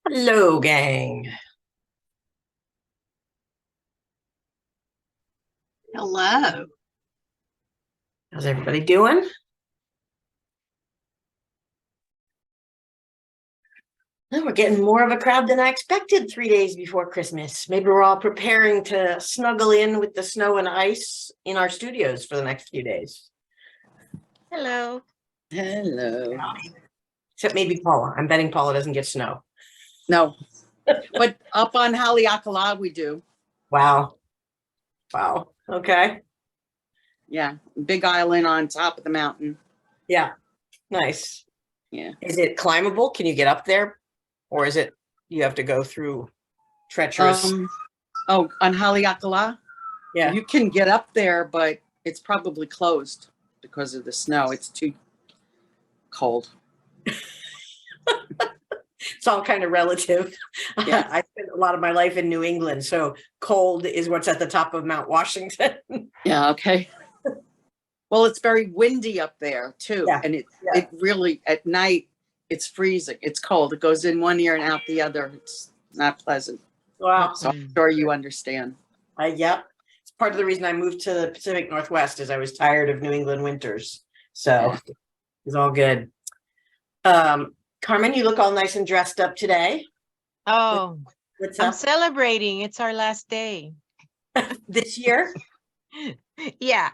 Hello, gang. Hello. How's everybody doing? Well, we're getting more of a crowd than I expected 3 days before Christmas. Maybe we're all preparing to snuggle in with the snow and ice in our studios for the next few days. Hello. Hello. Except maybe Paula. I'm betting Paula doesn't get snow. No, but up on Haleakala we do. Wow. Wow. Okay. Yeah, big island on top of the mountain. Yeah. Nice. Yeah. Is it climbable? Can you get up there? Or is it you have to go through treacherous? Oh, on Haleakala? Yeah. You can get up there, but it's probably closed because of the snow. It's too cold. It's all kind of relative. Yeah. I spent a lot of my life in New England, so cold is what's at the top of Mount Washington. Yeah, okay. Well, it's very windy up there too. Yeah. And it Yeah. really at night it's freezing. It's cold. It goes in one ear and out the other. It's not pleasant. Wow. So I'm sure you understand. Yep. It's part of the reason I moved to the Pacific Northwest is I was tired of New England winters. So it's all good. Carmen, you look all nice and dressed up today. Oh, What's I'm up celebrating. It's our last day. this year? Yeah.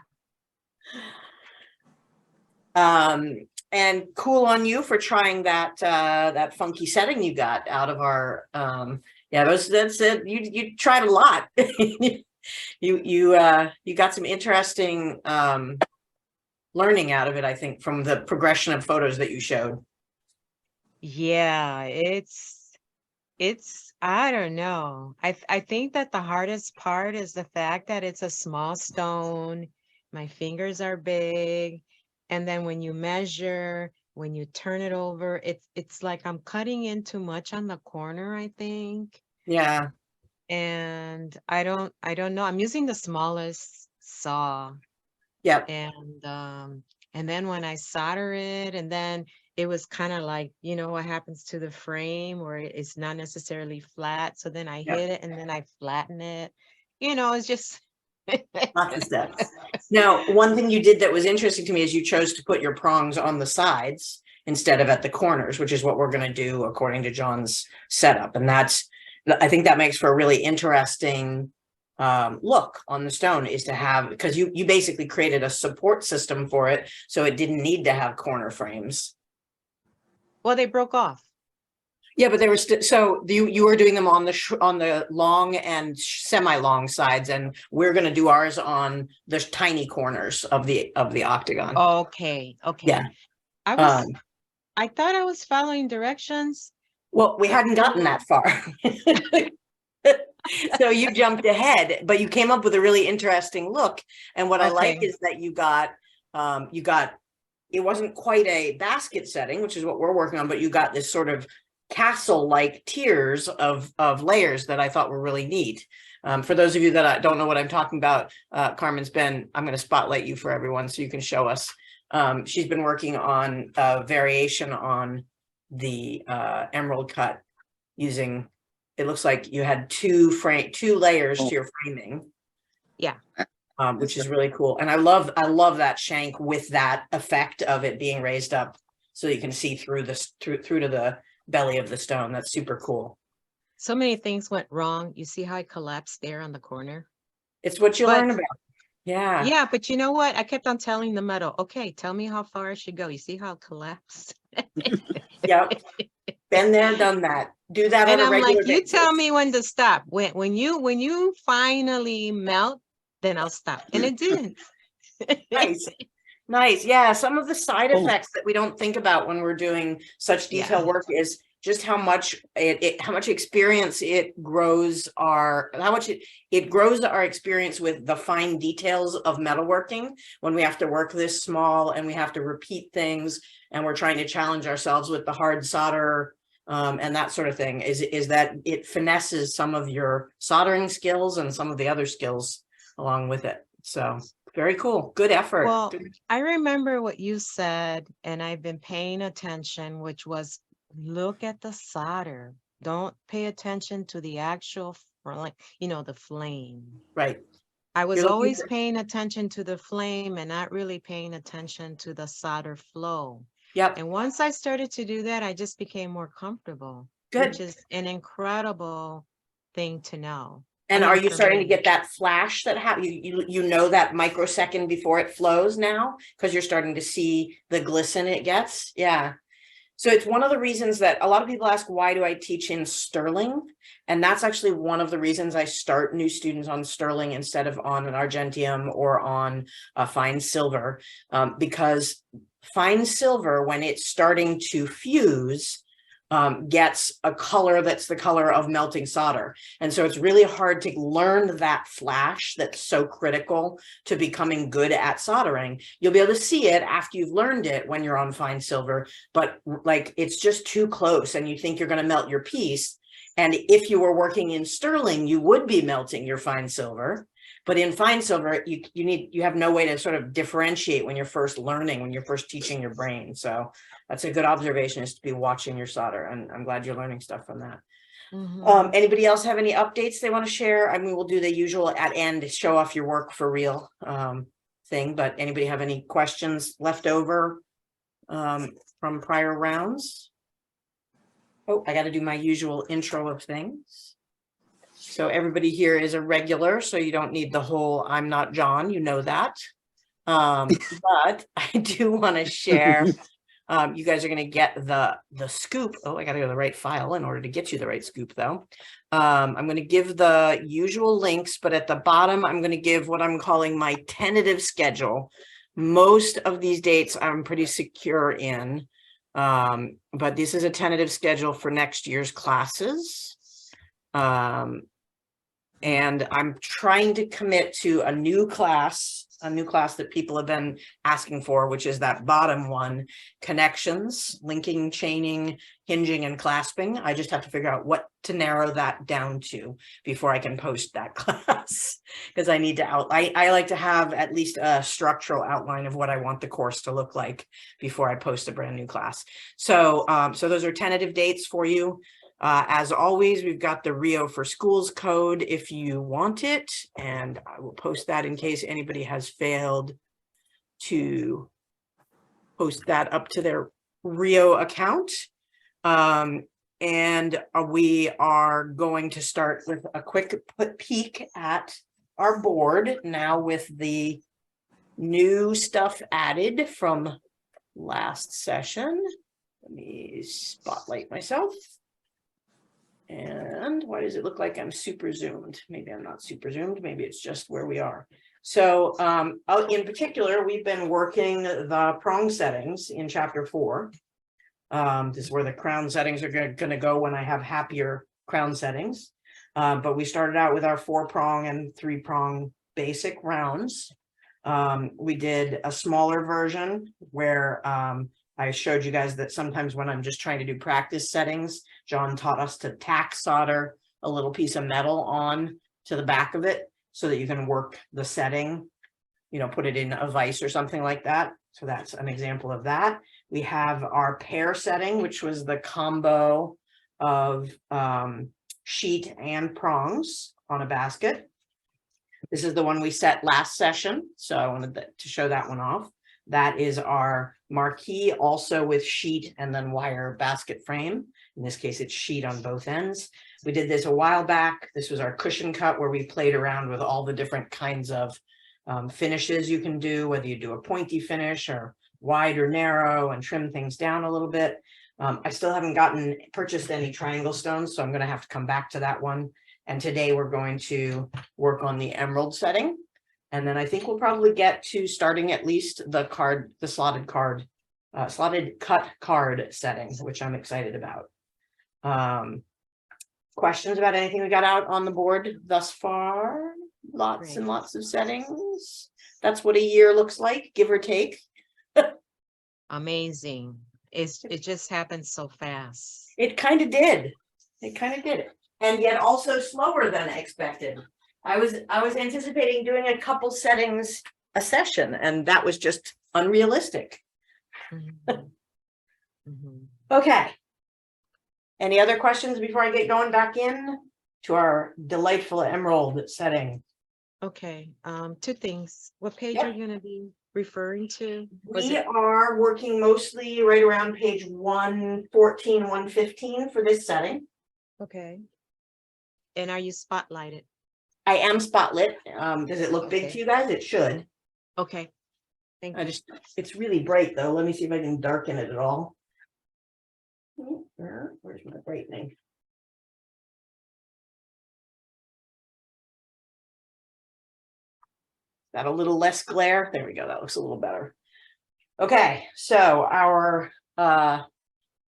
And cool on you for trying that that funky setting you got out of our yeah, that's it. You tried a lot. You got some interesting learning out of it, I think, from the progression of photos that you showed. Yeah, it's I don't know. I think that the hardest part is the fact that it's a small stone. My fingers are big. And then when you measure, when you turn it over, it's like I'm cutting in too much on the corner, I think. Yeah. And I don't know. I'm using the smallest saw. Yep. And then when I solder it, and then it was kind of like, you know what happens to the frame where it's not necessarily flat. So then I Yep. hit it and then I flatten it. It's just Lots of steps. Now, one thing you did that was interesting to me is you chose to put your prongs on the sides instead of at the corners, which is what we're going to do according to John's setup. And I think that makes for a really interesting look on the stone, is to have, because you basically created a support system for it, so it didn't need to have corner frames. well, they broke off. Yeah, but they were still, so you were doing them on the long and semi-long sides, and we're going to do ours on the tiny corners of the octagon. Okay. Yeah. I thought I was following directions. Well, we hadn't gotten that far. So you jumped ahead, but you came up with a really interesting look. And what I like Okay. is that you got, it wasn't quite a basket setting, which is what we're working on, but you got this sort of castle-like tiers of layers that I thought were really neat. For those of you that don't know what I'm talking about, Carmen's been, I'm going to spotlight you for everyone so you can show us. She's been working on a variation on the emerald cut using, it looks like you had two layers to your framing. Yeah. Which is really cool. And I love that shank with that effect of it being raised up so you can see through this through to the belly of the stone. That's super cool. So many things went wrong. You see how I collapsed there on the corner? It's what you learn about. Yeah. Yeah, but you know what? I kept on telling the metal, okay, tell me how far I should go. You see how it collapsed? Yep. Been there, done that. Do that And on a I'm regular like, you basis. tell me when to stop. When you finally melt, then I'll stop. And it didn't. Nice. Yeah, some of the side effects that we don't think about when we're doing such detailed work is just how much experience it grows our experience with the fine details of metalworking when we have to work this small and we have to repeat things and we're trying to challenge ourselves with the hard solder and that sort of thing, is that it finesses some of your soldering skills and some of the other skills along with it. So very cool. Good effort. Well, I remember what you said, and I've been paying attention, which was look at the solder. Don't pay attention to the actual, the flame. Right. I was You're looking always for- paying attention to the flame and not really paying attention to the solder flow. Yep. And once I started to do that, I just became more comfortable, which Good. is an incredible thing to know. And I are mean, you for starting to me. get that flash that you know that microsecond before it flows now because you're starting to see the glisten it gets? Yeah. So it's one of the reasons that a lot of people ask, why do I teach in sterling? And that's actually one of the reasons I start new students on sterling instead of on an argentium or on a fine silver, because fine silver, when it's starting to fuse, gets a color that's the color of melting solder. And so it's really hard to learn that flash that's so critical to becoming good at soldering. You'll be able to see it after you've learned it when you're on fine silver, but like it's just too close and you think you're going to melt your piece. And if you were working in sterling, you would be melting your fine silver. But in fine silver, you have no way to sort of differentiate when you're first learning, when you're first teaching your brain. So that's a good observation, is to be watching your solder. And I'm glad you're learning stuff from that. Anybody else have any updates they want to share? I mean, we'll do the usual at end, show off your work for real thing, but anybody have any questions left over from prior rounds? Oh, I got to do my usual intro of things. So everybody here is a regular, so you don't need the whole I'm not John, you know that. But I do want to share, you guys are going to get the scoop. Oh, I got to go to the right file in order to get you the right scoop though. I'm going to give the usual links, but at the bottom, I'm going to give what I'm calling my tentative schedule. Most of these dates I'm pretty secure in, but this is a tentative schedule for next year's classes. And I'm trying to commit to a new class that people have been asking for, which is that bottom one, connections, linking, chaining, hinging, and clasping. I just have to figure out what to narrow that down to before I can post that class, because I need to I like to have at least a structural outline of what I want the course to look like before I post a brand new class. So, so those are tentative dates for you. As always, we've got the Rio for Schools code if you want it, and I will post that in case anybody has failed to post that up to their Rio account. And we are going to start with a quick peek at our board now with the new stuff added from last session. Let me spotlight myself. And why does it look like I'm super zoomed? Maybe I'm not super zoomed. Maybe it's just where we are. So in particular, we've been working the prong settings in chapter 4. This is where the crown settings are going to go when I have happier crown settings. But we started out with our 4-prong and 3-prong basic rounds. We did a smaller version where I showed you guys that sometimes when I'm just trying to do practice settings, John taught us to tack solder a little piece of metal on to the back of it so that you can work the setting, you know, put it in a vise or something like that. So that's an example of that. We have our pair setting, which was the combo of sheet and prongs on a basket. This is the one we set last session, so I wanted to show that one off. That is our marquee, also with sheet and then wire basket frame. In this case, it's sheet on both ends. We did this a while back. This was our cushion cut where we played around with all the different kinds of finishes you can do, whether you do a pointy finish or wide or narrow, and trim things down a little bit. I still haven't purchased any triangle stones, so I'm going to have to come back to that one. And today we're going to work on the emerald setting. And then I think we'll probably get to starting at least the slotted cut card setting, which I'm excited about. Questions about anything we got out on the board thus far? Lots and lots of settings. That's what a year looks like, give or take. Amazing. It just happened so fast. It kind of did. It kind of did. And yet also slower than expected. I was anticipating doing a couple settings a session, and that was just unrealistic. Mhm. Mhm. Okay. Any other questions before I get going back in to our delightful emerald setting? Okay, two things. What page Yep. are you gonna be referring to? Was We it are working mostly right around page 114, 115 for this setting. okay? And are you spotlighted? I am spotlit. Does it look big Okay. to you guys? It should. Okay, thank I you. just, it's really bright though. Let me see if I can darken it at all. Where's my brightening? Got a little less glare. There we go. That looks a little better. Okay, so our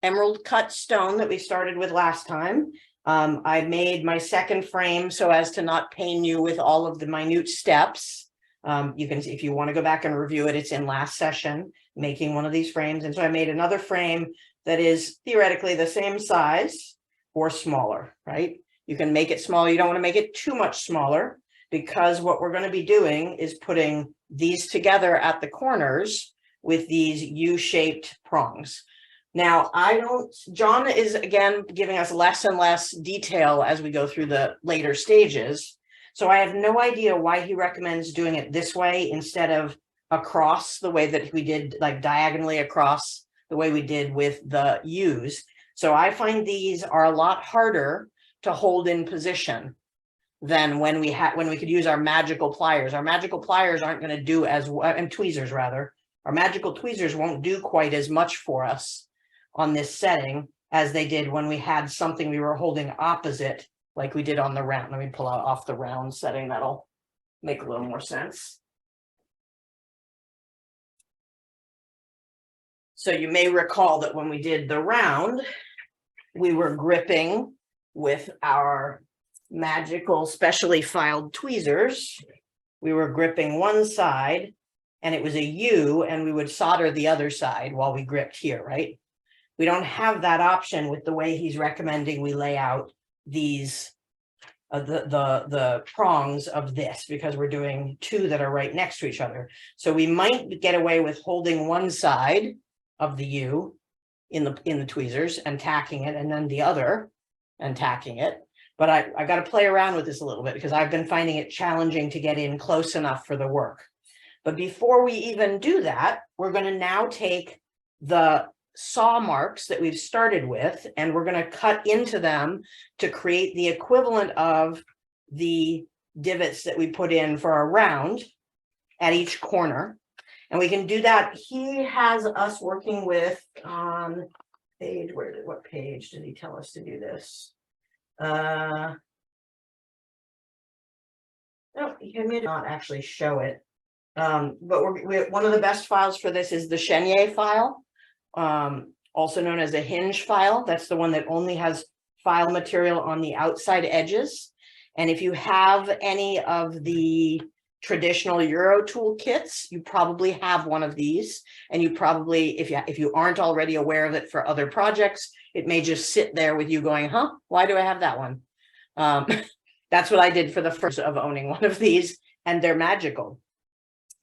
emerald cut stone that we started with last time. I made my second frame so as to not pain you with all of the minute steps. You can see if you want to go back and review it, it's in last session, making one of these frames. And so I made another frame that is theoretically the same size or smaller, right? You can make it smaller. You don't want to make it too much smaller because what we're going to be doing is putting these together at the corners with these U-shaped prongs. Now, John is again giving us less and less detail as we go through the later stages. So I have no idea why he recommends doing it this way instead of across the way that we did, like diagonally across the way we did with the U's. So I find these are a lot harder to hold in position than when we could use our magical pliers. Our magical pliers aren't going to do as well, and tweezers rather. Our magical tweezers won't do quite as much for us on this setting as they did when we had something we were holding opposite, like we did on the round. Let me pull out off the round setting. That'll make a little more sense. So you may recall that when we did the round, we were gripping with our magical specially filed tweezers. We were gripping one side and it was a U, and we would solder the other side while we gripped here, right? We don't have that option with the way he's recommending we lay out these the prongs of this, because we're doing two that are right next to each other. So we might get away with holding one side of the U in the tweezers and tacking it, and then the other and tacking it. But I got to play around with this a little bit because I've been finding it challenging to get in close enough for the work. But before we even do that, we're going to now take the saw marks that we've started with, and we're going to cut into them to create the equivalent of the divots that we put in for our round at each corner. And we can do that. He has us working with on page, what page did he tell us to do this? No, he may not actually show it. But one of the best files for this is the Chenier file, also known as a hinge file. That's the one that only has file material on the outside edges. And if you have any of the traditional Euro tool kits, you probably have one of these. And you probably, if you aren't already aware of it for other projects, it may just sit there with you going, huh, why do I have that one? That's what I did for the first of owning one of these, and they're magical.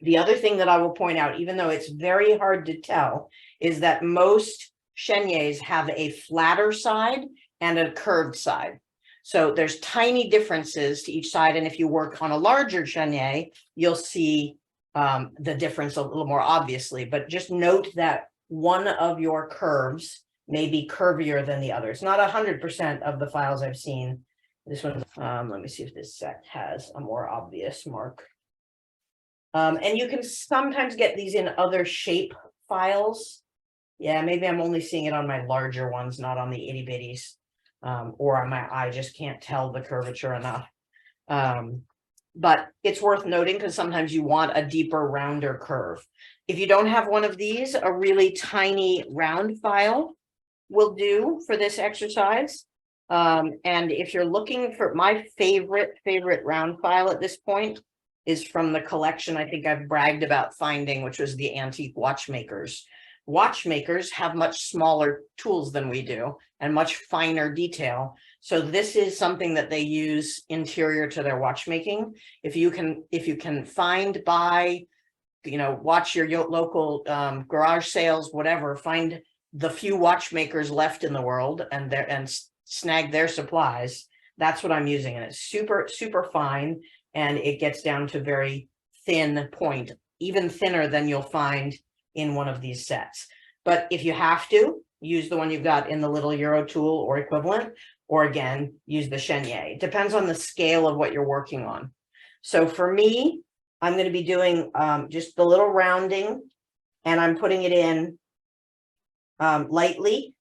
The other thing that I will point out, even though it's very hard to tell, is that most Cheniers have a flatter side and a curved side. So there's tiny differences to each side. And if you work on a larger Chenier, you'll see the difference a little more obviously. But just note that one of your curves may be curvier than the other. It's not 100% of the files I've seen. This one, let me see if this set has a more obvious mark. And you can sometimes get these in other shape files. Yeah, maybe I'm only seeing it on my larger ones, not on the itty bitties, or on my eye just can't tell the curvature enough. But it's worth noting because sometimes you want a deeper, rounder curve. If you don't have one of these, a really tiny round file will do for this exercise. And if you're looking for my favorite round file at this point is from the collection I think I've bragged about finding, which was the Antique Watchmakers. Watchmakers have much smaller tools than we do and much finer detail. So this is something that they use interior to their watchmaking. If you can find, buy, watch your local garage sales, whatever, find the few watchmakers left in the world and snag their supplies. That's what I'm using, and it's super, super fine, and it gets down to very thin point, even thinner than you'll find in one of these sets. But if you have to, use the one you've got in the little Euro tool or equivalent, or again, use the Chenier. It depends on the scale of what you're working on. So for me, I'm going to be doing just the little rounding, and I'm putting it in lightly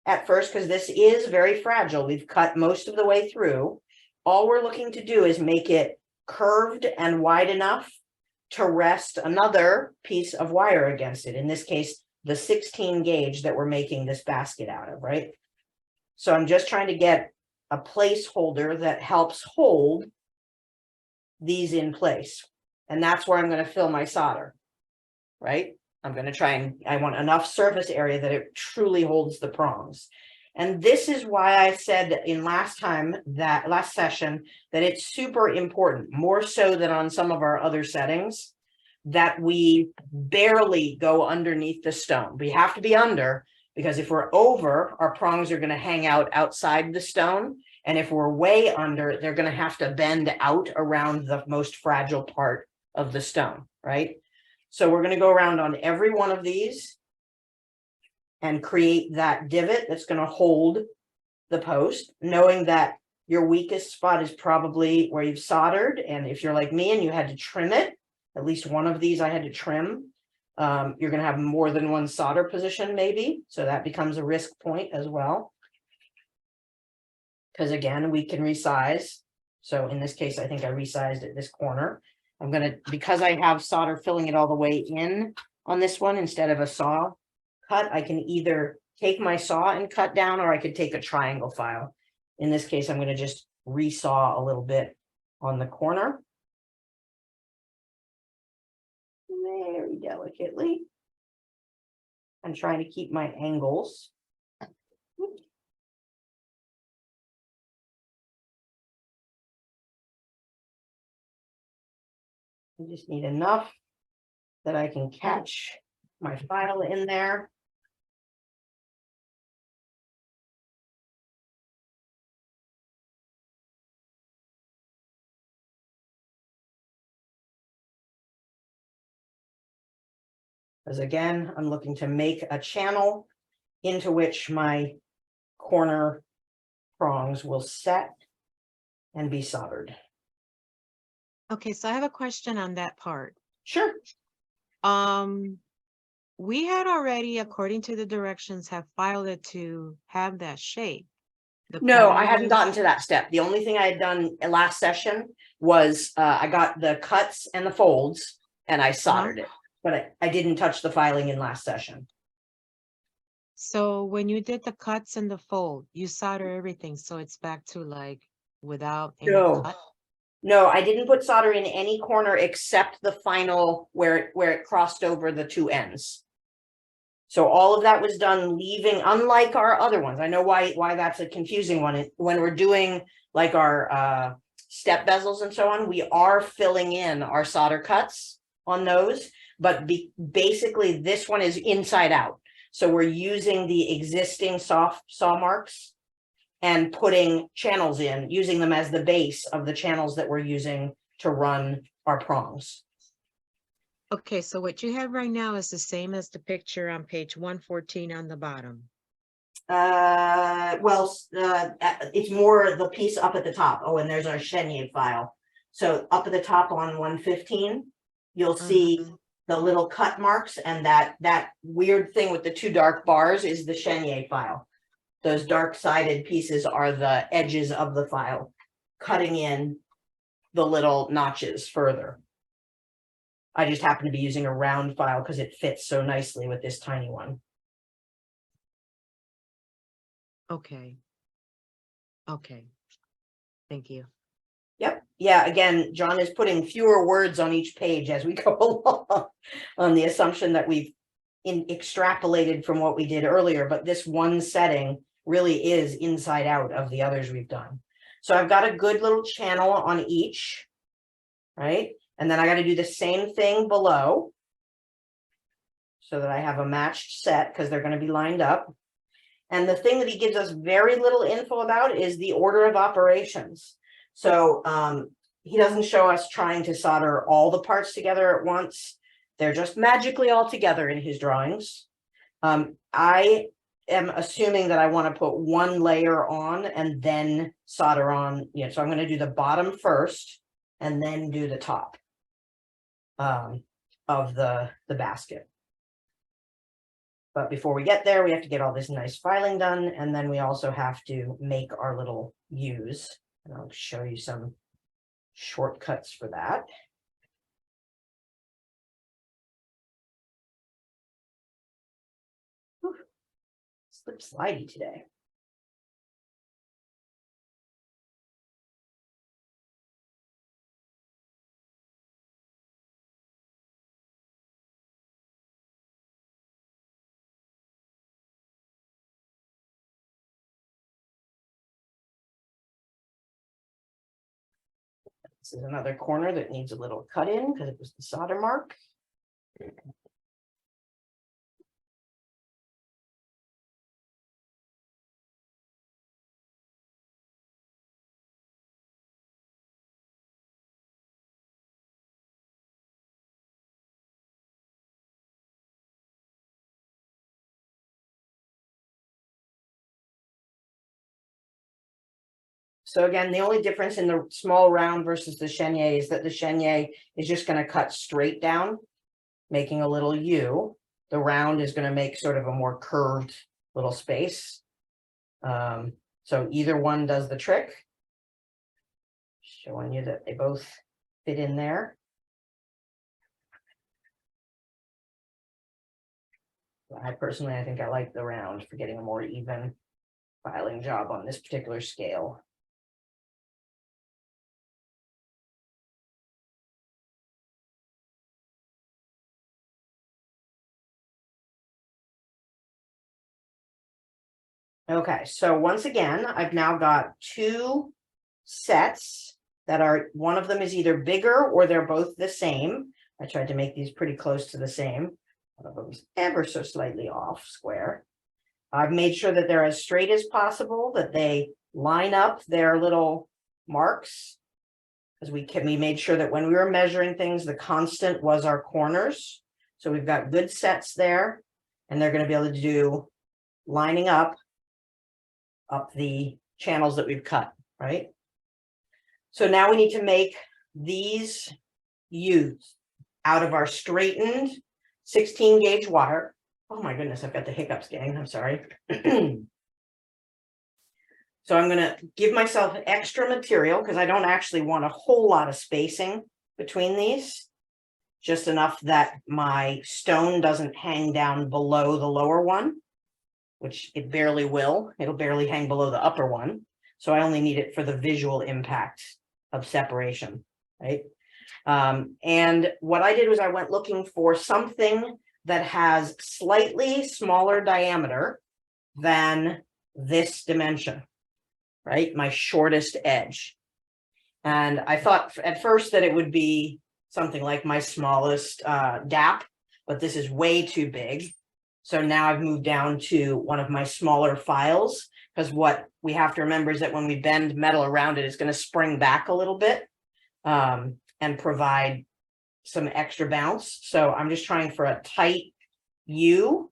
at first, because this is very fragile. We've cut most of the way through. All we're looking to do is make it curved and wide enough to rest another piece of wire against it. In this case, the 16 gauge that we're making this basket out of, right? So I'm just trying to get a placeholder that helps hold these in place. And that's where I'm going to fill my solder, right? I'm going to try and I want enough surface area that it truly holds the prongs. And this is why I said in last session that it's super important, more so than on some of our other settings, that we barely go underneath the stone. We have to be under, because if we're over, our prongs are going to hang out outside the stone. And if we're way under, they're going to have to bend out around the most fragile part of the stone, right? So we're going to go around on every one of these and create that divot that's going to hold the post, knowing that your weakest spot is probably where you've soldered. And if you're like me and you had to trim it, at least one of these I had to trim, you're going to have more than one solder position maybe. So that becomes a risk point as well. Because again, we can resize. So in this case, I think I resized at this corner. I'm going to, because I have solder filling it all the way in on this one instead of a saw cut, I can either take my saw and cut down, or I could take a triangle file. In this case, I'm going to just resaw a little bit on the corner. Very delicately. I'm trying to keep my angles. I just need enough that I can catch my file in there. Because again, I'm looking to make a channel into which my corner prongs will set and be soldered. Okay, so I have a question on that part. Sure. We had already, according to the directions, have filed it to have that shape. No, I hadn't gotten to that step. The only thing I had done last session was I got the cuts and the folds and I soldered it, but I didn't touch the filing in last session. So when you did the cuts and the fold, you solder everything, so it's back to like without any cut? No, I didn't put solder in any corner except the final where it crossed over the two ends. So all of that was done leaving, unlike our other ones. I know why that's a confusing one. When we're doing like our step bezels and so on, we are filling in our solder cuts on those, but basically this one is inside out. So we're using the existing saw marks and putting channels in, using them as the base of the channels that we're using to run our prongs. Okay, so what you have right now is the same as the picture on page 114 on the bottom. It's more the piece up at the top. Oh, and there's our Chenier file. So up at the top on 115, you'll see the little cut marks, and that weird thing with the two dark bars is the Chenier file. Those dark-sided pieces are the edges of the file, cutting in the little notches further. I just happen to be using a round file because it fits so nicely with this tiny one. Okay. Okay. Thank you. Yep. Yeah, again, John is putting fewer words on each page as we go along on the assumption that we've extrapolated from what we did earlier, but this one setting really is inside out of the others we've done. So I've got a good little channel on each, right? And then I got to do the same thing below. so that I have a matched set because they're going to be lined up. And the thing that he gives us very little info about is the order of operations. So he doesn't show us trying to solder all the parts together at once. They're just magically all together in his drawings. I am assuming that I want to put one layer on and then solder on. Yeah, so I'm going to do the bottom first and then do the top of the basket. But before we get there, we have to get all this nice filing done, and then we also have to make our little U's. And I'll show you some shortcuts for that. Whew. Slip slidey today. This is another corner that needs a little cut in because it was the solder mark. So again, the only difference in the small round versus the chenier is that the chenier is just going to cut straight down, making a little U. The round is going to make sort of a more curved little space. So either one does the trick. Showing you that they both fit in there. I think I like the round for getting a more even filing job on this particular scale. Okay, so once again, I've now got two sets that are, one of them is either bigger or they're both the same. I tried to make these pretty close to the same. One of them is ever so slightly off square. I've made sure that they're as straight as possible, that they line up their little marks. Because we made sure that when we were measuring things, the constant was our corners. So we've got good sets there, and they're going to be able to do lining up the channels that we've cut, right? So now we need to make these U's out of our straightened 16 gauge wire. Oh my goodness, I've got the hiccups, gang. I'm sorry. So I'm going to give myself extra material because I don't actually want a whole lot of spacing between these. Just enough that my stone doesn't hang down below the lower one, which it barely will. It'll barely hang below the upper one. So I only need it for the visual impact of separation, right? And what I did was I went looking for something that has slightly smaller diameter than this dimension, right? My shortest edge. And I thought at first that it would be something like my smallest gap, but this is way too big. So now I've moved down to one of my smaller files, because what we have to remember is that when we bend metal around it, it's going to spring back a little bit and provide some extra bounce. So I'm just trying for a tight U.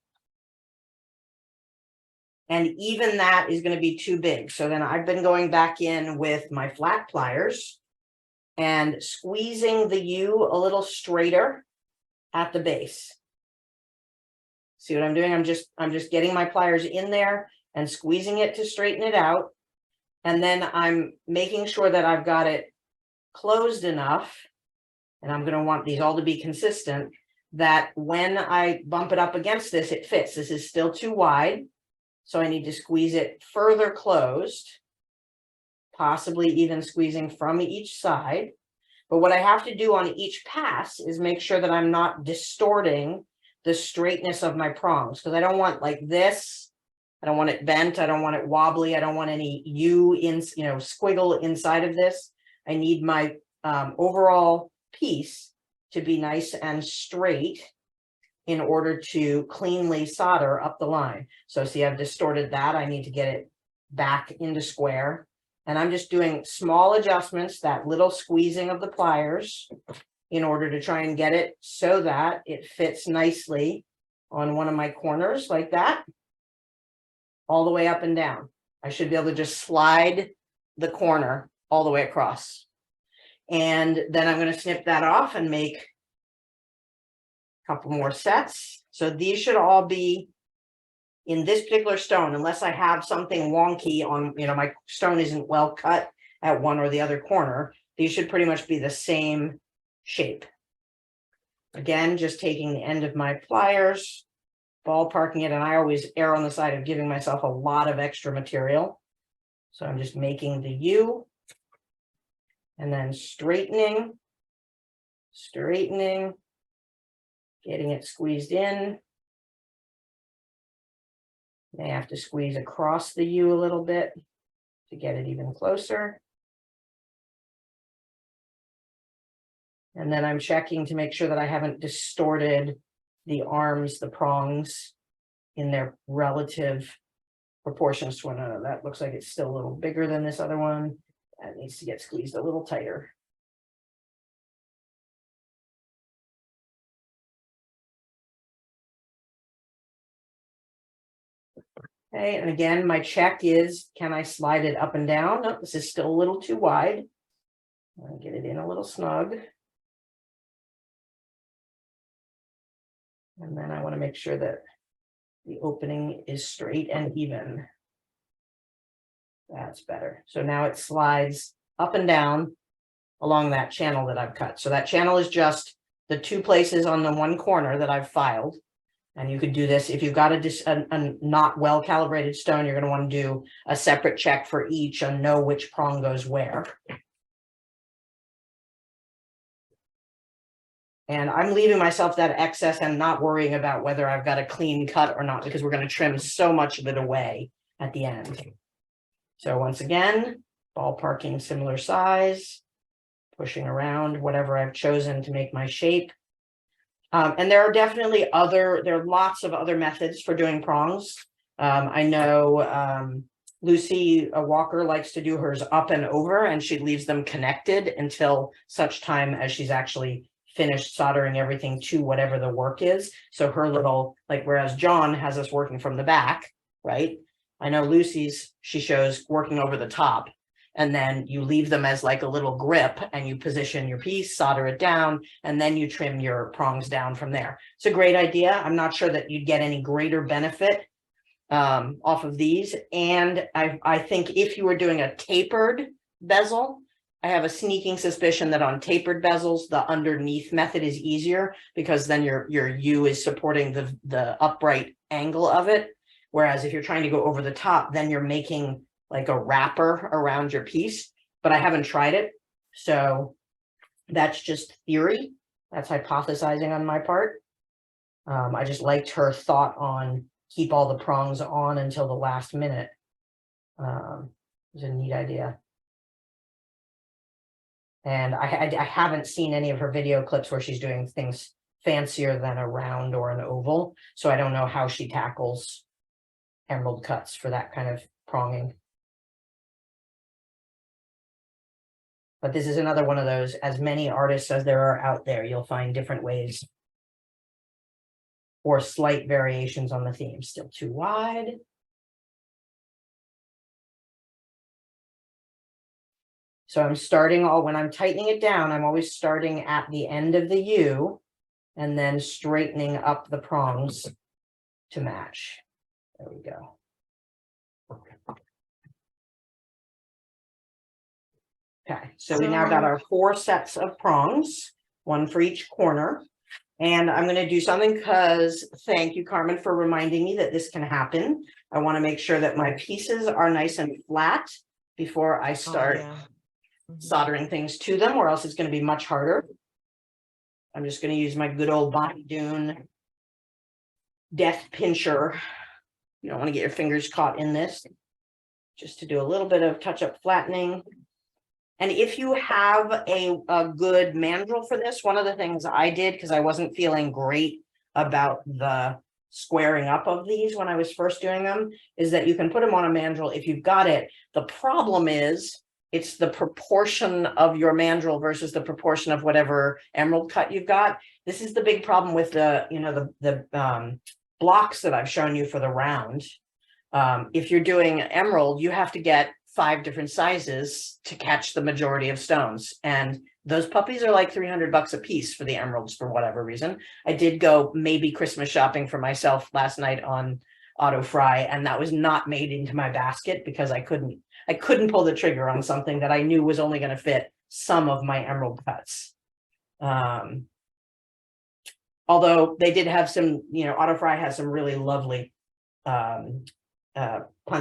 And even that is going to be too big. So then I've been going back in with my flat pliers and squeezing the U a little straighter at the base. See what I'm doing? I'm just getting my pliers in there and squeezing it to straighten it out. And then I'm making sure that I've got it closed enough, and I'm going to want these all to be consistent, that when I bump it up against this, it fits. This is still too wide, so I need to squeeze it further closed, possibly even squeezing from each side. But what I have to do on each pass is make sure that I'm not distorting the straightness of my prongs, because I don't want like this. I don't want it bent. I don't want it wobbly. I don't want any squiggle inside of this. I need my overall piece to be nice and straight. in order to cleanly solder up the line. So see, I've distorted that. I need to get it back into square. And I'm just doing small adjustments, that little squeezing of the pliers in order to try and get it so that it fits nicely on one of my corners like that, all the way up and down. I should be able to just slide the corner all the way across. And then I'm going to snip that off and make a couple more sets. So these should all be in this particular stone, unless I have something wonky on, my stone isn't well cut at one or the other corner. These should pretty much be the same shape. Again, just taking the end of my pliers, ballparking it, and I always err on the side of giving myself a lot of extra material. So I'm just making the U and then straightening, getting it squeezed in. May have to squeeze across the U a little bit to get it even closer. And then I'm checking to make sure that I haven't distorted the arms, the prongs in their relative proportions to one another. That looks like it's still a little bigger than this other one. That needs to get squeezed a little tighter. Okay, and again, my check is, can I slide it up and down? No, this is still a little too wide. I'll get it in a little snug. And then I want to make sure that the opening is straight and even. That's better. So now it slides up and down along that channel that I've cut. So that channel is just the two places on the one corner that I've filed. And you could do this if you've got a not well calibrated stone, you're going to want to do a separate check for each and know which prong goes where. And I'm leaving myself that excess and not worrying about whether I've got a clean cut or not, because we're going to trim so much of it away at the end. So once again, ballparking similar size, pushing around whatever I've chosen to make my shape. And there are definitely there are lots of other methods for doing prongs. I know Lucy Walker likes to do hers up and over, and she leaves them connected until such time as she's actually finished soldering everything to whatever the work is. So her little, whereas John has us working from the back, right? I know Lucy's, she shows working over the top. And then you leave them as like a little grip and you position your piece, solder it down, and then you trim your prongs down from there. It's a great idea. I'm not sure that you'd get any greater benefit off of these. And I think if you were doing a tapered bezel, I have a sneaking suspicion that on tapered bezels, the underneath method is easier because then your U is supporting the upright angle of it. Whereas if you're trying to go over the top, then you're making like a wrapper around your piece, but I haven't tried it. So that's just theory. That's hypothesizing on my part. I just liked her thought on keep all the prongs on until the last minute. It's a neat idea. And I haven't seen any of her video clips where she's doing things fancier than a round or an oval. So I don't know how she tackles emerald cuts for that kind of pronging. But this is another one of those, as many artists as there are out there, you'll find different ways or slight variations on the theme. Still too wide. So I'm starting when I'm tightening it down, I'm always starting at the end of the U and then straightening up the prongs to match. There we go. Okay, so we now got our 4 sets of prongs, one for each corner. And I'm going to do something because thank you, Carmen, for reminding me that this can happen. I want to make sure that my pieces are nice and flat before I start soldering things to them, or else it's going to be much harder. I'm just going to use my good old Bonnie Doon death pincher. You don't want to get your fingers caught in this. Just to do a little bit of touch-up flattening. And if you have a good mandrel for this, one of the things I did, because I wasn't feeling great about the squaring up of these when I was first doing them, is that you can put them on a mandrel if you've got it. The problem is it's the proportion of your mandrel versus the proportion of whatever emerald cut you've got. This is the big problem with the, you know, the blocks that I've shown you for the round. If you're doing emerald, you have to get 5 different sizes to catch the majority of stones. And those puppies are like $300 a piece for the emeralds for whatever reason. I did go maybe Christmas shopping for myself last night on Auto Fry, and that was not made into my basket because I couldn't pull the trigger on something that I knew was only going to fit some of my emerald cuts. Although they did have some, you know, Auto Fry has some really lovely punch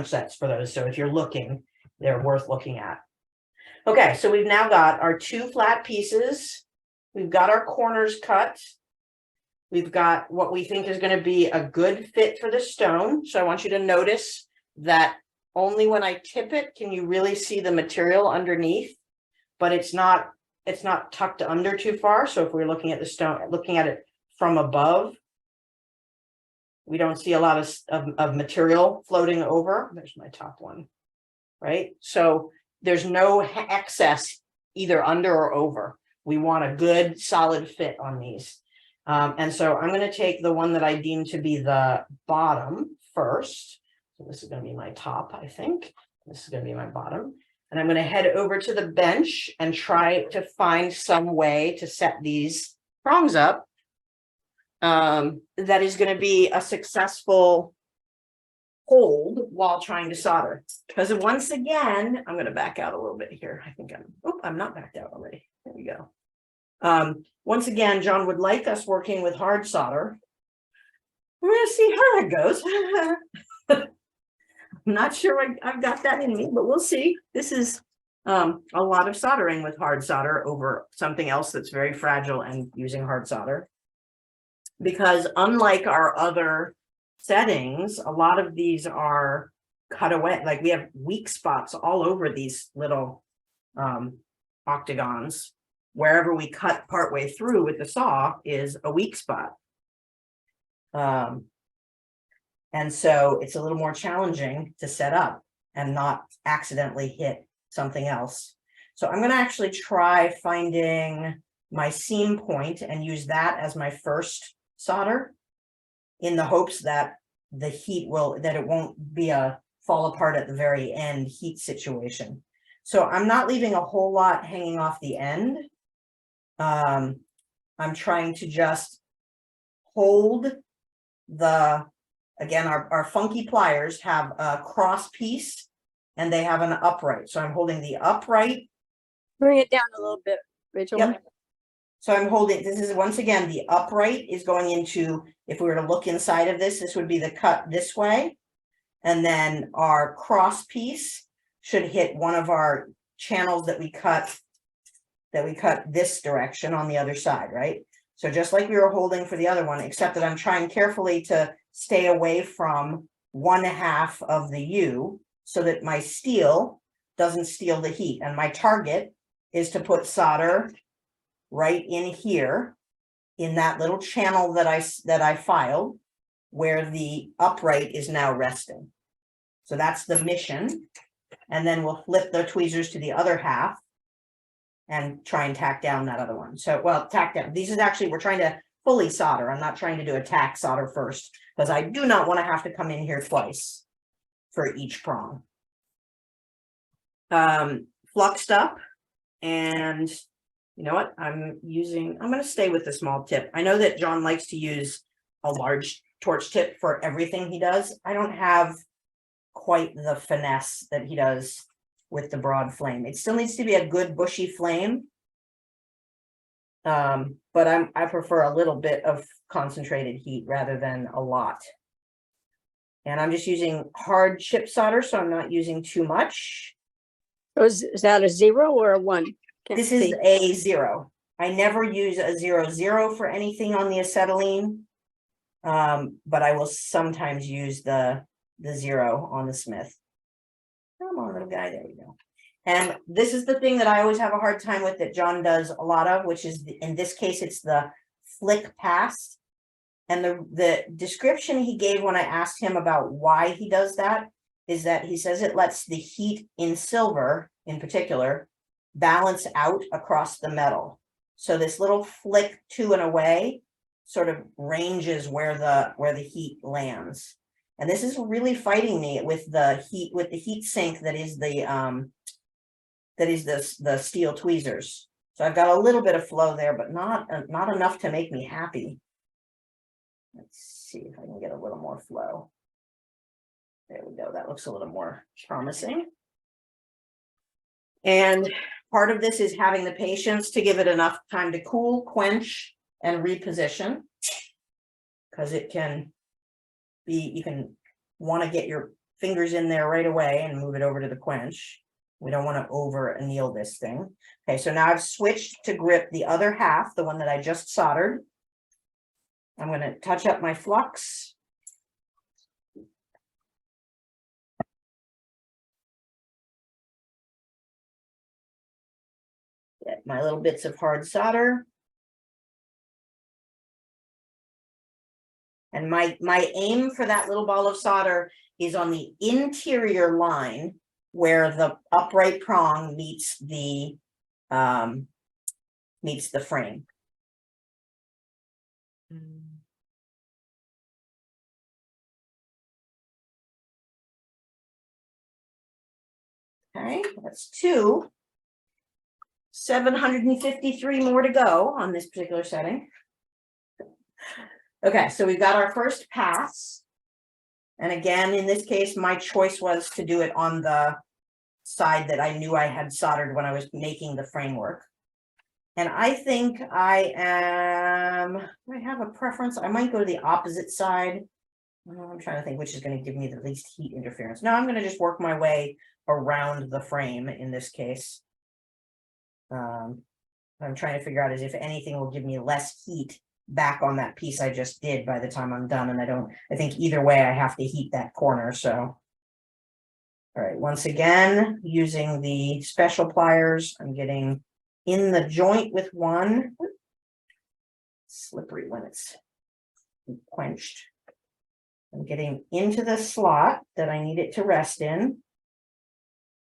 sets for those. So if you're looking, they're worth looking at. Okay, so we've now got our 2 flat pieces. We've got our corners cut. We've got what we think is going to be a good fit for the stone. So I want you to notice that only when I tip it can you really see the material underneath, but it's not tucked under too far. So if we're looking at the stone, looking at it from above, we don't see a lot of material floating over. There's my top one, right? So there's no excess either under or over. We want a good solid fit on these. And so I'm going to take the one that I deem to be the bottom first. So this is going to be my top, I think. This is going to be my bottom. And I'm going to head over to the bench and try to find some way to set these prongs up that is going to be a successful hold while trying to solder. Because once again, I'm going to back out a little bit here. I think I'm not backed out already. There we go. Once again, John would like us working with hard solder. We're going to see how that goes. I'm not sure I've got that in me, but we'll see. This is a lot of soldering with hard solder over something else that's very fragile and using hard solder. Because unlike our other settings, a lot of these are cut away. Like we have weak spots all over these little octagons. Wherever we cut partway through with the saw is a weak spot. And so it's a little more challenging to set up and not accidentally hit something else. So I'm going to actually try finding my seam point and use that as my first solder in the hopes that the heat that it won't be a fall apart at the very end heat situation. So I'm not leaving a whole lot hanging off the end. I'm trying to just hold again, our funky pliers have a cross piece and they have an upright. So I'm holding the upright. Bring it down a little bit, Rachel. Yep. So I'm holding, this is once again, the upright is going into, if we were to look inside of this would be the cut this way. And then our cross piece should hit one of our channels that we cut this direction on the other side, right? So just like we were holding for the other one, except that I'm trying carefully to stay away from 1/2 of the U so that my steel doesn't steal the heat. And my target is to put solder right in here in that little channel that I filed where the upright is now resting. So that's the mission. And then we'll flip the tweezers to the other half and try and tack down that other one. So, well, tack down. These is actually, we're trying to fully solder. I'm not trying to do a tack solder first because I do not want to have to come in here twice for each prong. Fluxed up, and you know what? I'm going to stay with the small tip. I know that John likes to use a large torch tip for everything he does. I don't have quite the finesse that he does with the broad flame. It still needs to be a good bushy flame. But I prefer a little bit of concentrated heat rather than a lot. And I'm just using hard chip solder, so I'm not using too much. So is that a 0 or a 1? This is a 0. I never use a 0 for anything on the acetylene. But I will sometimes use the 0 on the Smith. Come on, little guy, there we go. And this is the thing that I always have a hard time with that John does a lot of, which is, in this case, it's the flick pass. And the description he gave when I asked him about why he does that is that he says it lets the heat in silver in particular balance out across the metal. So this little flick to and away sort of ranges where the heat lands. And this is really fighting me with the heat sink that is the steel tweezers. So I've got a little bit of flow there, but not enough to make me happy. Let's see if I can get a little more flow. There we go. That looks a little more promising. And part of this is having the patience to give it enough time to cool, quench, and reposition. Because it can be, you can want to get your fingers in there right away and move it over to the quench. We don't want to over anneal this thing. Okay, so now I've switched to grip the other half, the one that I just soldered. I'm going to touch up my flux. Get my little bits of hard solder. And my aim for that little ball of solder is on the interior line where the upright prong meets the frame. Okay, that's 2. 753 more to go on this particular setting. Okay, so we've got our first pass. And again, in this case, my choice was to do it on the side that I knew I had soldered when I was making the framework. And I think do I have a preference? I might go to the opposite side. I'm trying to think which is going to give me the least heat interference. No, I'm going to just work my way around the frame in this case. I'm trying to figure out is if anything will give me less heat back on that piece I just did by the time I'm done. And I think either way I have to heat that corner. So, all right, once again, using the special pliers, I'm getting in the joint with one. Slippery when it's quenched. I'm getting into the slot that I need it to rest in.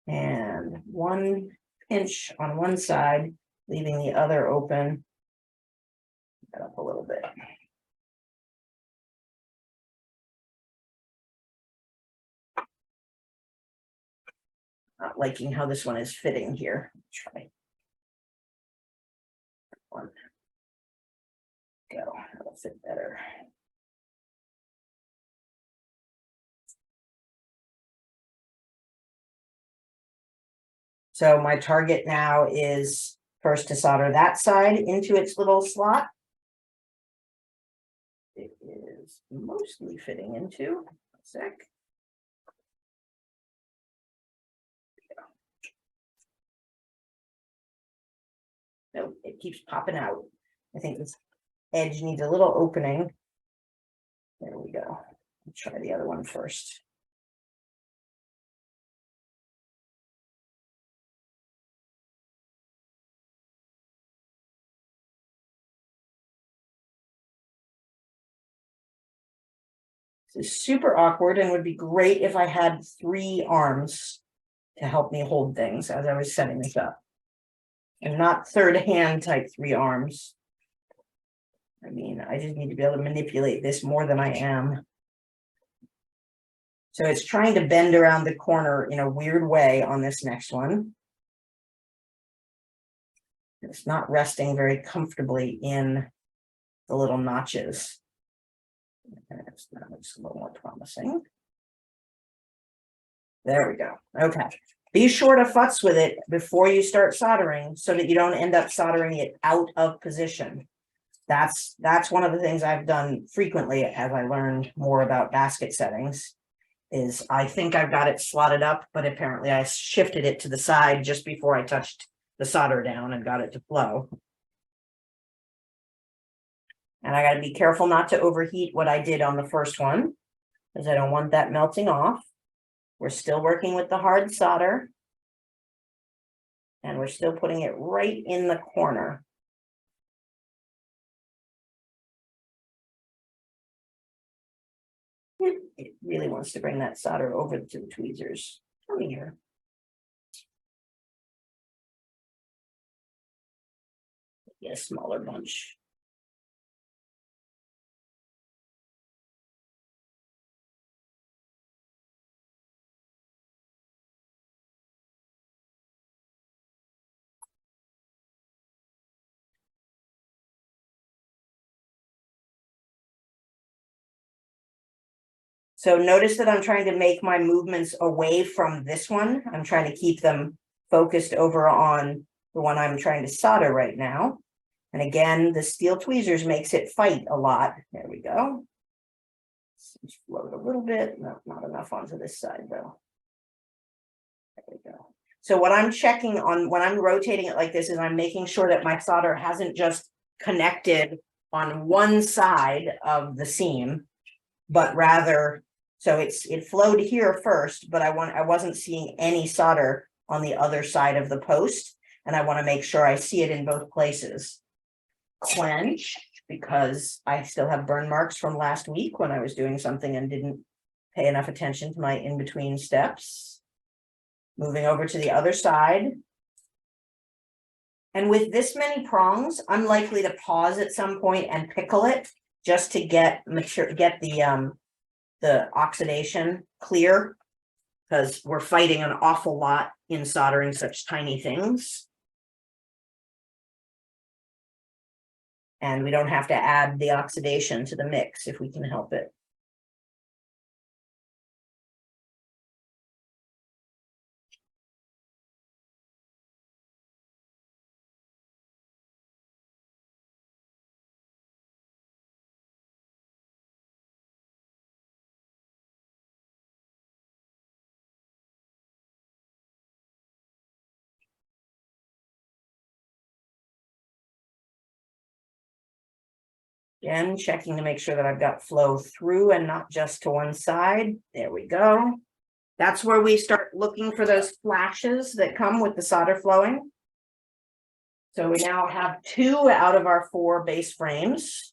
And one pinch on one side, leaving the other open. Get up a little bit. Not liking how this one is fitting here. Try one. Go. That'll fit better. So my target now is first to solder that side into its little slot. It is mostly fitting into a sec. No, it keeps popping out. I think this edge needs a little opening. There we go. Let's try the other one first. This is super awkward and would be great if I had 3 arms to help me hold things as I was setting this up. And not third hand type 3 arms. I mean, I just need to be able to manipulate this more than I am. So it's trying to bend around the corner in a weird way on this next one. It's not resting very comfortably in the little notches. That looks a little more promising. There we go. Okay. Be sure to futz with it before you start soldering so that you don't end up soldering it out of position. That's one of the things I've done frequently as I learned more about basket settings is I think I've got it slotted up, but apparently I shifted it to the side just before I touched the solder down and got it to flow. And I got to be careful not to overheat what I did on the first one because I don't want that melting off. We're still working with the hard solder. And we're still putting it right in the corner. it really wants to bring that solder over to the tweezers. Come here. Get a smaller bunch. So notice that I'm trying to make my movements away from this one. I'm trying to keep them focused over on the one I'm trying to solder right now. And again, the steel tweezers makes it fight a lot. There we go. Just float a little bit. No, not enough onto this side though. There we go. So what I'm checking on when I'm rotating it like this is I'm making sure that my solder hasn't just connected on one side of the seam, but rather, so it flowed here first, but I wasn't seeing any solder on the other side of the post. And I want to make sure I see it in both places. Quench, because I still have burn marks from last week when I was doing something and didn't pay enough attention to my in-between steps. Moving over to the other side. And with this many prongs, I'm likely to pause at some point and pickle it just to get the oxidation clear, because we're fighting an awful lot in soldering such tiny things. And we don't have to add the oxidation to the mix if we can help it. Again, checking to make sure that I've got flow through and not just to one side. There we go. That's where we start looking for those flashes that come with the solder flowing. So we now have 2 out of our 4 base frames.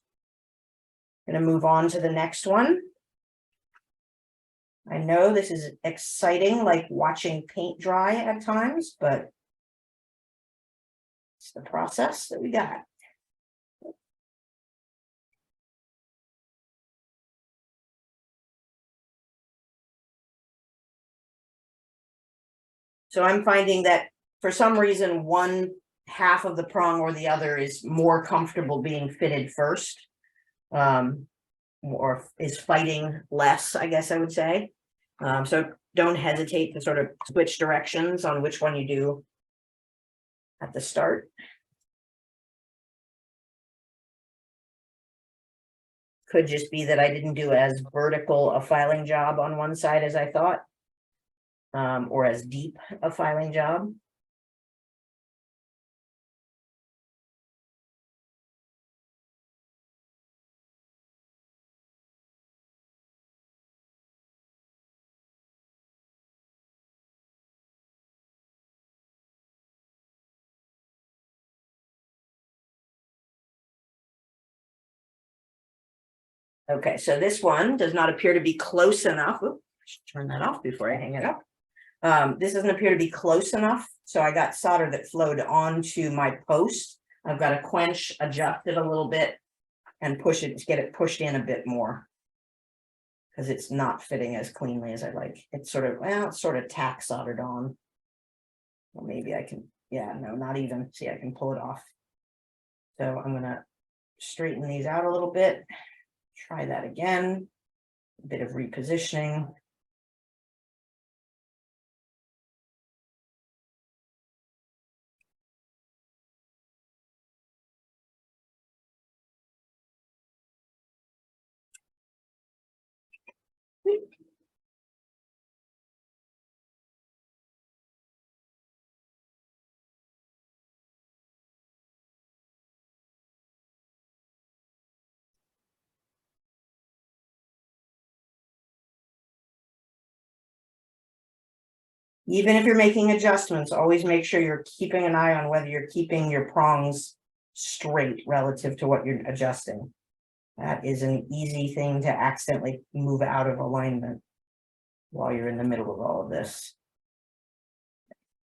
Going to move on to the next one. I know this is exciting, like watching paint dry at times, but it's the process that we got. So I'm finding that for some reason, one half of the prong or the other is more comfortable being fitted first, or is fighting less, I guess I would say. So don't hesitate to sort of switch directions on which one you do at the start. Could just be that I didn't do as vertical a filing job on one side as I thought. Or as deep a filing job. Okay, so this one does not appear to be close enough. Oops, I should turn that off before I hang it up. This doesn't appear to be close enough, so I got solder that flowed onto my post. I've got to quench, adjust it a little bit, and push it to get it pushed in a bit more, because it's not fitting as cleanly as I like. It's sort of, well, it's sort of tack soldered on. Well, maybe I can, yeah, no, not even. See, I can pull it off. So I'm gonna straighten these out a little bit. Try that again. A bit of repositioning. Even if you're making adjustments, always make sure you're keeping an eye on whether you're keeping your prongs straight relative to what you're adjusting. That is an easy thing to accidentally move out of alignment while you're in the middle of all of this.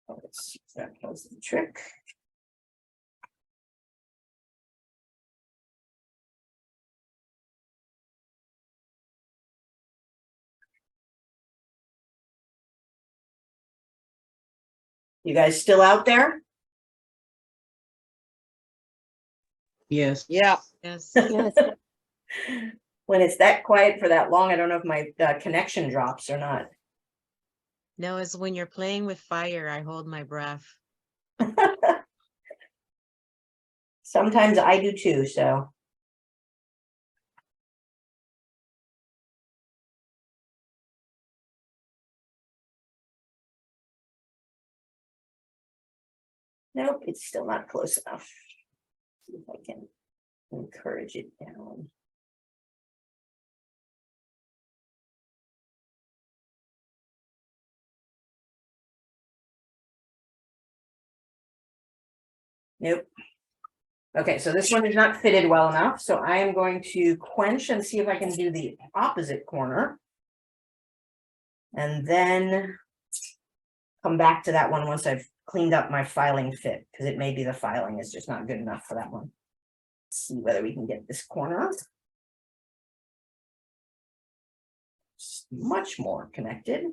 Let's see if that does the trick. You guys still out there? Yes. Yeah. Yes. Yes. When it's that quiet for that long, I don't know if my connection drops or not. No, it's when you're playing with fire, I hold my breath. Sometimes I do too, so. Nope, it's still not close enough. See if I can encourage it down. Nope. Okay, so this one is not fitted well enough, so I am going to quench and see if I can do the opposite corner. And then come back to that one once I've cleaned up my filing fit, because it may be the filing is just not good enough for that one. Let's see whether we can get this corner much more connected.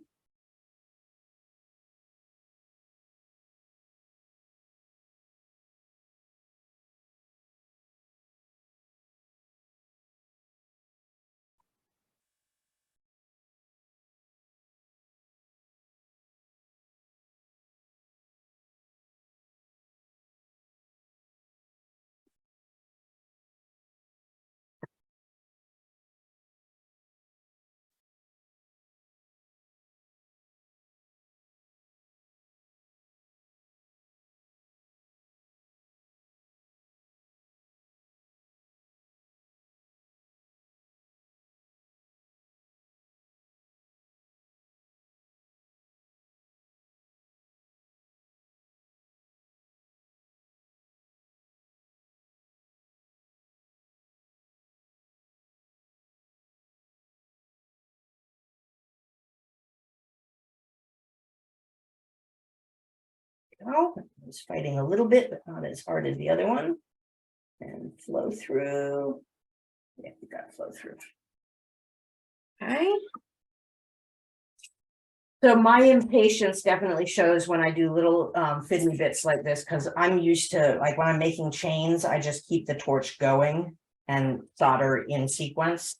Oh, it's fighting a little bit, but not as hard as the other one. And flow through. Yeah, we got to flow through. Okay. So my impatience definitely shows when I do little fiddly bits like this, because I'm used to, like, when I'm making chains, I just keep the torch going and solder in sequence.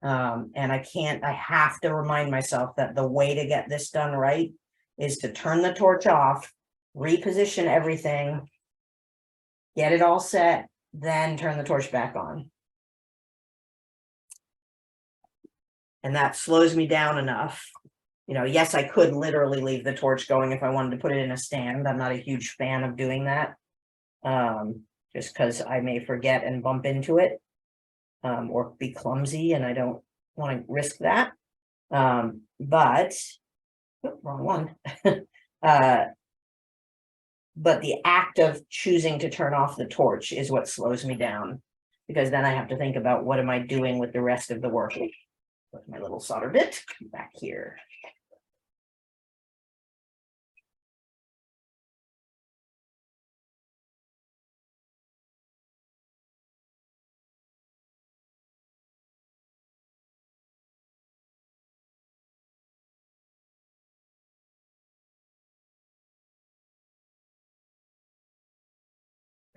And I have to remind myself that the way to get this done right is to turn the torch off, reposition everything, get it all set, then turn the torch back on. And that slows me down enough. You know, yes, I could literally leave the torch going if I wanted to put it in a stand. I'm not a huge fan of doing that. Just because I may forget and bump into it, or be clumsy, and I don't want to risk that. But oh, wrong one. But the act of choosing to turn off the torch is what slows me down, because then I have to think about what am I doing with the rest of the work. With my little solder bit back here.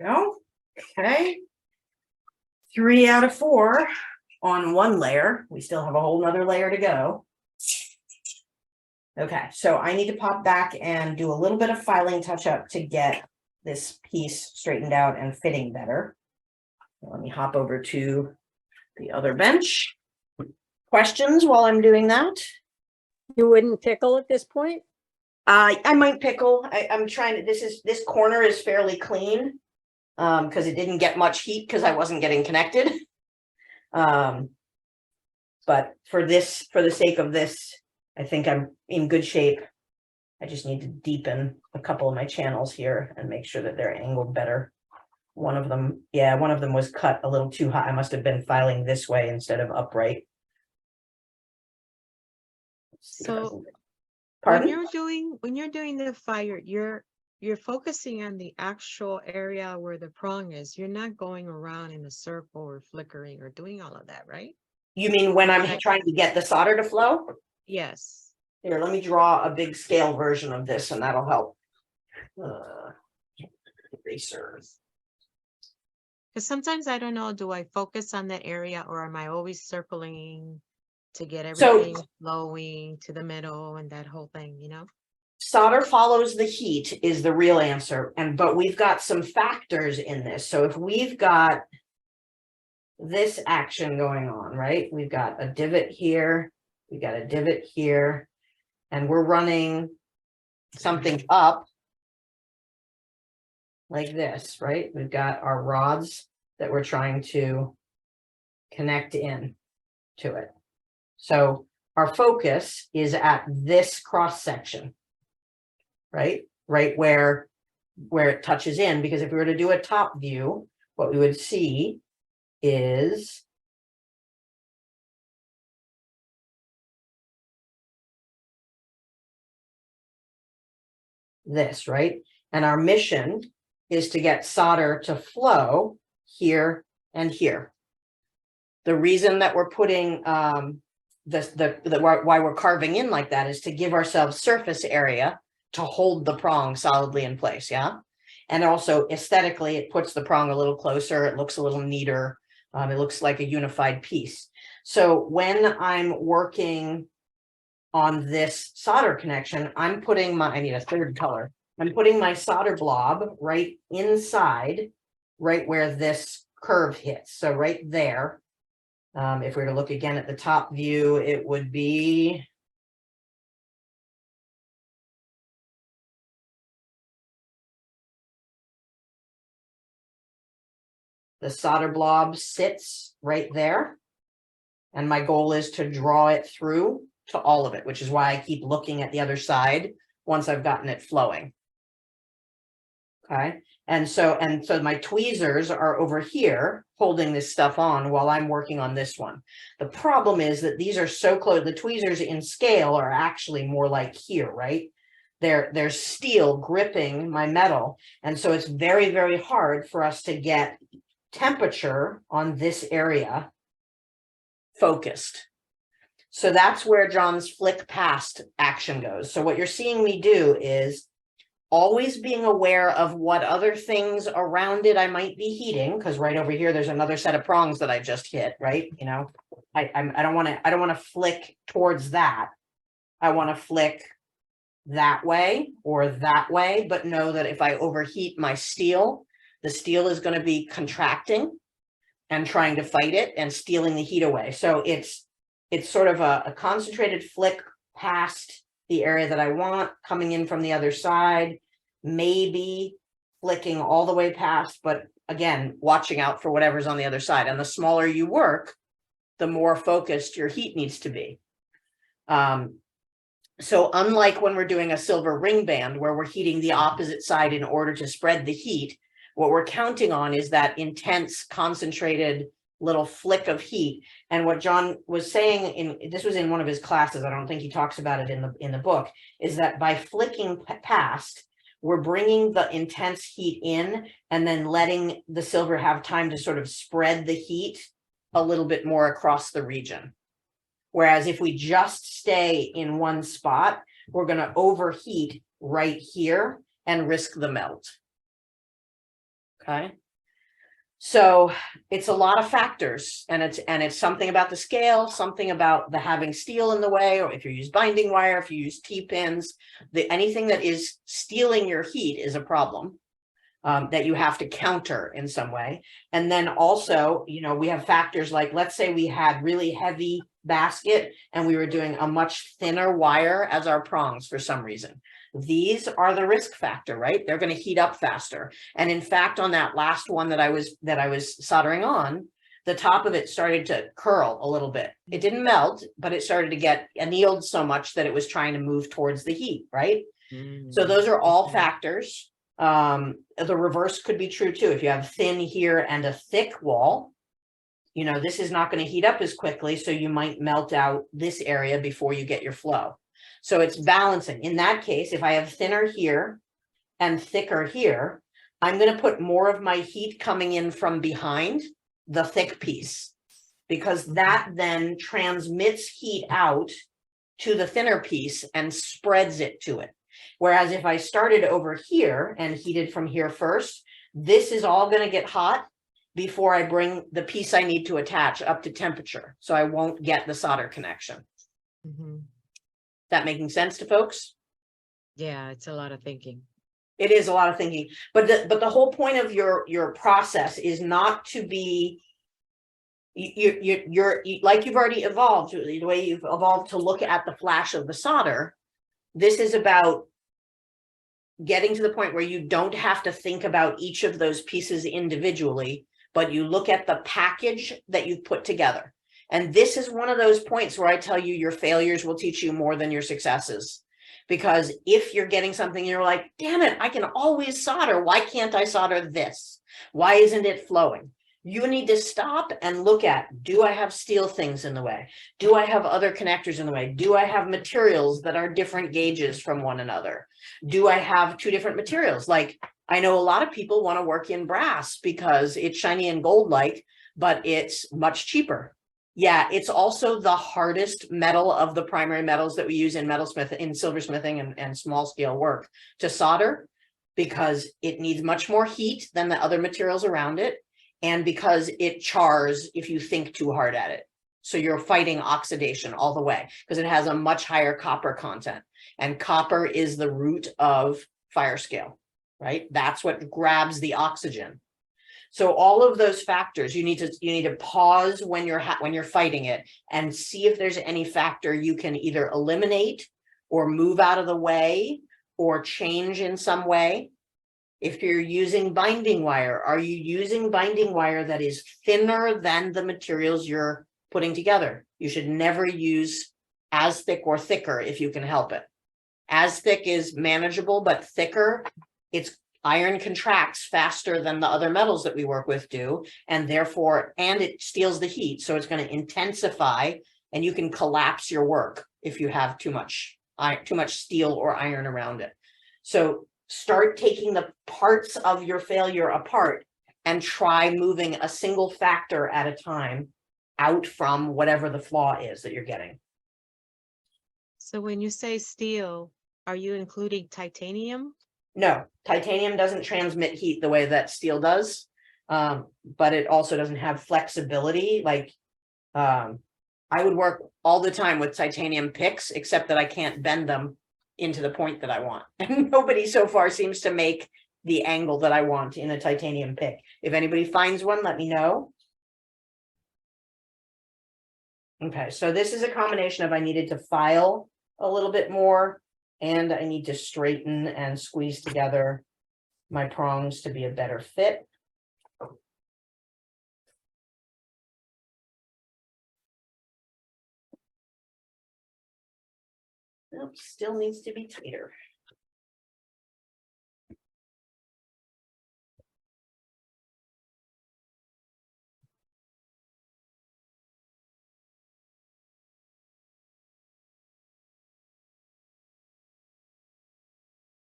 Go. Okay. 3 out of 4 on one layer. We still have a whole nother layer to go. Okay, so I need to pop back and do a little bit of filing touch up to get this piece straightened out and fitting better. Let me hop over to the other bench. Questions while I'm doing that? You wouldn't pickle at this point? I might pickle. I'm trying to, this corner is fairly clean. Because it didn't get much heat because I wasn't getting connected. But for the sake of this, I think I'm in good shape. I just need to deepen a couple of my channels here and make sure that they're angled better. One of them, yeah, one of them was cut a little too high. I must have been filing this way instead of upright. Let's see if I So can get- when Pardon? you're doing the fire, you're focusing on the actual area where the prong is. You're not going around in a circle or flickering or doing all of that, right? You mean when I'm Like- trying to get the solder to flow? Yes. Here, let me draw a big scale version of this and that'll help. Eraser. Because sometimes I don't know, do I focus on that area or am I always circling to get So- everything flowing to the middle and that whole thing, you know? Solder follows the heat is the real answer. But we've got some factors in this. So if we've got this action going on, right? We've got a divot here, we got a divot here, and we're running something up like this, right? We've got our rods that we're trying to connect in to it. So our focus is at this cross section, right? Right where it touches in, because if we were to do a top view, what we would see is this, right? And our mission is to get solder to flow here and here. The reason that we're putting why we're carving in like that is to give ourselves surface area to hold the prong solidly in place, yeah? And also aesthetically, it puts the prong a little closer, it looks a little neater, it looks like a unified piece. So when I'm working on this solder connection, I'm putting my, I need a third color. I'm putting my solder blob right inside, right where this curve hits. So right there. If we were to look again at the top view, it would be the solder blob sits right there. And my goal is to draw it through to all of it, which is why I keep looking at the other side once I've gotten it flowing. Okay, and so my tweezers are over here holding this stuff on while I'm working on this one. The problem is that these are so close. The tweezers in scale are actually more like here, right? There's steel gripping my metal. And so it's very, very hard for us to get temperature on this area focused. So that's where John's flick past action goes. So what you're seeing me do is always being aware of what other things around it I might be heating, because right over here there's another set of prongs that I just hit, right? You know, I don't want to flick towards that. I want to flick that way or that way, but know that if I overheat my steel, the steel is going to be contracting and trying to fight it and stealing the heat away. So it's sort of a concentrated flick past the area that I want, coming in from the other side, maybe flicking all the way past, but again, watching out for whatever's on the other side. And the smaller you work, the more focused your heat needs to be. So unlike when we're doing a silver ring band where we're heating the opposite side in order to spread the heat, what we're counting on is that intense, concentrated little flick of heat. And what John was saying this was in one of his classes, I don't think he talks about it in the book, is that by flicking past, we're bringing the intense heat in and then letting the silver have time to sort of spread the heat a little bit more across the region. Whereas if we just stay in one spot, we're going to overheat right here and risk the melt. Okay. So it's a lot of factors, and it's something about the scale, something about the having steel in the way, or if you use binding wire, if you use T-pins, anything that is stealing your heat is a problem that you have to counter in some way. And then also, you know, we have factors like, let's say we had really heavy basket and we were doing a much thinner wire as our prongs for some reason. These are the risk factor, right? They're going to heat up faster. And in fact, on that last one that I was soldering on, the top of it started to curl a little bit. It didn't melt, but it started to get annealed so much that it was trying to move towards the heat, right? So those are all factors The reverse could be true too. If you have thin here and a thick wall, you know, this is not going to heat up as quickly, so you might melt out this area before you get your flow. So it's balancing. In that case, if I have thinner here and thicker here, I'm going to put more of my heat coming in from behind the thick piece, because that then transmits heat out to the thinner piece and spreads it to it. Whereas if I started over here and heated from here first, this is all going to get hot before I bring the piece I need to attach up to temperature. So I won't get the solder connection. Mhm. That making sense to folks? Yeah, it's a lot of thinking. It is a lot of thinking, but the whole point of your process is not to be, you're like you've already evolved, the way you've evolved to look at the flash of the solder. This is about getting to the point where you don't have to think about each of those pieces individually, but you look at the package that you've put together. And this is one of those points where I tell you your failures will teach you more than your successes. Because if you're getting something, you're like, damn it, I can always solder. Why can't I solder this? Why isn't it flowing? You need to stop and look at, do I have steel things in the way? Do I have other connectors in the way? Do I have materials that are different gauges from one another? Do I have two different materials? Like, I know a lot of people want to work in brass because it's shiny and gold-like, but it's much cheaper. Yeah, it's also the hardest metal of the primary metals that we use in metalsmith, in silversmithing and small scale work to solder, because it needs much more heat than the other materials around it, and because it chars if you think too hard at it. So you're fighting oxidation all the way because it has a much higher copper content, and copper is the root of fire scale, right? That's what grabs the oxygen. So all of those factors, you need to pause when you're fighting it and see if there's any factor you can either eliminate or move out of the way or change in some way. If you're using binding wire, are you using binding wire that is thinner than the materials you're putting together? You should never use as thick or thicker if you can help it. As thick is manageable, but thicker, iron contracts faster than the other metals that we work with do, and therefore, and it steals the heat. So it's going to intensify, and you can collapse your work if you have too much steel or iron around it. So start taking the parts of your failure apart and try moving a single factor at a time out from whatever the flaw is that you're getting. So when you say steel, are you including titanium? No, titanium doesn't transmit heat the way that steel does, but it also doesn't have flexibility. Like, I would work all the time with titanium picks, except that I can't bend them into the point that I want. And nobody so far seems to make the angle that I want in a titanium pick. If anybody finds one, let me know. Okay, so this is a combination of I needed to file a little bit more, and I need to straighten and squeeze together my prongs to be a better fit. Nope, still needs to be tighter.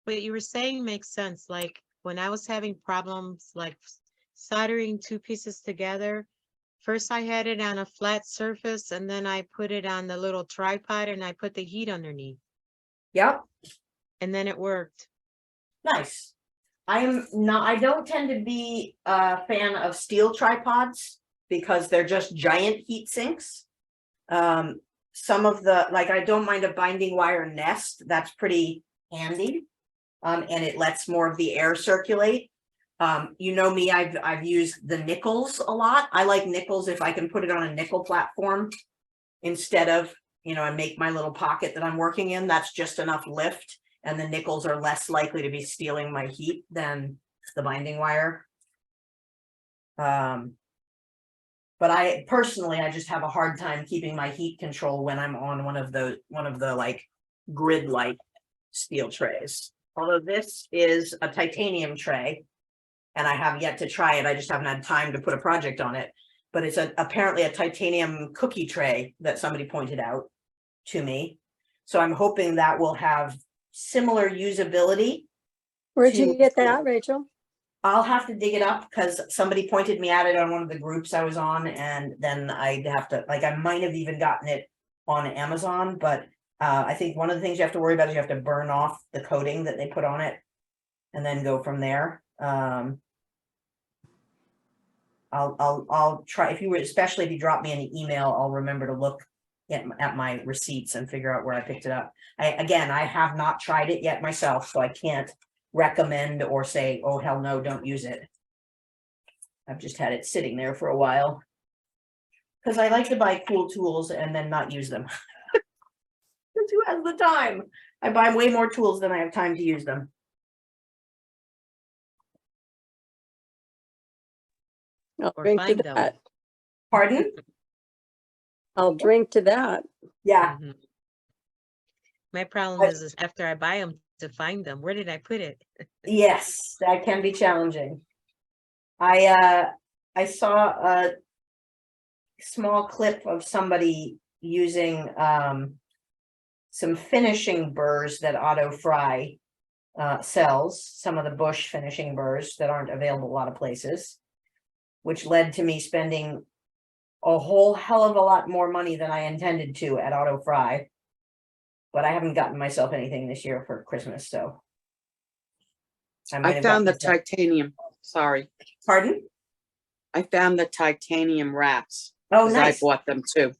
What you were saying makes sense. Like when I was having problems like soldering two pieces together, first I had it on a flat surface and then I put it on the little tripod and I put the heat underneath Yep, and then it worked. nice. I don't tend to be a fan of steel tripods because they're just giant heat sinks. Some of the, like, I don't mind a binding wire nest. That's pretty handy. And it lets more of the air circulate. You know me, I've used the nickels a lot. I like nickels if I can put it on a nickel platform instead of, you know, I make my little pocket that I'm working in. That's just enough lift, and the nickels are less likely to be stealing my heat than the binding wire. But I personally, I just have a hard time keeping my heat control when I'm on one of the like grid-like steel trays. Although this is a titanium tray. And I have yet to try it. I just haven't had time to put a project on it. But it's apparently a titanium cookie tray that somebody pointed out to me. So I'm hoping that will have similar usability. Where'd you to- get that, Rachel? I'll have to dig it up because somebody pointed me at it on one of the groups I was on, and then I'd have to, like, I might have even gotten it on Amazon, but I think one of the things you have to worry about is you have to burn off the coating that they put on it and then go from there. I'll try, if you were, especially if you drop me an email, I'll remember to look at my receipts and figure out where I picked it up. I have not tried it yet myself, so I can't recommend or say, oh, hell no, don't use it. I've just had it sitting there for a while. Because I like to buy cool tools and then not use them. Because who has the time? I buy way more tools than I have time to use them. I'll Or drink to find them. that. Pardon? I'll drink to that. Yeah. Mhm. My problem I- is after I buy them to find them. Where did I put it? Yes, that can be challenging. I saw a small clip of somebody using some finishing burrs that Auto Fry sells, some of the Bush finishing burrs that aren't available a lot of places, which led to me spending a whole hell of a lot more money than I intended to at Auto Fry. But I haven't gotten myself anything this year for Christmas, so. might I have found the gotten myself- titanium, sorry. Pardon? I found the titanium wraps. Oh, 'Cause nice, I bought them too.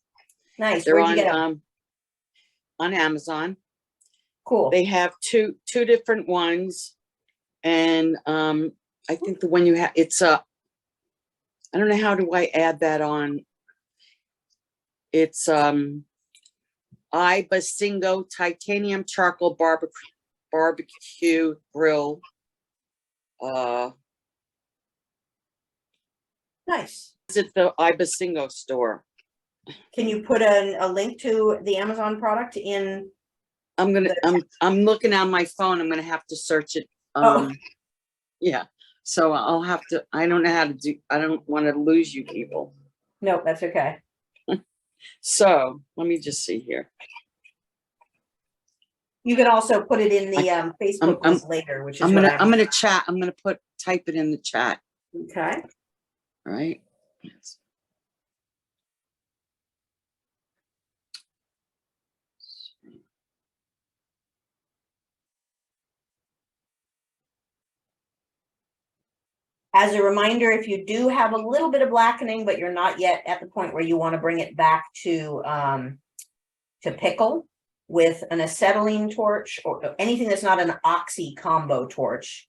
nice. They're Where'd you get on, them? on Amazon. Cool. They have two different ones. And, I think the one you have, it's I don't know, how do I add that on? It's, Basingo titanium charcoal barbecue grill. Nice. Visit the Basingo store. Can you put a link to the Amazon product in? I'm looking on my phone. I'm gonna have to search it. Oh. Yeah, so I'll have to, I don't know how to do, I don't want to lose you people. No, that's okay. So let me just see here. You can also put it in the Facebook I'm- list later, which is I'm what gonna chat. I'm gonna type it in the chat, Okay. all right? Yes. As a reminder, if you do have a little bit of blackening, but you're not yet at the point where you want to bring it back to pickle with an acetylene torch or anything that's not an oxy combo torch,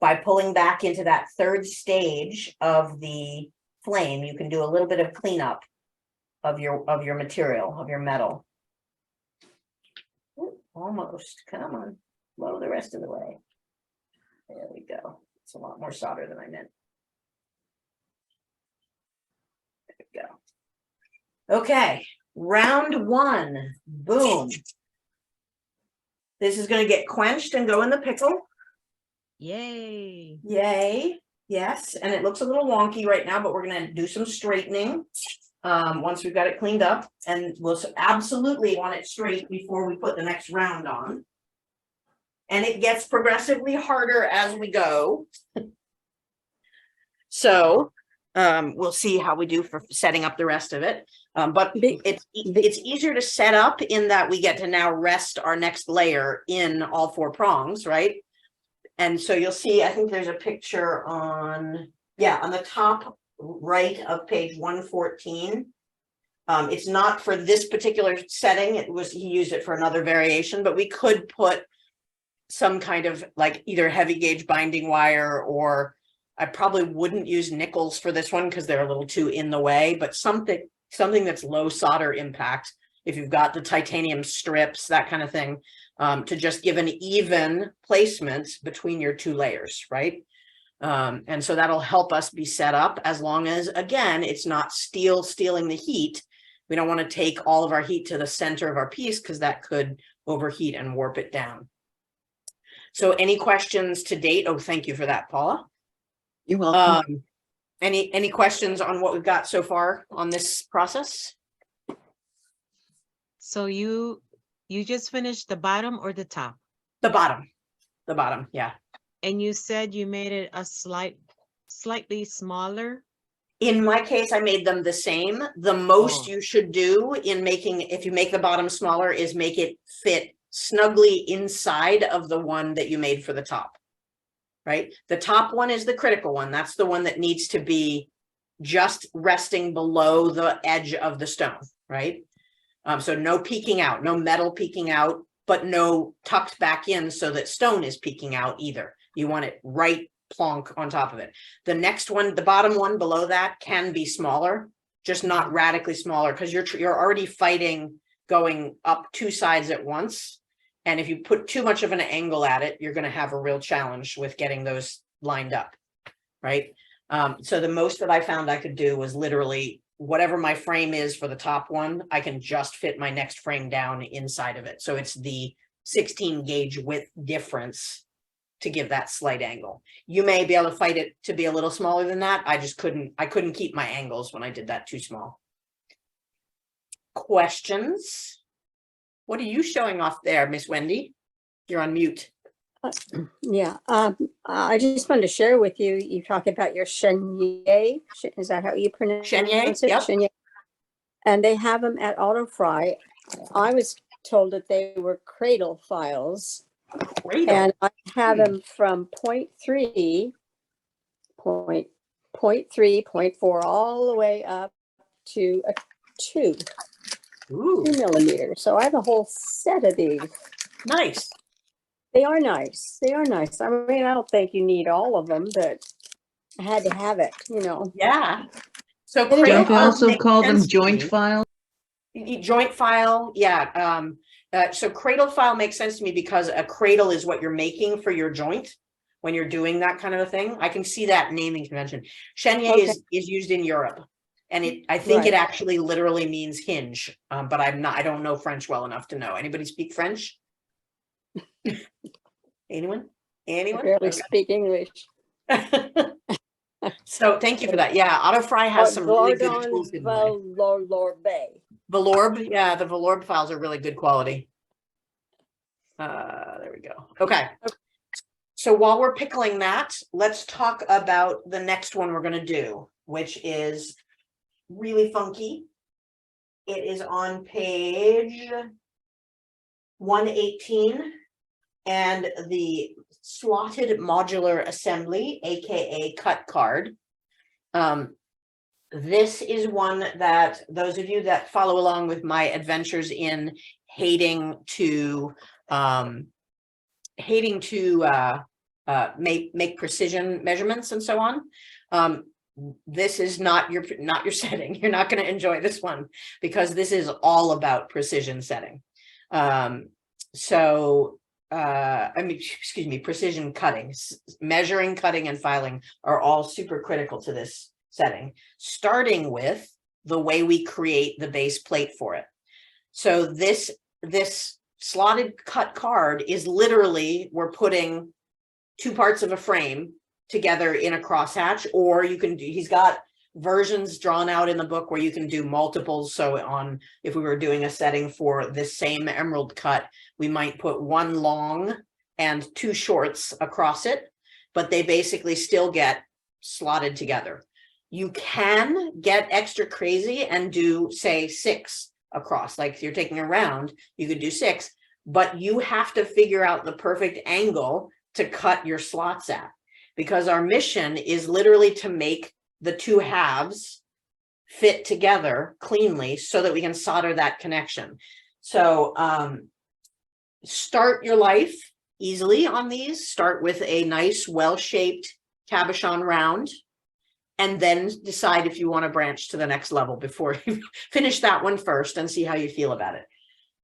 by pulling back into that third stage of the flame, you can do a little bit of cleanup of your material, of your metal. Ooh, almost, come on, blow the rest of the way. There we go. It's a lot more solder than I meant. There we go. Okay, round one, boom. This is gonna get quenched and go in the pickle. Yay. Yay, yes, and it looks a little wonky right now, but we're gonna do some straightening. Once we've got it cleaned up, and we'll absolutely want it straight before we put the next round on. And it gets progressively harder as we go. So, we'll see how we do for setting up the rest of it. But it's easier to set up in that we get to now rest our next layer in all four prongs, right? And so you'll see, I think there's a picture on the top right of page 114. It's not for this particular setting. He used it for another variation, but we could put some kind of like either heavy gauge binding wire, or I probably wouldn't use nickels for this one because they're a little too in the way, but something that's low solder impact. If you've got the titanium strips, that kind of thing, to just give an even placement between your two layers, right? And so that'll help us be set up, as long as, again, it's not stealing the heat. We don't want to take all of our heat to the center of our piece because that could overheat and warp it down. So any questions to date? Oh, thank you for that, Paula. You're welcome. Any questions on what we've got so far on this process? So you just finished the bottom or the top? The bottom, yeah. And you said you made it a slightly smaller? In my case, I made them the same. The most Oh. you should do in making, if you make the bottom smaller, is make it fit snugly inside of the one that you made for the top. Right? The top one is the critical one. That's the one that needs to be just resting below the edge of the stone, right? So no peeking out, no metal peeking out, but no tucked back in so that stone is peeking out either. You want it right plonk on top of it. The next one, the bottom one below that can be smaller, just not radically smaller, because you're already fighting going up two sides at once. And if you put too much of an angle at it, you're going to have a real challenge with getting those lined up, right? So the most that I found I could do was literally whatever my frame is for the top one, I can just fit my next frame down inside of it. So it's the 16 gauge width difference to give that slight angle. You may be able to fight it to be a little smaller than that. I couldn't keep my angles when I did that too small. Questions? What are you showing off there, Miss Wendy? You're on mute. Yeah, I just wanted to share with you, you talk about your chenille. Is that how you pronounce it? Chenier, yep. Chenier. And they have them at Auto Fry. I was told that they were cradle files. Cradle. And I have them from 0.3, 0.4, all the way up to a 2 Ooh, millimeters. So I have a whole set of these. nice. They are nice. They are nice. I mean, I don't think you need all of them, but I had to have it, you know. Yeah. So Don't cradle Don't you files also make call them sense to joint me. files? Joint file, yeah. So cradle file makes sense to me because a cradle is what you're making for your joint when you're doing that kind of a thing. I can see that naming convention. Chenier Okay. is used in Europe, and I think it Right. actually literally means hinge. But I don't know French well enough to know. Anybody speak French? Anyone? I barely Okay. speak English. So thank you for that. Yeah, AutoFry has some really good Gordon tools in there. Valorbe. Valorb, yeah, the Valorb files are really good quality. There we go. Okay. So while we're pickling that, let's talk about the next one we're going to do, which is really funky. It is on page 118 and the slotted modular assembly, aka cut card. This is one that those of you that follow along with my adventures in hating to make precision measurements and so on. This is not your setting. You're not going to enjoy this one because this is all about precision setting. Precision cutting, measuring, cutting, and filing are all super critical to this setting, starting with the way we create the base plate for it. So this slotted cut card is literally, we're putting two parts of a frame together in a crosshatch, or you can do, he's got versions drawn out in the book where you can do multiples. So if we were doing a setting for this same emerald cut, we might put one long and two shorts across it, but they basically still get slotted together. You can get extra crazy and do, say, 6 across. Like if you're taking a round, you could do 6, but you have to figure out the perfect angle to cut your slots at, because our mission is literally to make the two halves fit together cleanly so that we can solder that connection. So start your life easily on these. Start with a nice, well-shaped cabochon round, and then decide if you want to branch to the next level before you finish that one first and see how you feel about it.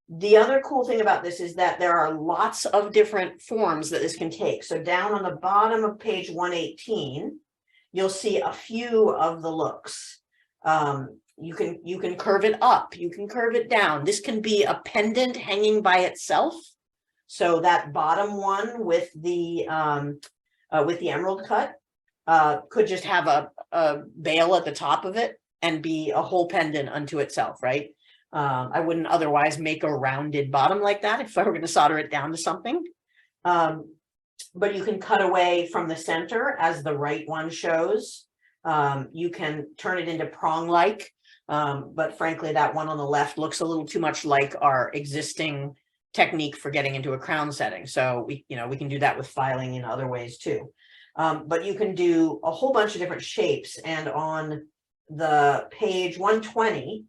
The other cool thing about this is that there are lots of different forms that this can take. So down on the bottom of page 118, you'll see a few of the looks. You can curve it up, you can curve it down. This can be a pendant hanging by itself, So that bottom one with the emerald cut could just have a bail at the top of it and be a whole pendant unto itself, right? I wouldn't otherwise make a rounded bottom like that if I were going to solder it down to something. But you can cut away from the center as the right one shows. You can turn it into prong-like, but frankly, that one on the left looks a little too much like our existing technique for getting into a crown setting. So we can do that with filing in other ways too. But you can do a whole bunch of different shapes. And on the page 120,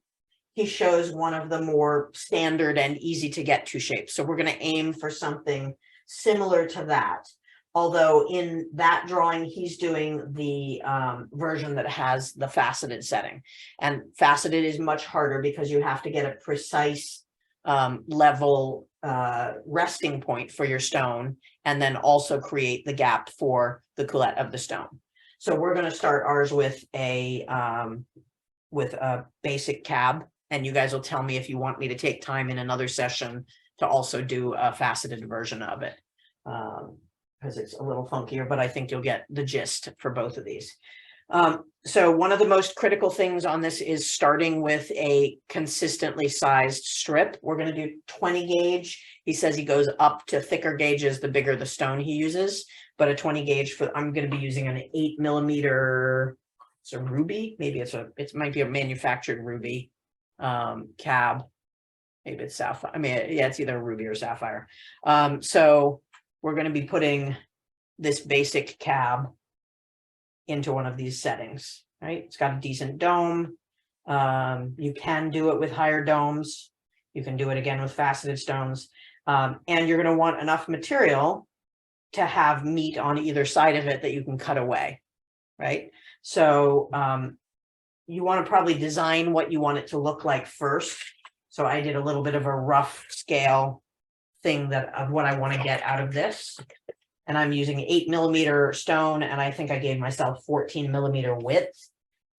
he shows one of the more standard and easy to get to shapes. So we're going to aim for something similar to that. Although in that drawing, he's doing the version that has the faceted setting. And faceted is much harder because you have to get a precise level resting point for your stone, and then also create the gap for the collet of the stone. So we're going to start ours with a basic cab, and you guys will tell me if you want me to take time in another session to also do a faceted version of it, because it's a little funkier, but I think you'll get the gist for both of these. So one of the most critical things on this is starting with a consistently sized strip. We're going to do 20 gauge. He says he goes up to thicker gauges the bigger the stone he uses, but a 20 gauge for, I'm going to be using an 8mm, it's a ruby, maybe it might be a manufactured ruby cab. Maybe it's sapphire. I mean, yeah, it's either ruby or sapphire. So we're going to be putting this basic cab into one of these settings, right? It's got a decent dome. You can do it with higher domes. You can do it again with faceted stones. And you're going to want enough material to have meat on either side of it that you can cut away, right? So you want to probably design what you want it to look like first. So I did a little bit of a rough scale thing of what I want to get out of this. And I'm using 8mm stone, and I think I gave myself 14mm width.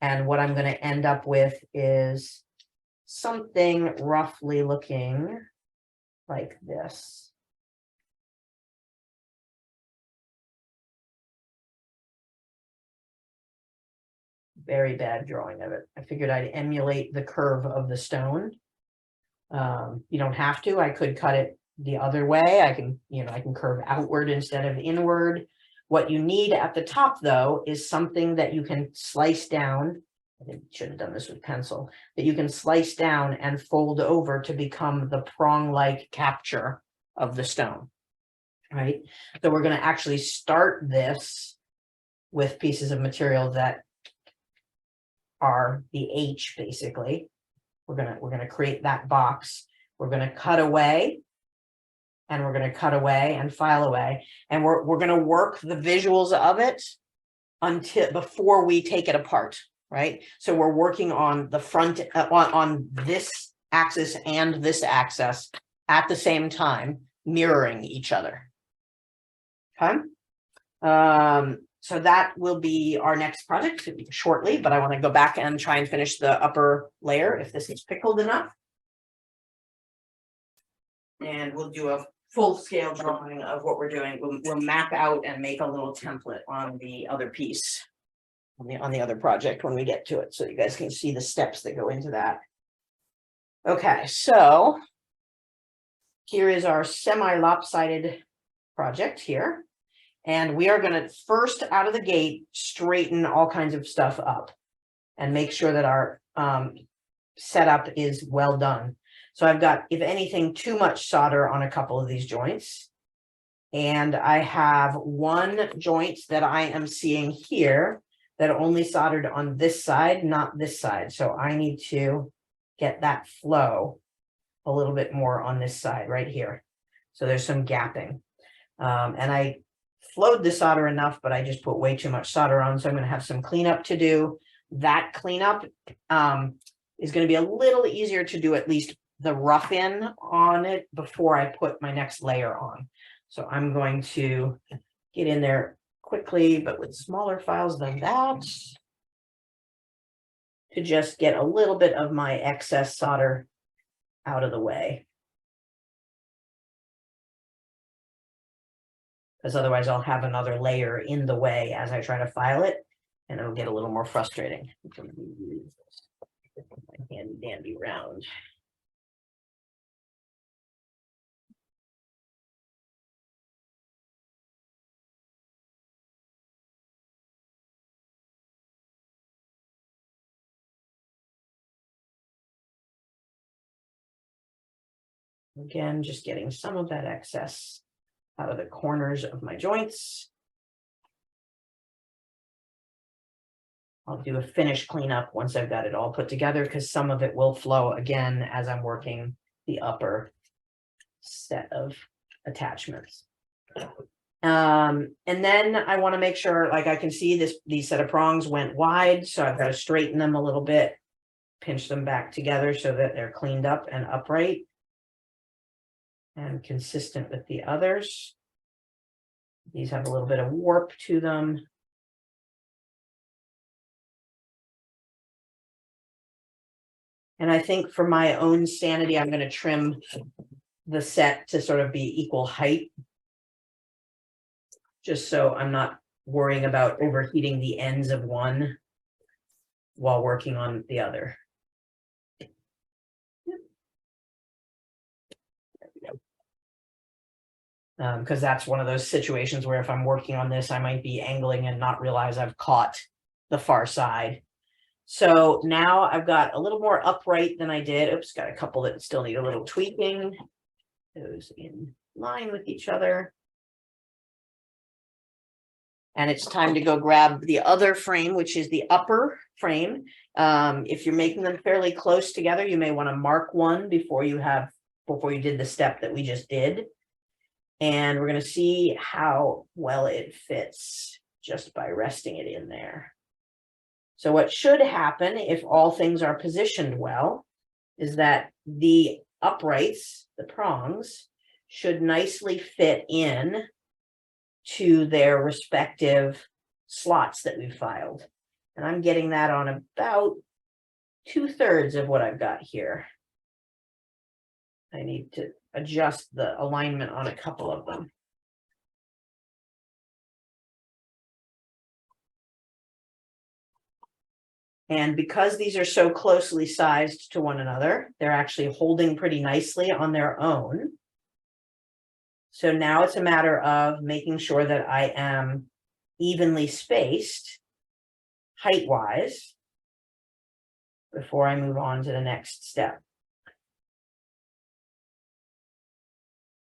And what I'm going to end up with is something roughly looking like this. Very bad drawing of it. I figured I'd emulate the curve of the stone. You don't have to. I could cut it the other way. I can curve outward instead of inward. What you need at the top, though, is something that you can slice down. I should have done this with pencil. That you can slice down and fold over to become the prong-like capture of the stone, right? So we're going to actually start this with pieces of material that are the H, basically. We're gonna create that box. We're gonna cut away, and we're gonna cut away and file away, and we're gonna work the visuals of it until before we take it apart, right? So we're working on the front on this axis and this axis at the same time, mirroring each other. Okay. So that will be our next project shortly, but I want to go back and try and finish the upper layer if this is pickled enough. And we'll do a full-scale drawing of what we're doing. We'll map out and make a little template on the other piece, on the other project when we get to it, so you guys can see the steps that go into that. Okay, so here is our semi-lopsided project here. And we are going to first out of the gate straighten all kinds of stuff up and make sure that our setup is well done. So I've got, if anything, too much solder on a couple of these joints. And I have one joint that I am seeing here that only soldered on this side, not this side. So I need to get that flow a little bit more on this side right here. So there's some gapping. And I flowed the solder enough, but I just put way too much solder on. So I'm going to have some cleanup to do. That cleanup is going to be a little easier to do, at least the rough in on it, before I put my next layer on. So I'm going to get in there quickly, but with smaller files than that, to just get a little bit of my excess solder out of the way. because otherwise I'll have another layer in the way as I try to file it, and it'll get a little more frustrating. My handy dandy round. Again, just getting some of that excess out of the corners of my joints. I'll do a finish cleanup once I've got it all put together, because some of it will flow again as I'm working the upper set of attachments. And then I want to make sure, like I can see these set of prongs went wide, so I've got to straighten them a little bit, pinch them back together so that they're cleaned up and upright and consistent with the others. These have a little bit of warp to them. And I think for my own sanity, I'm going to trim the set to sort of be equal height, just so I'm not worrying about overheating the ends of one while working on the other. Because that's one of those situations where if I'm working on this, I might be angling and not realize I've caught the far side. So now I've got a little more upright than I did. Oops, got a couple that still need a little tweaking. Those in line with each other. And it's time to go grab the other frame, which is the upper frame. If you're making them fairly close together, you may want to mark one before you did the step that we just did. And we're going to see how well it fits just by resting it in there. So what should happen if all things are positioned well is that the uprights, the prongs, should nicely fit in to their respective slots that we've filed. And I'm getting that on about 2/3 of what I've got here. I need to adjust the alignment on a couple of them. And because these are so closely sized to one another, they're actually holding pretty nicely on their own. So now it's a matter of making sure that I am evenly spaced height-wise before I move on to the next step.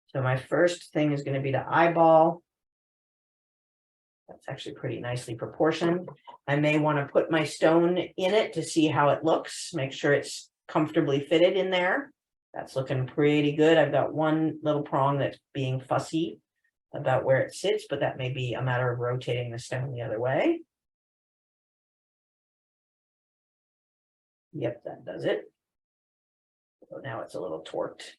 So my first thing is going to be to eyeball. That's actually pretty nicely proportioned. I may want to put my stone in it to see how it looks, make sure it's comfortably fitted in there. That's looking pretty good. I've got one little prong that's being fussy about where it sits, but that may be a matter of rotating the stone the other way. Yep, that does it. So now it's a little torqued.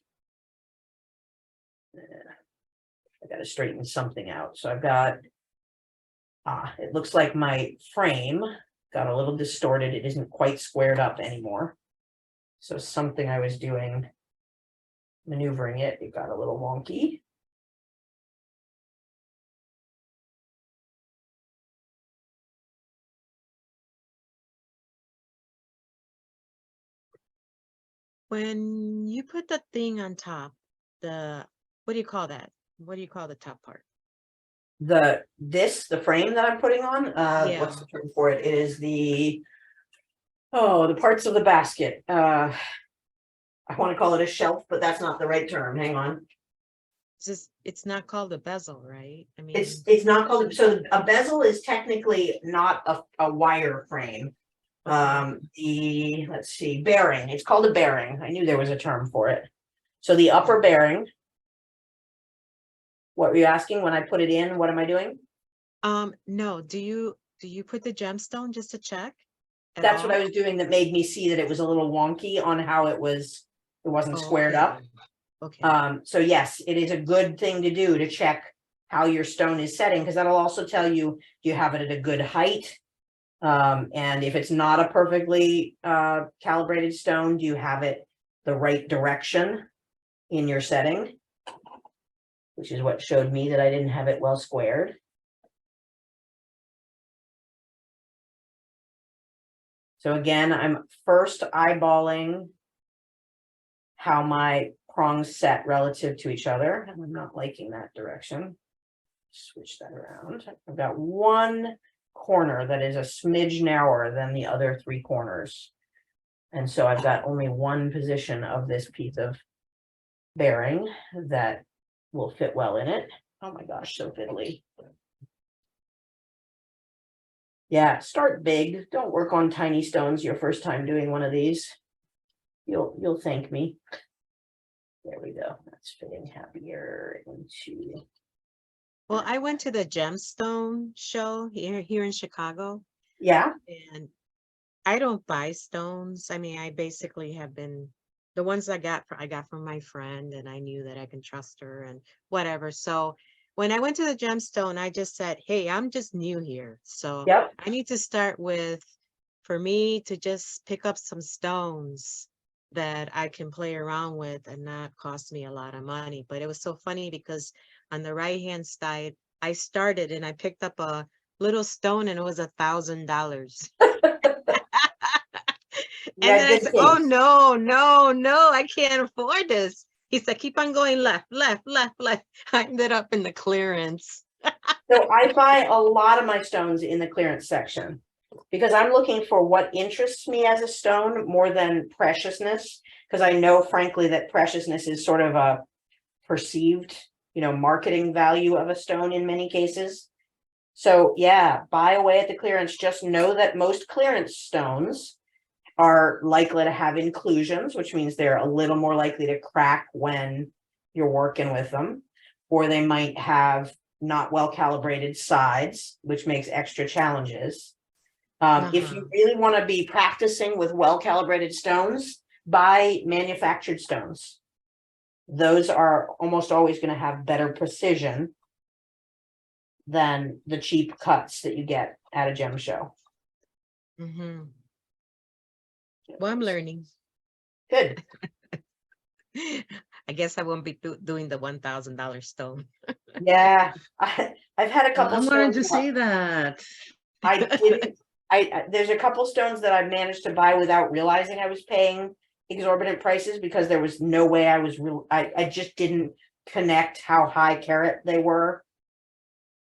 I got to straighten something out. So I've got, it looks like my frame got a little distorted. It isn't quite squared up anymore. So something I was doing, maneuvering it, it got a little wonky. When you put the thing on top, what do you call that? What do you call the top part? The frame that I'm putting on, Yeah. what's the term for it? It is the parts of the basket. I want to call it a shelf, but that's not the right term. Hang on. It's not called a bezel, right? I mean, It's not called, so a bezel is technically not a wire frame. Let's see, bearing, it's called a bearing. I knew there was a term for it. So the upper bearing. What were you asking when I put it in? What am I doing? no, do you put the gemstone just to check? That's what I was doing that made me see that it was a little wonky on how it wasn't squared up. Okay. So yes, it is a good thing to do to check how your stone is setting, because that'll also tell you, do you have it at a good height? And if it's not a perfectly calibrated stone, do you have it the right direction in your setting? which is what showed me that I didn't have it well squared. So again, I'm first eyeballing how my prongs set relative to each other, and I'm not liking that direction. Switch that around. I've got one corner that is a smidge narrower than the other three corners. And so I've got only one position of this piece of bearing that will fit well in it. Oh my gosh, so fiddly. Yeah, start big. Don't work on tiny stones your first time doing one of these. You'll thank me. There we go. That's fitting happier into. Well, I went to the gemstone show here in Chicago, Yeah. and I don't buy stones. I mean, I basically have been the ones I got from my friend, and I knew that I can trust her and whatever. So when I went to the gemstone, I just said, hey, I'm just new here. So Yep. I need to start with, for me to just pick up some stones that I can play around with and not cost me a lot of money. But it was so funny because on the right hand side, I started and I picked up a little stone and it was $1,000. And then I said, oh, no, I can't afford this. He said, keep on going left. I ended up in the clearance. So I buy a lot of my stones in the clearance section because I'm looking for what interests me as a stone more than preciousness. Because I know, frankly, that preciousness is sort of a perceived, marketing value of a stone in many cases. So yeah, buy away at the clearance. Just know that most clearance stones are likely to have inclusions, which means they're a little more likely to crack when you're working with them, or they might have not well calibrated sides, which makes extra challenges. If you really want to be practicing with well calibrated stones, buy manufactured stones. Those are almost always going to have better precision than the cheap cuts that you get at a gem show. Mm-hmm. Well, I'm learning. Good. I guess I won't be doing the $1,000 stone. Yeah, I've had a couple. I wanted to see that. I didn't. There's a couple stones that I've managed to buy without realizing I was paying exorbitant prices because there was no way I was real. I just didn't connect how high carat they were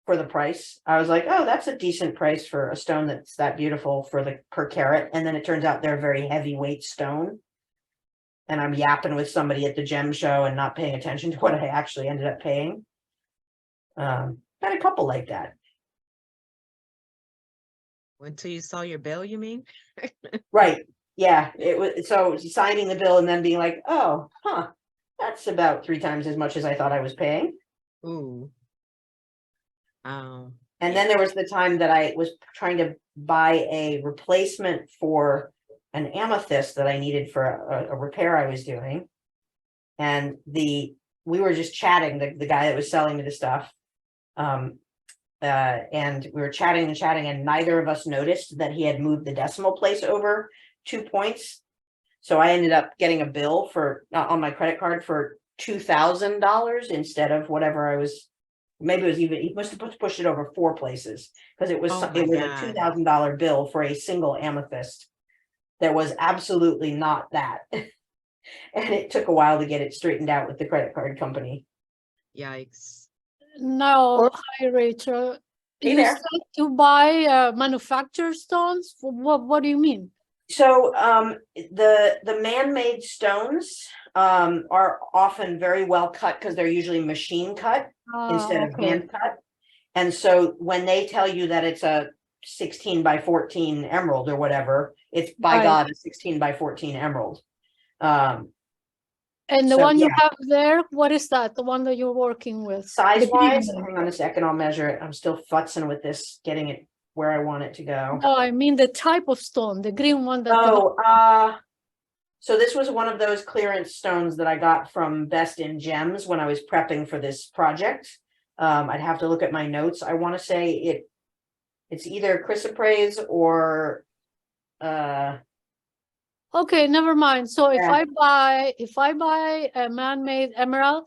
for the price. I was like, oh, that's a decent price for a stone that's that beautiful for the per carat. And then it turns out they're a very heavyweight stone. And I'm yapping with somebody at the gem show and not paying attention to what I actually ended up paying. Had a couple like that. Until you saw your bill, you mean? Right. Yeah. It was so signing the bill and then being like, oh, that's about 3 times as much as I thought I was paying. Ooh. And then there was the time that I was trying to buy a replacement for an amethyst that I needed for a repair I was doing. And we were just chatting, the guy that was selling me the stuff. And we were chatting, and neither of us noticed that he had moved the decimal place over 2 points. So I ended up getting a bill for on my credit card for $2,000 instead of whatever I was. Maybe it was even, he must have pushed it over 4 places because it was a $2,000 bill for a single amethyst that was absolutely not that. And it took a while to get it straightened out with the credit card company. Yikes. No, hi Rachel. Hey You there. said to buy manufactured stones? What do you mean? So the man-made stones are often very well cut because they're usually machine cut instead of hand cut. And so when they tell you that it's a 16 by 14 emerald or whatever, it's by God a 16 by 14 emerald. And the one you have there, what is that? The one that you're working with? Size-wise, hang on a second, I'll measure it. I'm still futzing with this, getting it where I want it to go. No, I mean the type of stone, the green one that. So this was one of those clearance stones that I got from Best in Gems when I was prepping for this project. I'd have to look at my notes. I want to say it's either chrysoprase or Okay, never mind. So if I buy a man-made emerald,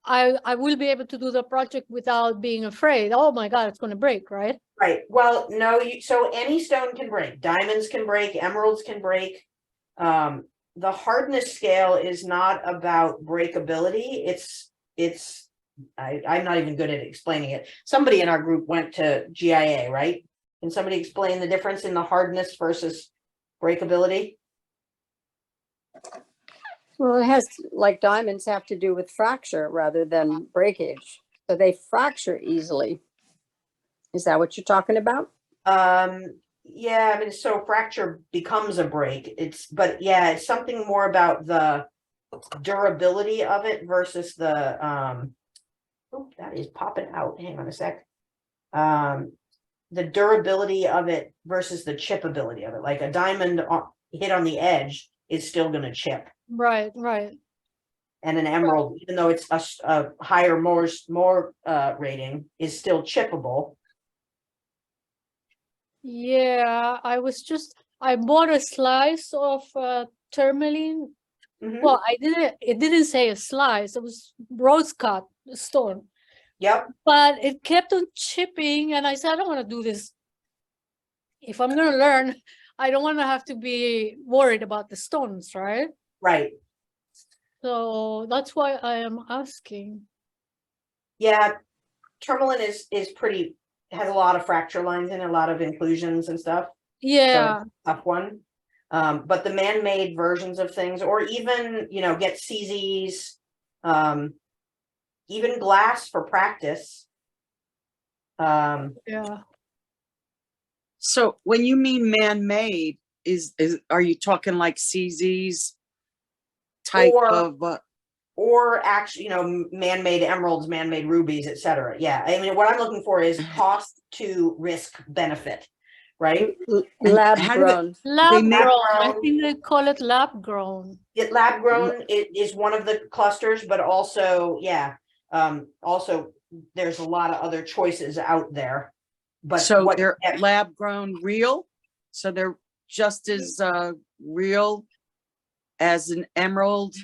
I will be able to do the project without being afraid. Oh my God, it's gonna break, right? Right, well, no, so any stone can break, diamonds can break, emeralds can break. The hardness scale is not about breakability, I'm not even good at explaining it. Somebody in our group went to GIA, right? Can somebody explain the difference in the hardness versus breakability? Well, it has, like diamonds have to do with fracture rather than breakage. So they fracture easily. Is that what you're talking about? Yeah, I mean, so fracture becomes a break. But yeah, it's something more about the durability of it versus the oh, that is popping out. Hang on a sec. The durability of it versus the chipability of it. Like a diamond hit on the edge is still going to chip, Right, right. and an emerald, even though it's a higher more rating, is still chippable. Yeah, I bought a slice of tourmaline. Mhm. Well, it didn't say a slice, it was rose cut stone, Yep. but it kept on chipping. And I said, I don't want to do this. If I'm going to learn, I don't want to have to be worried about the stones, right? Right. So that's why I am asking. Yeah. Tourmaline is pretty, has a lot of fracture lines and a lot of inclusions and stuff. Yeah, Tough one. But the man-made versions of things, or even, get CZs, even glass for practice. yeah. So when you mean man-made, are you talking like CZ's type of? Or actually, man-made emeralds, man-made rubies, etc. Yeah, I mean, what I'm looking for is cost to risk benefit, right? Lab how do they- grown. Lab make- grown. I grown. think they call it lab grown. Lab grown is one of the clusters, but also, yeah, also there's a lot of other choices out there. But So they're lab-grown real? So they're just as real as an emerald?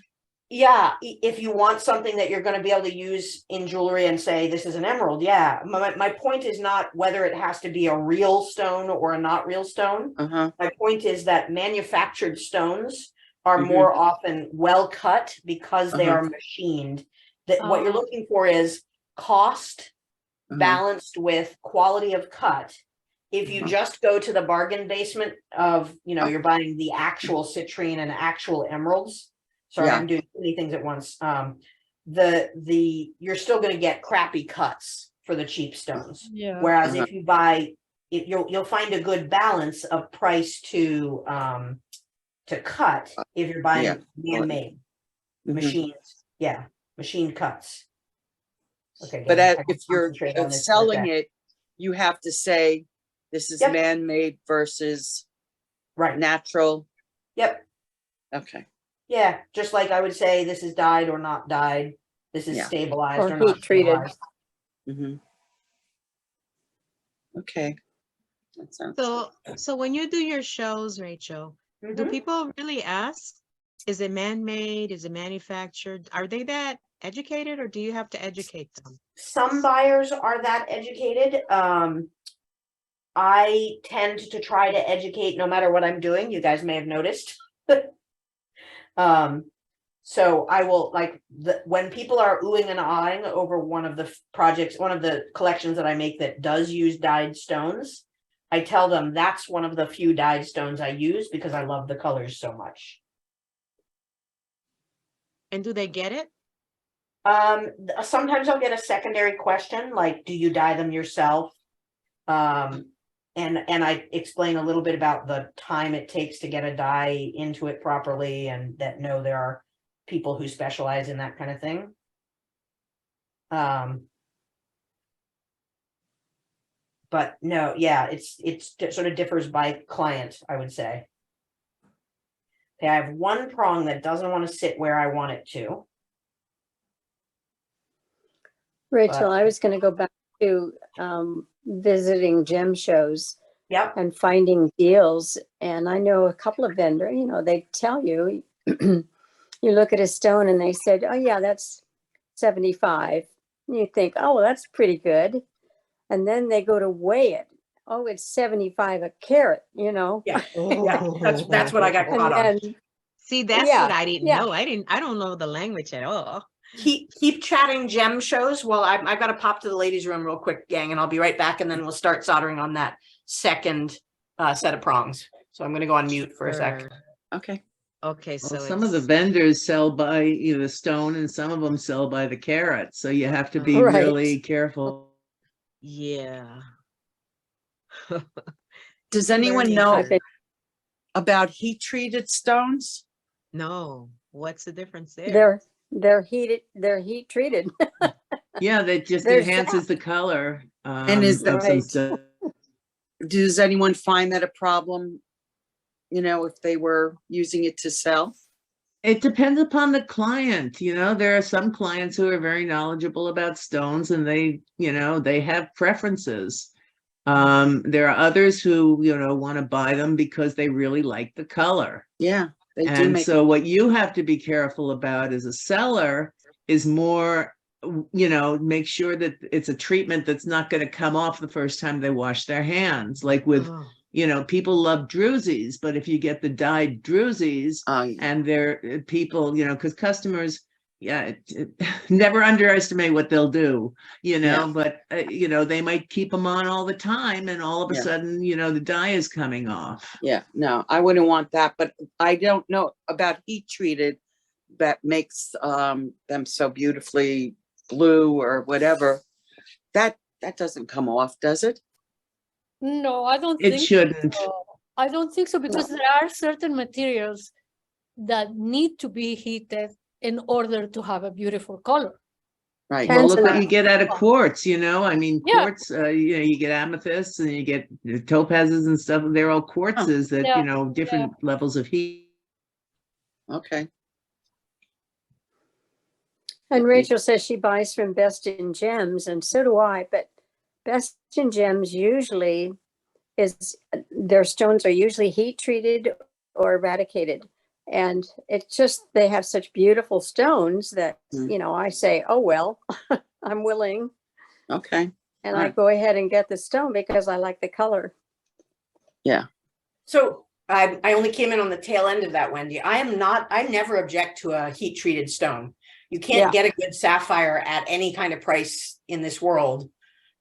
yeah, if you want something that you're going to be able to use in jewelry and say this is an emerald, yeah. My point is not whether it has to be a real stone or a not real stone. Uh-huh. My point is that manufactured stones are Mhm. more often well cut because they Uh-huh. are machined. That what you're Oh. looking for is cost Uh-huh. balanced with quality of cut. If you Uh-huh. just go to the bargain basement of, Oh. you're buying the actual citrine and actual emeralds. Sorry, Yeah. I'm doing too many things at once. You're still going to get crappy cuts for the cheap stones. Yeah. Whereas Uh-huh. if you buy it, you'll find a good balance of price to cut if you're buying Yeah. man-made Mhm. machines. Yeah, machine cuts. Okay, But guys, I can if you're concentrate on this for a selling sec. it, you have to say this is Yep. man-made versus Right. natural. Yep. Okay. Yeah, just like I would say this is dyed or not dyed. This is Yeah. stabilized Or or not heat treated. stabilized. Mm-hmm. Okay. That sounds So when you do your shows, Rachel, do Mhm. people really ask, is it man-made? Is it manufactured? Are they that educated, or do you have to educate them? Some buyers are that educated. I tend to try to educate no matter what I'm doing. You guys may have noticed. So I will when people are oohing and ahhing over one of the projects, one of the collections that I make that does use dyed stones, I tell them that's one of the few dyed stones I use because I love the colors so much. And do they get it? Sometimes I'll get a secondary question like, do you dye them yourself? And I explain a little bit about the time it takes to get a dye into it properly, and that there are people who specialize in that kind of thing. But no, yeah, it sort of differs by client, I would say. Okay, I have one prong that doesn't want to sit where I want it to. Rachel, But- I was going to go back to visiting gem shows Yep. and finding deals. And I know a couple of vendors, they tell you, you look at a stone and they said, oh yeah, it's 75. And you think, oh, well, that's pretty good. And then they go to weigh it. Oh, it's 75 a carat, you know? Yeah, yeah, that's what I got And caught on. then, See, that's Yeah, what I didn't yeah. know. I don't know the language at all. Keep chatting gem shows. Well, I've got to pop to the ladies' room real quick, gang, and I'll be right back. And then we'll start soldering on that second set of prongs. So I'm going to go on mute for a sec. Sure. Okay. Okay, so Well, some of the it's- vendors sell by the stone and some of them sell by the carat. So you have to be Right. really careful. yeah. Does anyone Learning know I've been- about heat treated stones? No, what's the difference there? they're heat treated. Yeah, that just There's enhances the color. And is of some right. stuff. Does anyone find that a problem? You know, if they were using it to sell? It depends upon the client. There are some clients who are very knowledgeable about stones and they have preferences. There are others who, want to buy them because they really like the color. Yeah, they do And make. so what you have to be careful about as a seller is more, make sure that it's a treatment that's not going to come off the first time they wash their hands. Like with, Oh, people love drusies, but if you get the dyed drusies Oh, yeah. and they're people, because customers, never underestimate what they'll do, Yeah. but, they might keep them on all the time and all of a Yeah. sudden, the dye is coming off. Yeah, no, I wouldn't want that, but I don't know about heat treated that makes them so beautifully blue or whatever. That doesn't come off, does it? No, I don't It think shouldn't. so. I don't think so because there are certain materials that need to be heated in order to have a beautiful color. Right. Well, look what Tanzanite. you get out of quartz, I mean, Yeah. quartz, you get amethysts and you get topazes and stuff. They're all quartzes that, Yeah, different levels of heat. Okay. And Rachel says she buys from Best in Gems, and so do I, but Best in Gems usually their stones are usually heat treated or eradicated. And it's just, they have such beautiful stones that, Mm. I say, oh, well, I'm willing. Okay. And I Alright. go ahead and get the stone because I like the color. So I only came in on the tail end of that, Wendy. I never object to a heat treated stone. You can't get a good sapphire at any kind of price in this world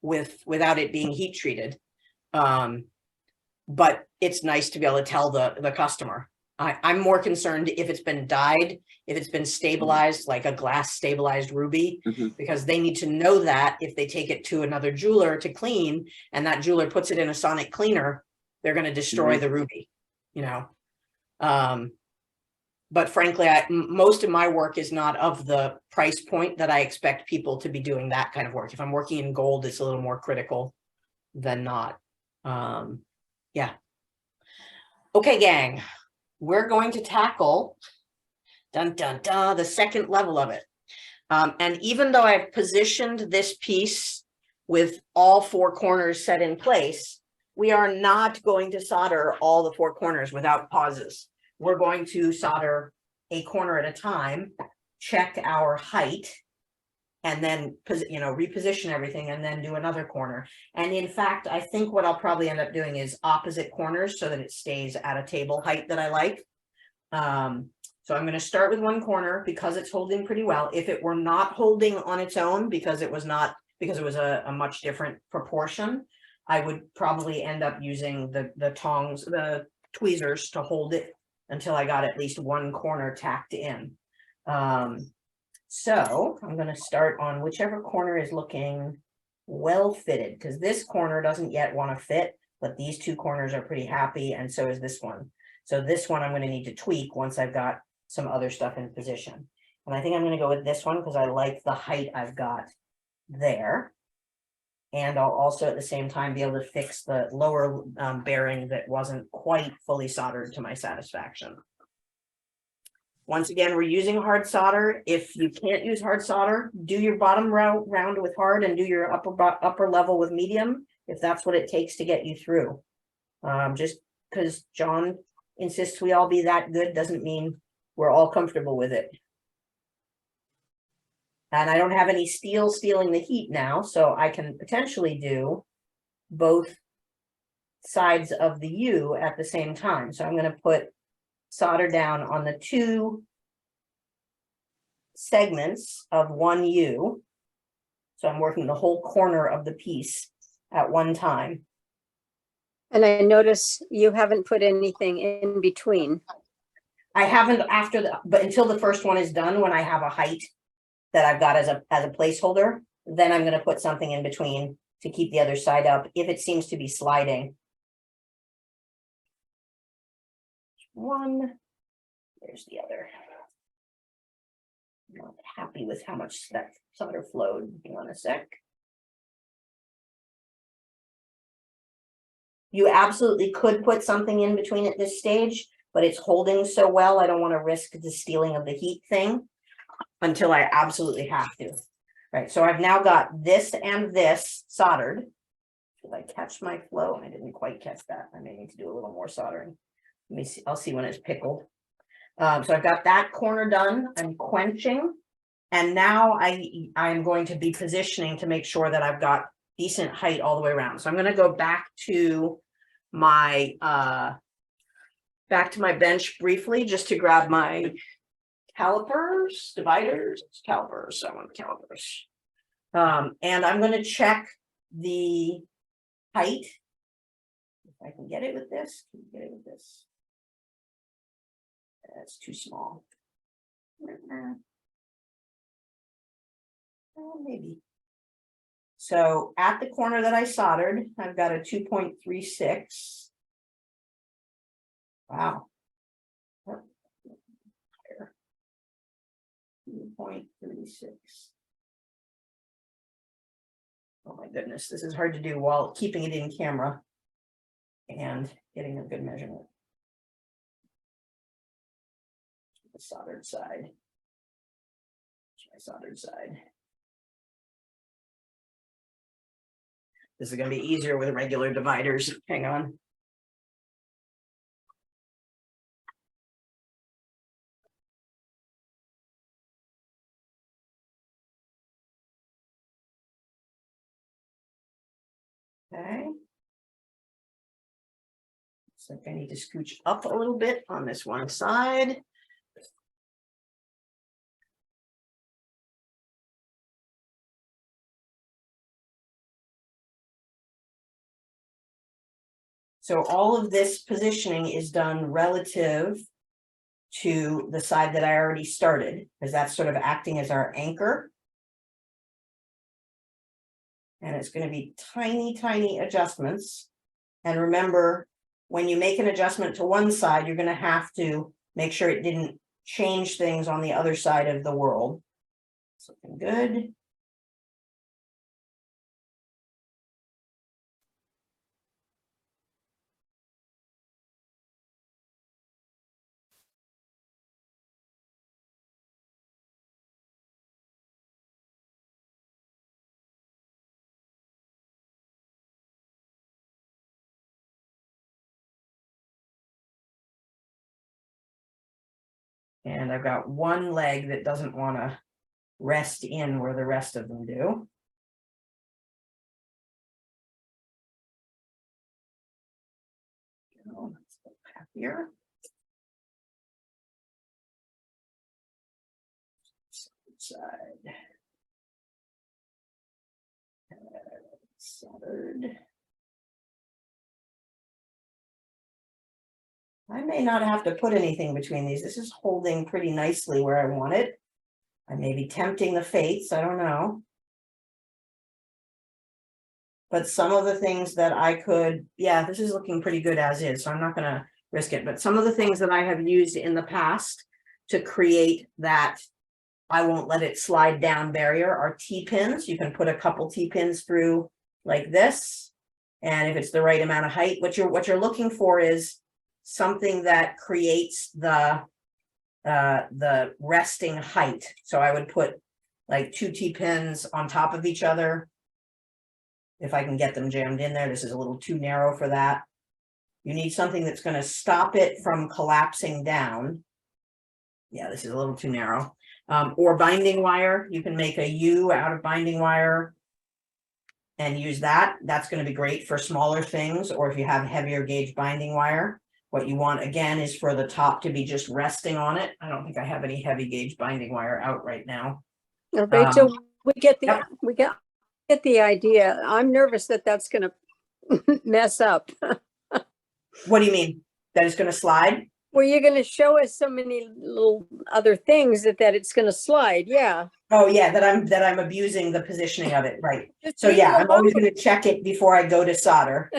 without it being heat treated. But it's nice to be able to tell the customer. I'm more concerned if it's been dyed, if it's been stabilized, like a glass stabilized ruby, Mhm. because because they need to know that if they take it to another jeweler to clean and that jeweler puts it in a sonic cleaner, they're going to destroy the ruby, But frankly, most of my work is not of the price point that I expect people to be doing that kind of work. If I'm working in gold, it's a little more critical than not. Yeah. Okay, gang, we're going to tackle the second level of it. And even though I've positioned this piece with all four corners set in place, we are not going to solder all the four corners without pauses. We're going to solder a corner at a time, check our height, and then reposition everything and then do another corner. And in fact, I think what I'll probably end up doing is opposite corners so that it stays at a table height that I like. So I'm going to start with one corner because it's holding pretty well. If it were not holding on its own because it was a much different proportion, I would probably end up using the tongs, the tweezers to hold it until I got at least one corner tacked in. So I'm going to start on whichever corner is looking well fitted, because this corner doesn't yet want to fit, but these two corners are pretty happy, and so is this one. So this one I'm going to need to tweak once I've got some other stuff in position. And I think I'm going to go with this one because I like the height I've got there. And I'll also at the same time be able to fix the lower bearing that wasn't quite fully soldered to my satisfaction. Once again, we're using hard solder. If you can't use hard solder, do your bottom round with hard and do your upper level with medium, if that's what it takes to get you through. Just because John insists we all be that good doesn't mean we're all comfortable with it. And I don't have any steel stealing the heat now, so I can potentially do both sides of the U at the same time. So I'm going to put solder down on the 2 segments of 1 U. So I'm working the whole corner of the piece at one time. And I notice you haven't put anything in between. I haven't but until the first one is done, when I have a height that I've got as a placeholder, then I'm going to put something in between to keep the other side up if it seems to be sliding. One, there's the other. I'm not happy with how much that solder flowed. Hang on a sec. You absolutely could put something in between at this stage, but it's holding so well, I don't want to risk the stealing of the heat thing until I absolutely have to. Right, so I've now got this and this soldered. Did I catch my flow? I didn't quite catch that. I may need to do a little more soldering. Let me see, I'll see when it's pickled. So I've got that corner done. I'm quenching. And now I'm going to be positioning to make sure that I've got decent height all the way around. So I'm going to go back to my bench briefly, just to grab my calipers, dividers, calipers. I want calipers. And I'm going to check the height. If I can get it with this, can you get it with this? That's too small. Maybe. So at the corner that I soldered, I've got a 2.36. Wow. 2.36. Oh my goodness, this is hard to do while keeping it in camera and getting a good measurement. The soldered side. My soldered side. This is going to be easier with regular dividers. Hang on. Okay. So I need to scooch up a little bit on this one side. So all of this positioning is done relative to the side that I already started, because that's sort of acting as our anchor. And it's going to be tiny, tiny adjustments. And remember, when you make an adjustment to one side, you're going to have to make sure it didn't change things on the other side of the world. Something good. And I've got one leg that doesn't want to rest in where the rest of them do. Let's go back here. Side. Soldered. I may not have to put anything between these. This is holding pretty nicely where I want it. I may be tempting the fates, I don't know. But some of the things that I could, yeah, this is looking pretty good as is, so I'm not gonna risk it. But some of the things that I have used in the past to create that I won't let it slide down barrier are T-pins. You can put a couple T-pins through like this. And if it's the right amount of height, what you're looking for is something that creates the resting height. So I would put like 2 T-pins on top of each other. If I can get them jammed in there. This is a little too narrow for that. You need something that's going to stop it from collapsing down. Yeah, this is a little too narrow. Or binding wire, you can make a U out of binding wire and use that. That's going to be great for smaller things, or if you have heavier gauge binding wire. What you want again is for the top to be just resting on it. I don't think I have any heavy gauge binding wire out right now. Rachel, we get the, yep. we get the idea. I'm nervous that that's gonna mess up. What do you mean? That it's going to slide? Well, you're gonna show us so many little other things that it's gonna slide, yeah. Oh yeah, that I'm abusing the positioning of it, right? Just So leave yeah, it I'm always alone. going to check it before I go to solder.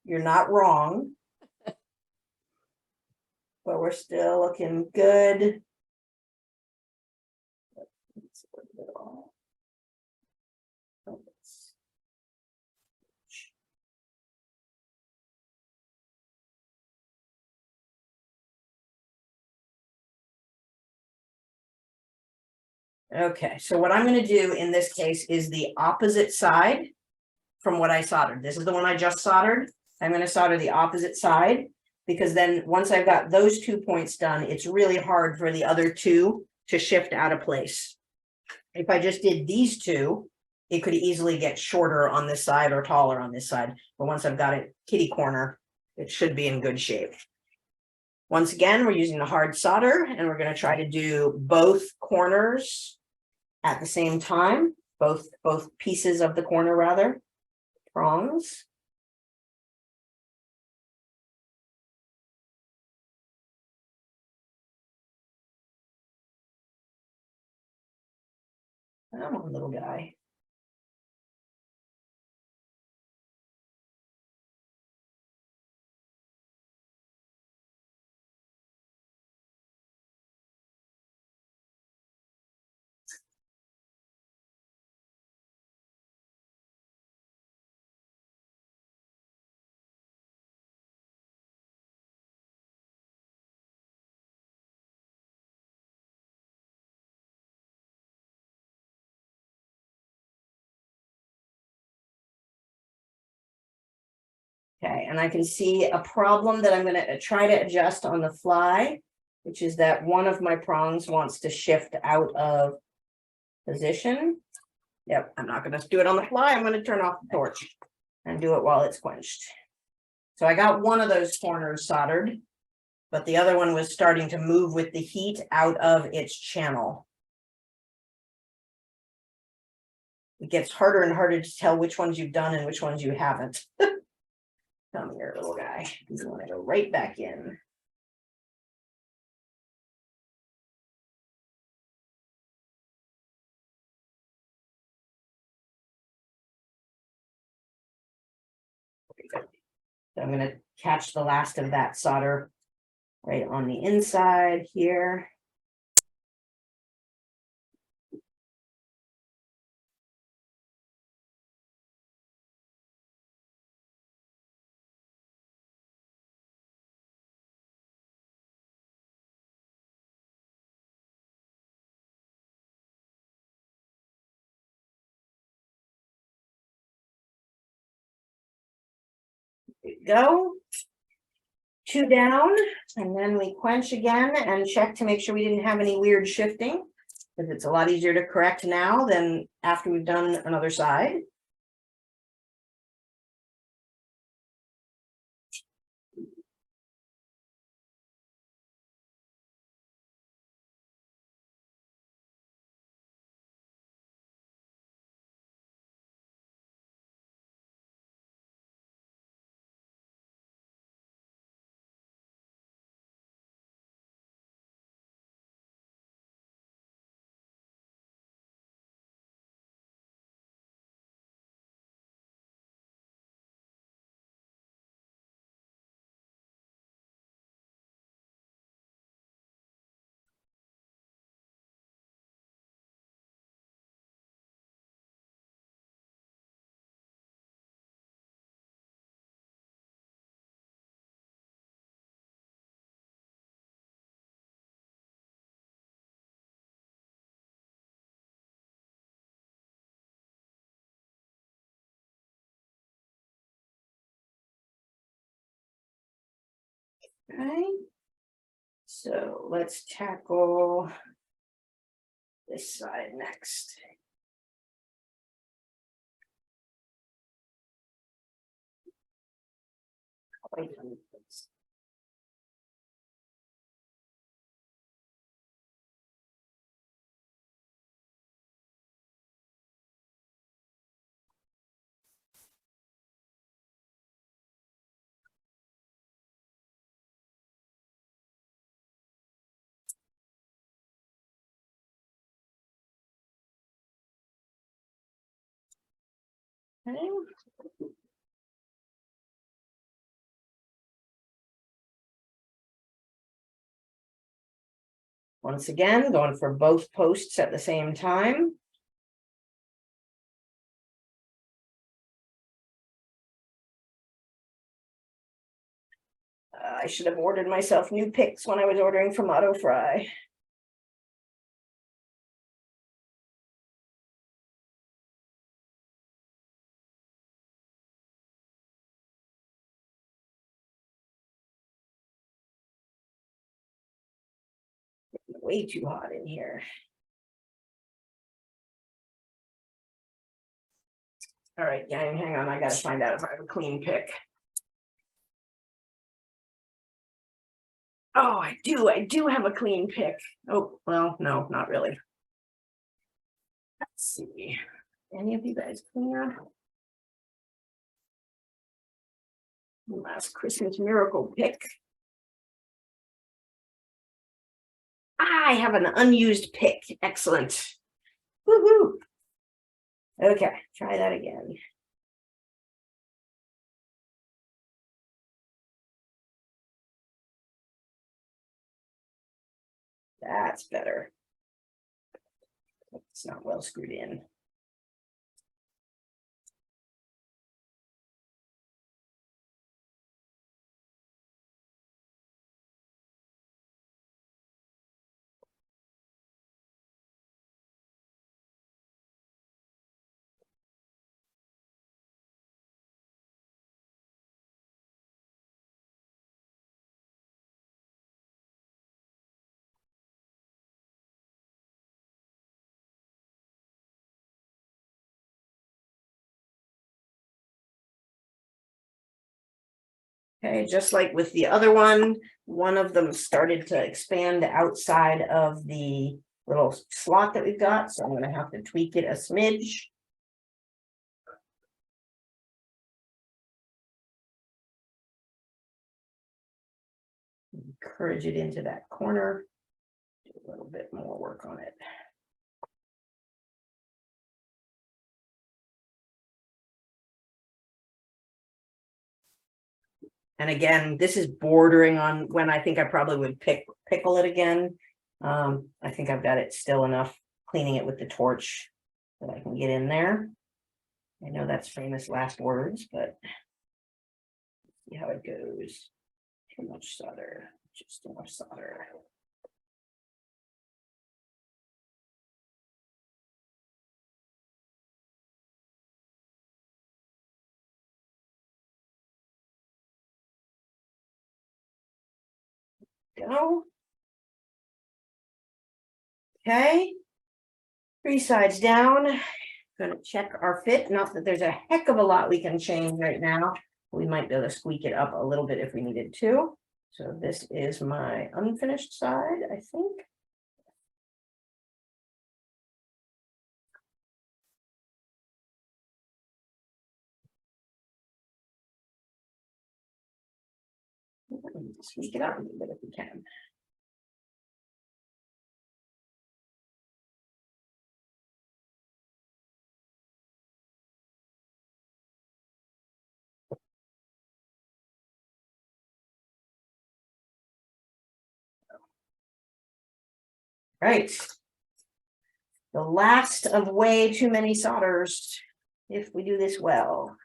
You're not wrong. But we're still looking good. Okay, so what I'm going to do in this case is the opposite side from what I soldered. This is the one I just soldered. I'm going to solder the opposite side, because then once I've got those 2 points done, it's really hard for the other two to shift out of place. If I just did these two, it could easily get shorter on this side or taller on this side. But once I've got it kitty corner, it should be in good shape. Once again, we're using the hard solder, and we're going to try to do both corners at the same time, both pieces of the corner, rather, prongs. Come on, little guy. Okay, and I can see a problem that I'm going to try to adjust on the fly, which is that one of my prongs wants to shift out of position. Yep, I'm not going to do it on the fly. I'm going to turn off the torch and do it while it's quenched. So I got one of those corners soldered, but the other one was starting to move with the heat out of its channel. It gets harder and harder to tell which ones you've done and which ones you haven't. Come here, little guy. You want to go right back in. So I'm going to catch the last of that solder right on the inside here. Go. 2 down, and then we quench again and check to make sure we didn't have any weird shifting, because it's a lot easier to correct now than after we've done another side. Okay. So let's tackle this side next. Okay. Once again, going for both posts at the same time. I should have ordered myself new picks when I was ordering from Auto Fry. Way too hot in here. All right, gang, hang on. I gotta find out if I have a clean pick. Oh, I do have a clean pick. Oh, well, no, not really. Let's see. Any of you guys clear? Last Christmas miracle pick. I have an unused pick. Excellent. Woohoo. Okay, try that again. That's better. It's not well screwed in. Okay, just like with the other one of them started to expand outside of the little slot that we've got, so I'm gonna have to tweak it a smidge. Encourage it into that corner. Do a little bit more work on it. And again, this is bordering on when I think I probably would pickle it again. I think I've got it still enough cleaning it with the torch that I can get in there. I know that's famous last words, but see how it goes. Too much solder, just enough solder. Go. Okay. 3 sides down. Gonna check our fit. Not that there's a heck of a lot we can change right now. We might be able to squeak it up a little bit if we needed to. So this is my unfinished side, I think. Squeak it out a little bit if we can. Right. The last of way too many solders, if we do this well.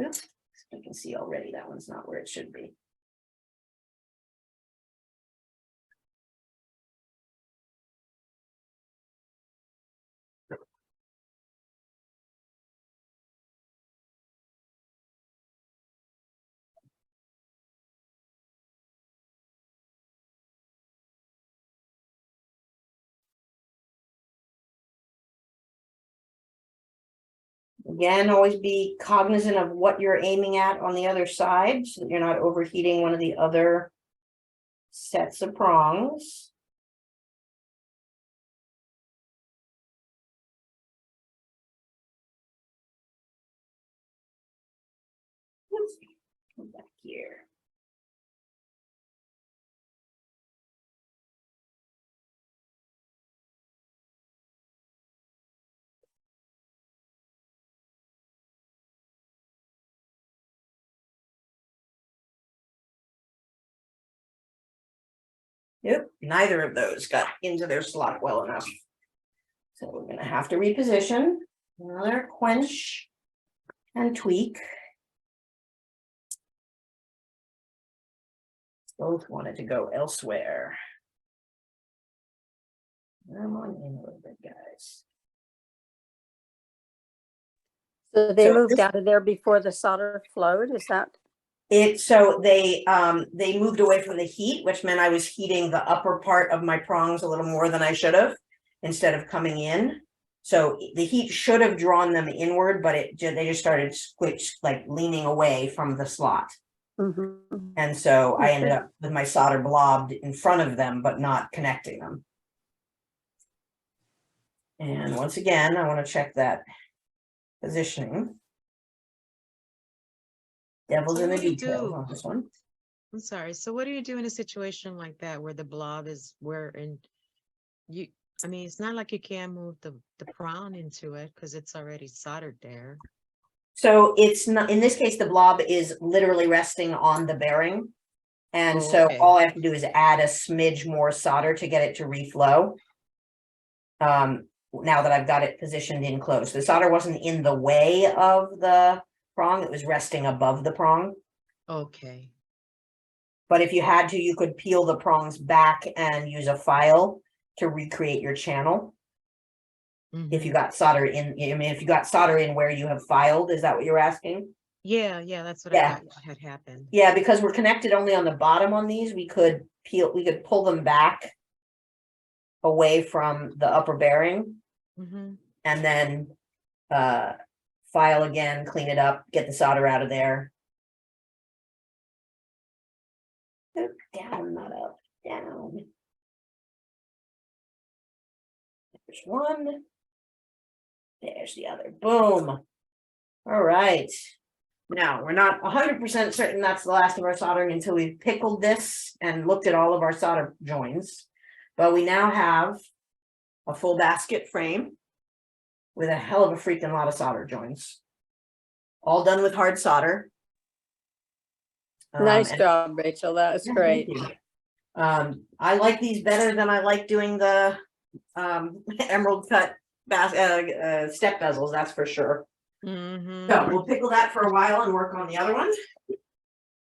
Oops, you can see already that one's not where it should be. Again, always be cognizant of what you're aiming at on the other side so that you're not overheating one of the other sets of prongs. Oops, come back here. Yep, neither of those got into their slot well enough. So we're gonna have to reposition, another quench and tweak. Both wanted to go elsewhere. Come on in a little bit, guys. So they So moved this- out of there before the solder flowed, is that? So they moved away from the heat, which meant I was heating the upper part of my prongs a little more than I should have, instead of coming in. So the heat should have drawn them inward, but they just started like leaning away from the slot. Mhm. And so I ended up with my solder blobbed in front of them, but not connecting them. And once again, I want to check that positioning. Devil's So in the what do you details do? on this one. I'm sorry. So what do you do in a situation like that where the blob is I mean, it's not like you can't move the prong into it because it's already soldered there. So it's not, in this case, the blob is literally resting on the bearing. And Oh, so okay. all I have to do is add a smidge more solder to get it to reflow. Now that I've got it positioned in close, the solder wasn't in the way of the prong, it was resting above the prong. Okay. But if you had to, you could peel the prongs back and use a file to recreate your channel. If you Mhm. got solder in, I mean, if you got solder in where you have filed, is that what you're asking? Yeah, that's what Yeah. I thought had happened. Yeah, because we're connected only on the bottom on these, we could pull them back away from the upper bearing Mhm. and then file again, clean it up, get the solder out of there. Down, not up, down. There's one. There's the other. Boom. All right. Now, we're not 100% certain that's the last of our soldering until we've pickled this and looked at all of our solder joins. But we now have a full basket frame with a hell of a freaking lot of solder joins. All done with hard solder. Nice And- job, Rachel. That was Yeah, great. thank you. I like these better than I like doing the emerald cut step bezels, that's for sure. Mhm. So we'll pickle that for a while and work on the other one.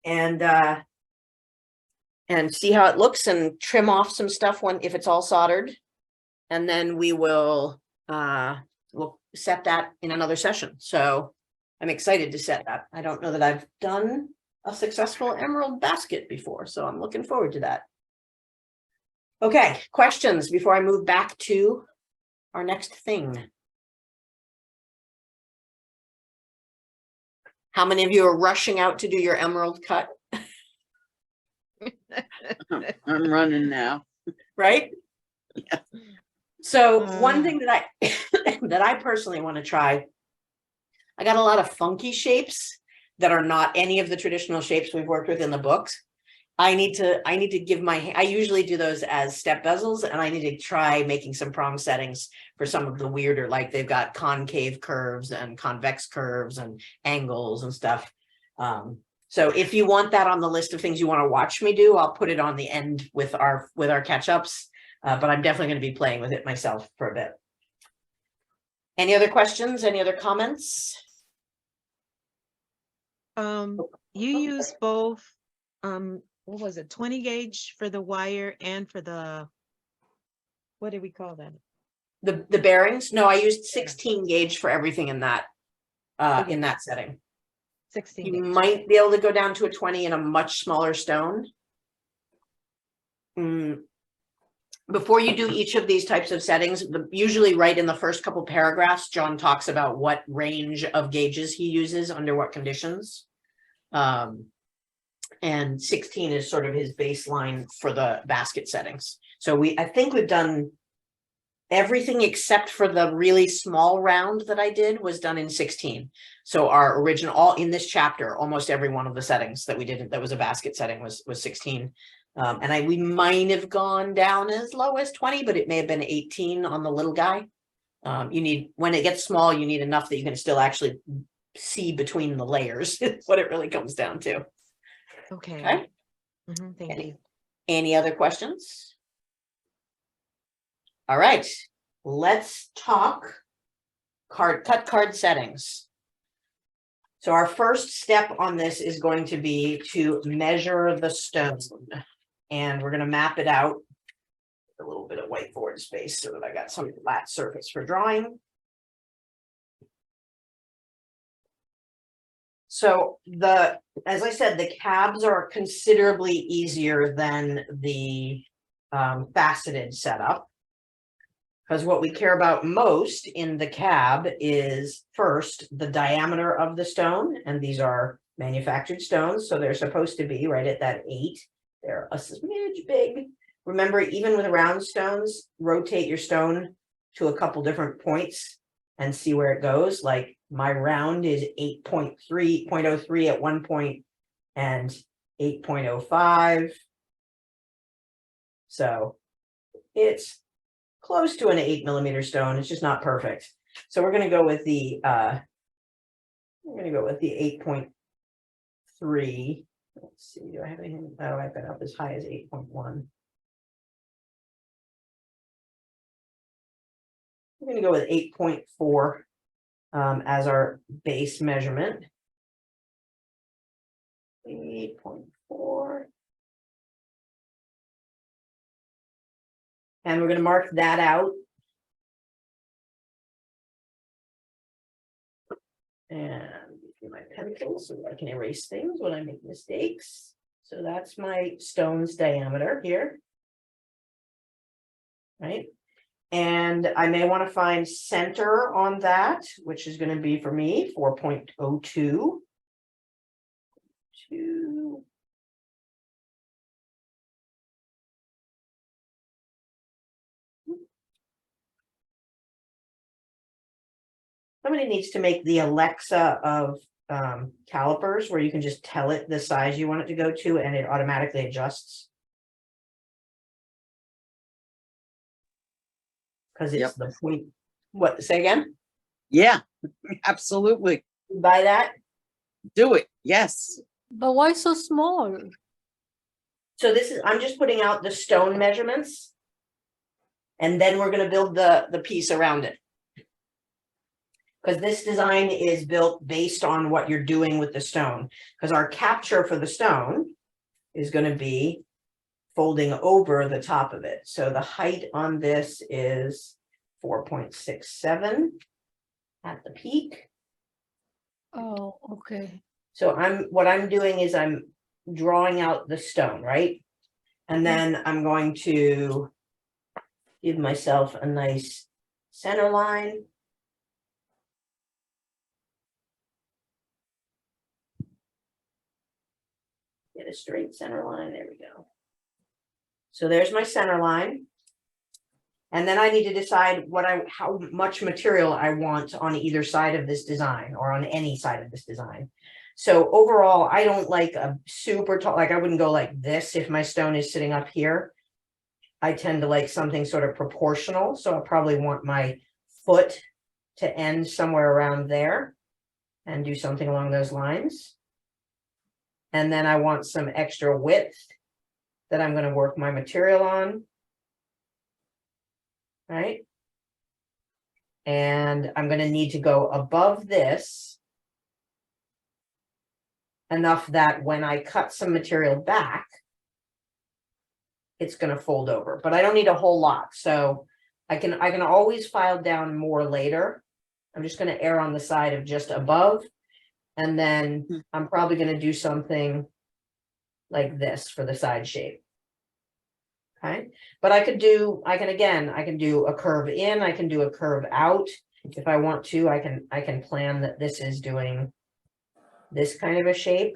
And see how it looks and trim off some stuff if it's all soldered. And then we'll set that in another session. So I'm excited to set that. I don't know that I've done a successful emerald basket before, so I'm looking forward to that. Okay, questions before I move back to our next thing? How many of you are rushing out to do your emerald cut, I'm running now. right? Yeah. So one thing that I personally want to try, I got a lot of funky shapes that are not any of the traditional shapes we've worked with in the books. I need to give I usually do those as step bezels, and I need to try making some prong settings for some of the weirder, like they've got concave curves and convex curves and angles and stuff. So if you want that on the list of things you want to watch me do, I'll put it on the end with our catch-ups. But I'm definitely going to be playing with it myself for a bit. Any other questions? Any other comments? You use both, what was it, 20 gauge for the wire and for the, what do we call that? The bearings? No, I used 16 gauge for everything in that setting. 16 You gauge. might be able to go down to a 20 in a much smaller stone. before you do each of these types of settings, usually right in the first couple paragraphs, John talks about what range of gauges he uses under what conditions. And 16 is sort of his baseline for the basket settings. So I think we've done everything except for the really small round that I did was done in 16. So our original, all in this chapter, almost every one of the settings that we did that was a basket setting was 16. And we might have gone down as low as 20, but it may have been 18 on the little guy. You need, when it gets small, you need enough that you can still actually see between the layers. Is what it really comes down to. Okay. Okay. Thank you. Any other questions? All right, let's talk cut card settings. So our first step on this is going to be to measure the stone, and we're going to map it out. A little bit of whiteboard space so that I got some flat surface for drawing. So as I said, the cabs are considerably easier than the faceted setup, because what we care about most in the cab is first the diameter of the stone, and these are manufactured stones, so they're supposed to be right at that 8. They're a smidge big. Remember, even with round stones, rotate your stone to a couple different points and see where it goes. Like my round is 8.3 at one point and 8.05. So it's close to an 8mm stone. It's just not perfect. So we're going to go with the 8.3. Let's see, do I have anything? Oh, I've got up as high as 8.1. We're going to go with 8.4 as our base measurement. 8.4. And we're going to mark that out. And get my pencil so I can erase things when I make mistakes. So that's my stone's diameter here. Right. And I may want to find center on that, which is going to be for me 4.02. Somebody needs to make the Alexa of calipers where you can just tell it the size you want it to go to and it automatically adjusts. Because it's the point. What, say again? Yeah, absolutely. Buy that? Do it. Yes. But why so small? So this is, I'm just putting out the stone measurements. And then we're going to build the piece around it. Because this design is built based on what you're doing with the stone. Because our capture for the stone is going to be folding over the top of it. So the height on this is 4.67 at the peak. Oh, okay. So what I'm doing is I'm drawing out the stone, right? And then I'm going to give myself a nice center line. Get a straight center line. There we go. So there's my center line. And then I need to decide how much material I want on either side of this design or on any side of this design. So overall, I don't like a super tall, like I wouldn't go like this if my stone is sitting up here. I tend to like something sort of proportional. So I probably want my foot to end somewhere around there and do something along those lines. And then I want some extra width that I'm going to work my material on. Right. And I'm going to need to go above this enough that when I cut some material back, it's going to fold over, but I don't need a whole lot. So I can always file down more later. I'm just going to err on the side of just above. And then I'm probably going to do something like this for the side shape. Okay, but I can do a curve in, I can do a curve out. If I want to, I can plan that this is doing this kind of a shape.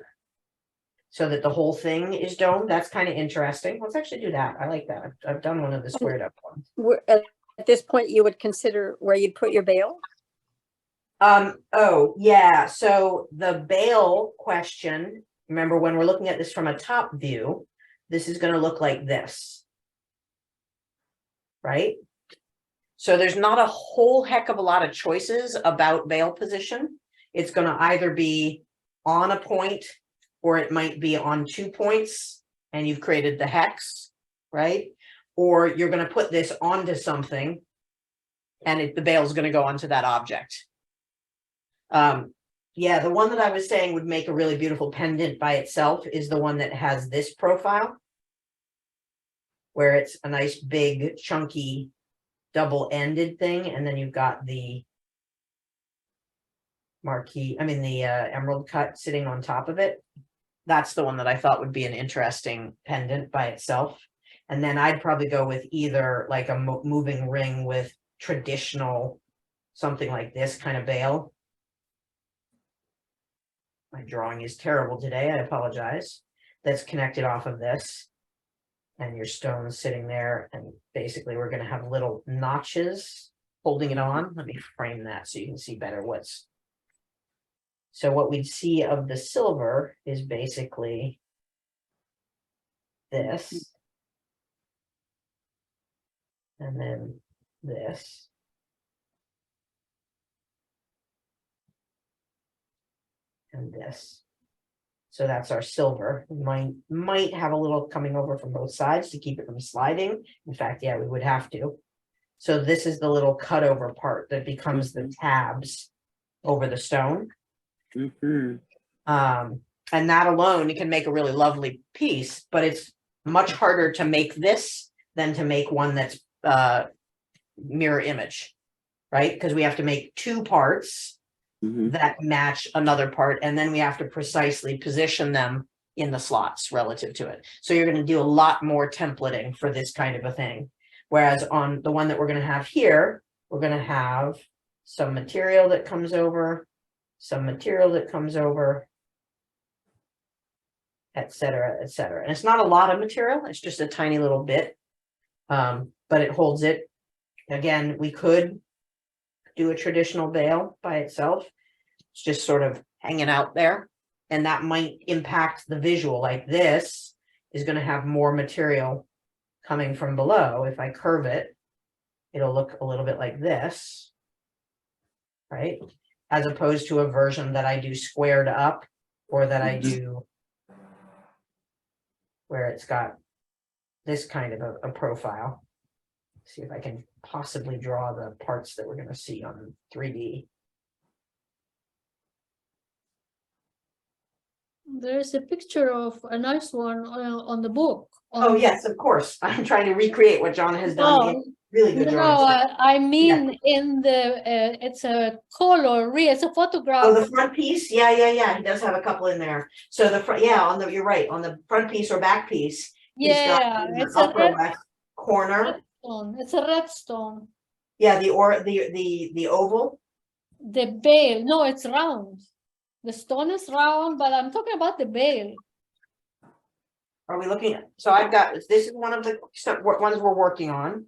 So that the whole thing is domed. That's kind of interesting. Let's actually do that. I like that. I've done one of the squared up ones. At this point, you would consider where you'd put your bale? Oh, yeah. So the bale question, remember when we're looking at this from a top view, this is going to look like this. Right? So there's not a whole heck of a lot of choices about bale position. It's going to either be on a point or it might be on 2 points and you've created the hex, right? Or you're going to put this onto something and the bale is going to go onto that object. Yeah, the one that I was saying would make a really beautiful pendant by itself is the one that has this profile, where it's a nice big chunky double-ended thing, and then you've got the emerald cut sitting on top of it. That's the one that I thought would be an interesting pendant by itself. And then I'd probably go with either like a moving ring with traditional, something like this kind of bale. My drawing is terrible today, I apologize. That's connected off of this. And your stone's sitting there, and basically we're going to have little notches holding it on. Let me frame that so you can see better what's. So what we'd see of the silver is basically this. And then this. And this. So that's our silver. We might have a little coming over from both sides to keep it from sliding. In fact, yeah, we would have to. So this is the little cutover part that becomes the tabs over the stone. Mhm. And that alone, it can make a really lovely piece, but it's much harder to make this than to make one that's mirror image, right? Because we have to make 2 parts Mhm. that match another part, and then we have to precisely position them in the slots relative to it. So you're going to do a lot more templating for this kind of a thing. Whereas on the one that we're going to have here, we're going to have some material that comes over, some material that comes over, et cetera, et cetera. And it's not a lot of material, it's just a tiny little bit, but it holds it. Again, we could do a traditional bale by itself. It's just sort of hanging out there, and that might impact the visual. Like this is going to have more material coming from below. If I curve it, it'll look a little bit like this, right? As opposed to a version that I do squared up, or that I do where it's got this kind of a profile. See if I can possibly draw the parts that we're going to see on 3D. There's a picture of a nice one on the book. Oh, yes, of course. I'm trying to recreate what John has done. No, in really good no, drawings. I mean in the, it's a color, it's a Oh, photograph. the front piece? Yeah. He does have a couple in there. So the front, yeah, you're right. On the front piece or back piece, he's got Yeah, in the it's a upper left corner. redstone. It's a redstone. Yeah, the oval. The bale, no, it's round. The stone is round, but I'm talking about the bale. Are we looking at? So I've got, this is one of the ones we're working on.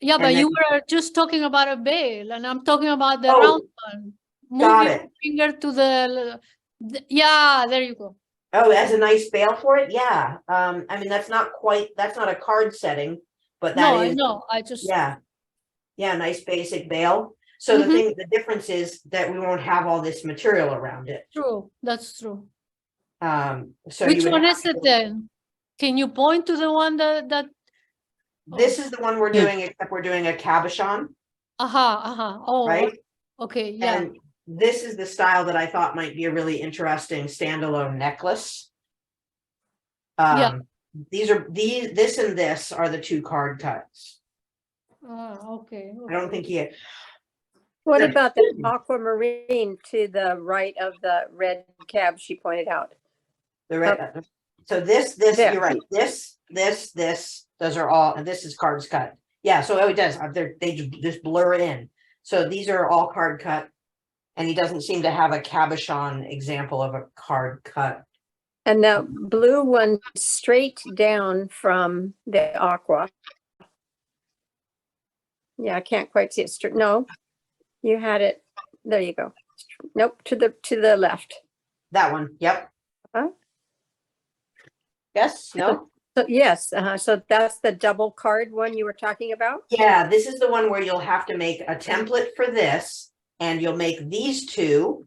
Yeah, but And you then- were just talking about a bale, and I'm talking about the Oh, round one. got Moving it. finger to yeah, there you go. Oh, as a nice bale for it? Yeah. I mean, that's not a card setting, but that No, is, no, I just, yeah. Yeah, nice basic bale. So Mhm. the difference is that we won't have all this material around it. true, that's true. So Which you would one have is it to- then? Can you point to the one that, This is the one we're doing, except we're doing a cabochon, oh, right? okay, yeah, And this is the style that I thought might be a really interesting standalone necklace. Yeah. This and this are the 2 card cuts. okay. I don't think he, What Sure. about the aquamarine to the right of the red cab she pointed out? so this, There. you're right, this, Those are all, and this is cards cut. Yeah, so it does, they just blur in. So these are all card cut. And he doesn't seem to have a Cabochon example of a card cut. And the blue one straight down from the aqua. Yeah, I can't quite see it straight. No, you had it. There you go. Nope, to the left. That one, yep. Huh? Yes, no? So yes, so that's the double card one you were talking about? Yeah, this is the one where you'll have to make a template for this, and you'll make these two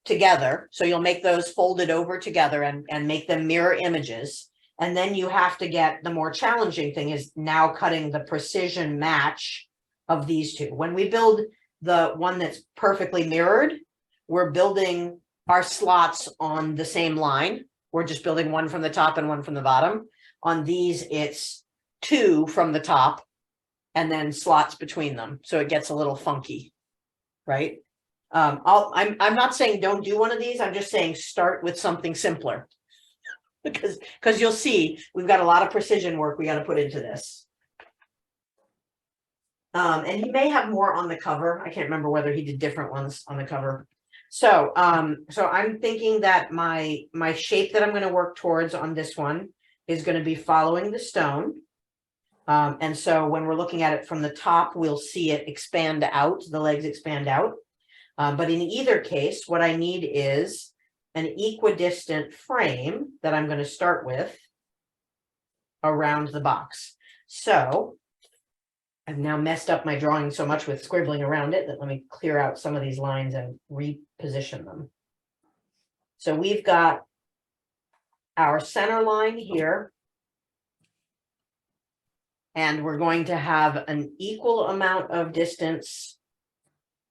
together. So you'll make those folded over together and make them mirror images. And then you have to get, the more challenging thing is now cutting the precision match of these two. When we build the one that's perfectly mirrored, we're building our slots on the same line. We're just building one from the top and one from the bottom. On these, it's two from the top and then slots between them. So it gets a little funky, right? I'm not saying don't do one of these. I'm just saying start with something simpler because you'll see we've got a lot of precision work we got to put into this. And he may have more on the cover. I can't remember whether he did different ones on the cover. So I'm thinking that my shape that I'm going to work towards on this one is going to be following the stone. And so when we're looking at it from the top, we'll see it expand out, the legs expand out. But in either case, what I need is an equidistant frame that I'm going to start with around the box. So I've now messed up my drawing so much with scribbling around it that let me clear out some of these lines and reposition them. So we've got our center line here. And we're going to have an equal amount of distance.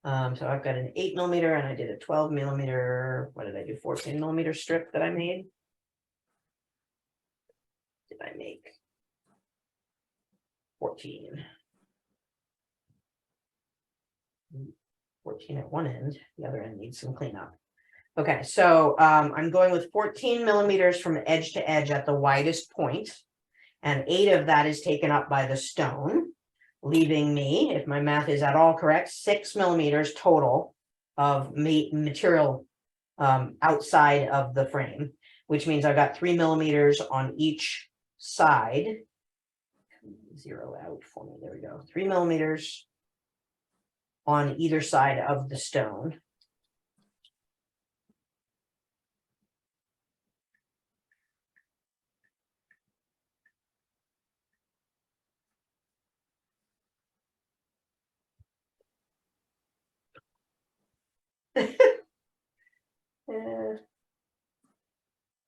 So I've got an 8mm and I did a 12mm. What did I do? 14mm strip that I made. Did I make 14? 14 at one end, the other end needs some cleanup. Okay, so I'm going with 14mm from edge to edge at the widest point, and 8 of that is taken up by the stone, leaving me, if my math is at all correct, 6mm total of material outside of the frame, which means I've got 3mm on each side. Zero out for me. There we go. 3mm on either side of the stone.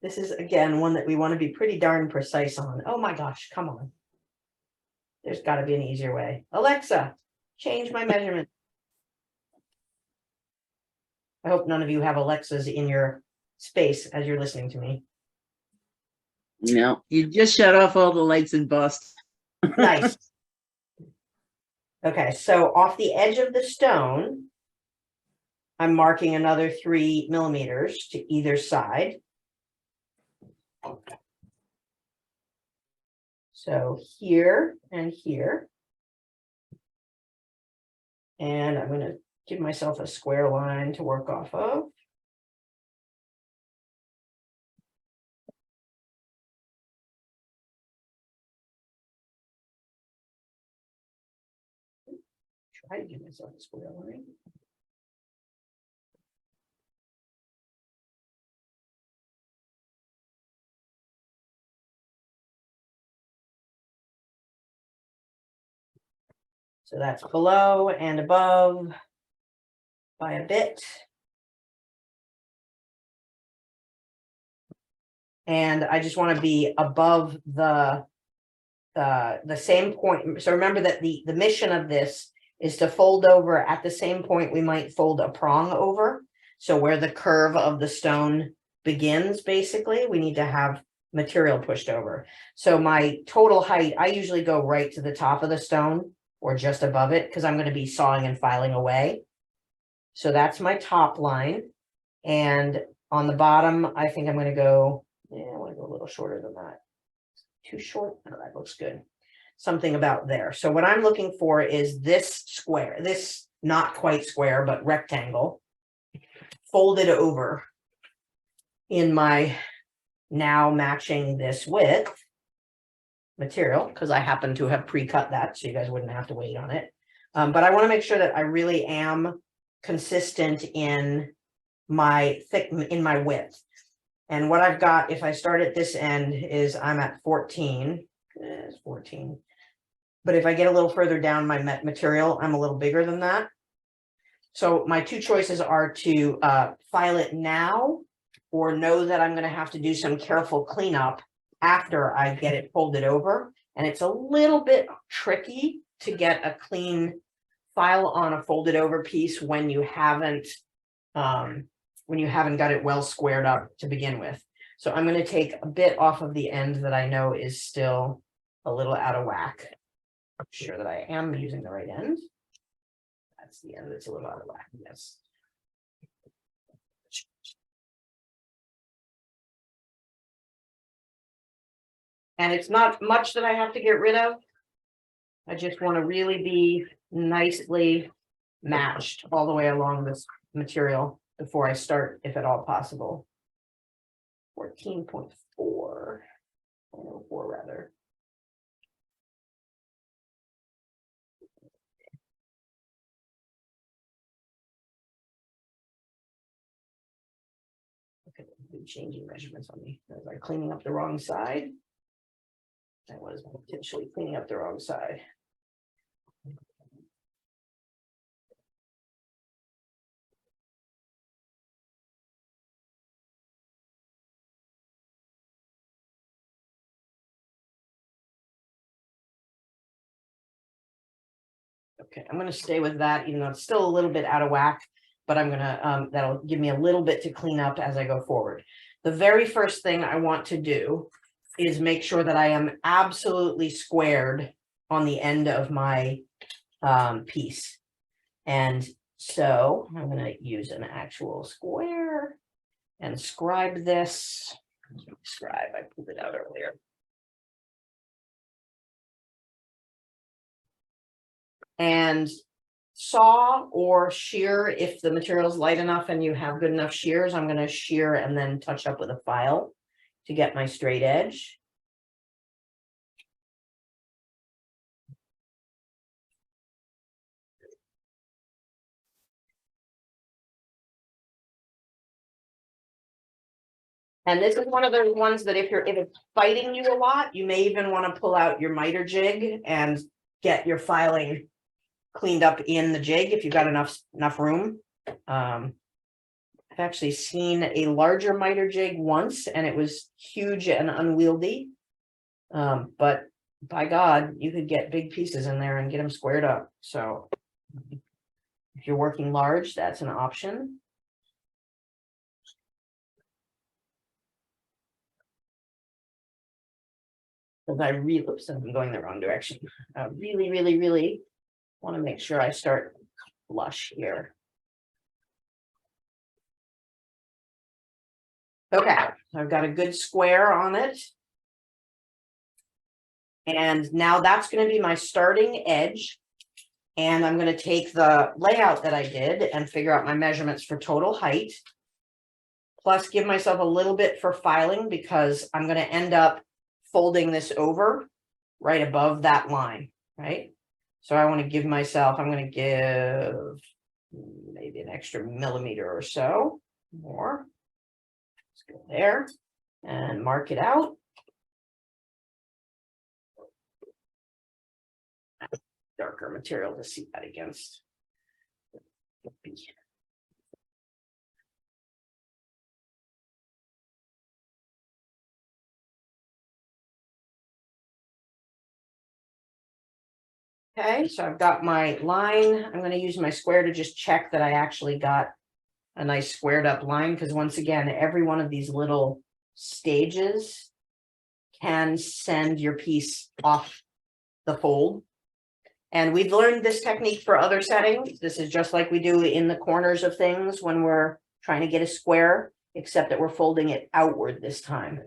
This is again one that we want to be pretty darn precise on. Oh my gosh, come on. There's got to be an easier way. Alexa, change my measurement. I hope none of you have Alexas in your space as you're listening to me. No, you just shut off all the lights in Boston. Nice. Okay, so off the edge of the stone, I'm marking another 3mm to either side. So here and here. And I'm going to give myself a square line to work off of. Try to give myself a square line. So that's below and above by a bit. And I just want to be above the same point. So remember that the mission of this is to fold over at the same point we might fold a prong over. So where the curve of the stone begins, basically, we need to have material pushed over. So my total height, I usually go right to the top of the stone or just above it because I'm going to be sawing and filing away. So that's my top line. And on the bottom, I think I'm going to go, yeah, I want to go a little shorter than that. too short? No, that looks good. Something about there. So what I'm looking for is this square, this not quite square, but rectangle, folded over in my now matching this width material, because I happen to have pre-cut that, so you guys wouldn't have to wait on it. But I want to make sure that I really am consistent in my width. And what I've got, if I start at this end, is I'm at 14. It's 14. But if I get a little further down my material, I'm a little bigger than that. So my two choices are to file it now, or know that I'm going to have to do some careful cleanup after I get it folded over. And it's a little bit tricky to get a clean file on a folded over piece when you haven't got it well squared up to begin with. So I'm going to take a bit off of the end that I know is still a little out of whack. I'm sure that I am using the right end. That's the end that's a little out of whack. Yes. And it's not much that I have to get rid of. I just want to really be nicely matched all the way along this material before I start, if at all possible. 14.4, 4 rather. Okay, changing measurements on me. Was I cleaning up the wrong side? I was potentially cleaning up the wrong side. Okay, I'm going to stay with that, even though it's still a little bit out of whack, but I'm going to, that'll give me a little bit to clean up as I go forward. The very first thing I want to do is make sure that I am absolutely squared on the end of my piece. And so I'm going to use an actual square and scribe this. Scribe, I pulled it out earlier. And saw or shear if the material is light enough and you have good enough shears. I'm going to shear and then touch up with a file to get my straight edge. And this is one of those ones that if it's biting you a lot, you may even want to pull out your miter jig and get your filing cleaned up in the jig if you've got enough room. I've actually seen a larger miter jig once and it was huge and unwieldy. But by God, you could get big pieces in there and get them squared up. So if you're working large, that's an option. Because I really, oops, I'm going the wrong direction. I really want to make sure I start flush here. Okay, I've got a good square on it. And now that's going to be my starting edge. And I'm going to take the layout that I did and figure out my measurements for total height. Plus give myself a little bit for filing because I'm going to end up folding this over right above that line, right? So I want to give myself, I'm going to give maybe an extra millimeter or so more. Let's go there and mark it out. Darker material to see that against. Okay, so I've got my line. I'm going to use my square to just check that I actually got a nice squared up line, because once again, every one of these little stages can send your piece off the fold. And we've learned this technique for other settings. This is just like we do in the corners of things when we're trying to get a square, except that we're folding it outward this time.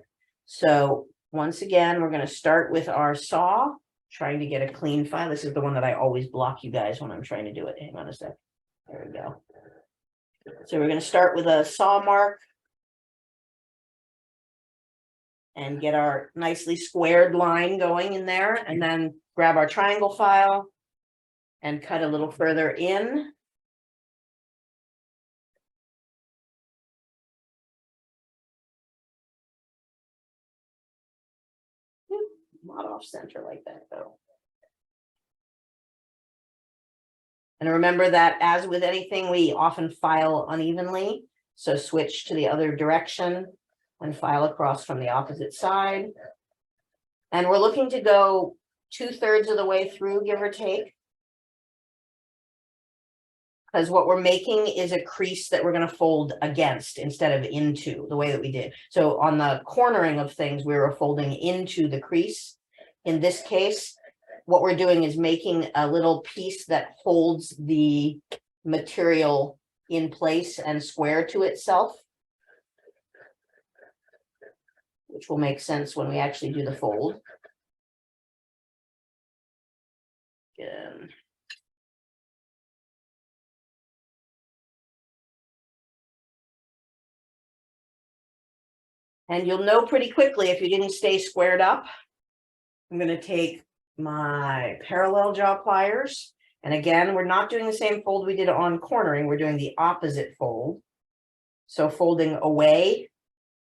So once again, we're gonna start with our saw, trying to get a clean file. This is the one that I always block you guys when I'm trying to do it. Hang on a sec. There we go. So we're gonna start with a saw mark. And get our nicely squared line going in there, and then grab our triangle file and cut a little further in. Not off center like that though. And remember that as with anything, we often file unevenly. So switch to the other direction and file across from the opposite side. And we're looking to go 2/3 of the way through, give or take. Because what we're making is a crease that we're going to fold against instead of into, the way that we did. So on the cornering of things, we were folding into the crease. In this case, what we're doing is making a little piece that holds the material in place and square to itself, which will make sense when we actually do the fold. Again. And you'll know pretty quickly if you didn't stay squared up. I'm going to take my parallel jaw pliers. And again, we're not doing the same fold we did on cornering. We're doing the opposite fold. So folding away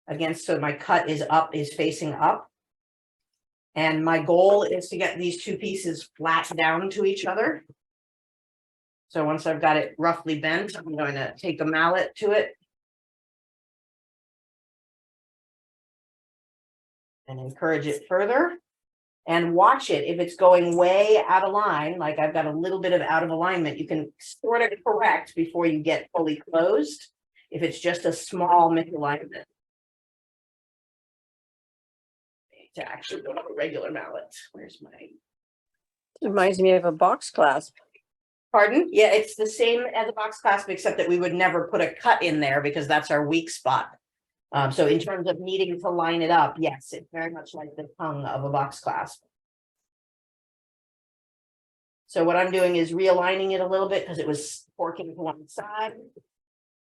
against, so my cut is up, is facing up. And my goal is to get these two pieces flat down to each other. So once I've got it roughly bent, I'm going to take a mallet to it. And encourage it further. And watch it. If it's going way out of line, like I've got a little bit of out of alignment, you can sort of correct before you get fully closed. If it's just a small misalignment. To actually go to a regular mallet. Where's my? Reminds me of a box clasp. Pardon? Yeah, it's the same as a box clasp, except that we would never put a cut in there because that's our weak spot. So in terms of needing to line it up, yes, it's very much like the tongue of a box clasp. So what I'm doing is realigning it a little bit because it was forking to one side.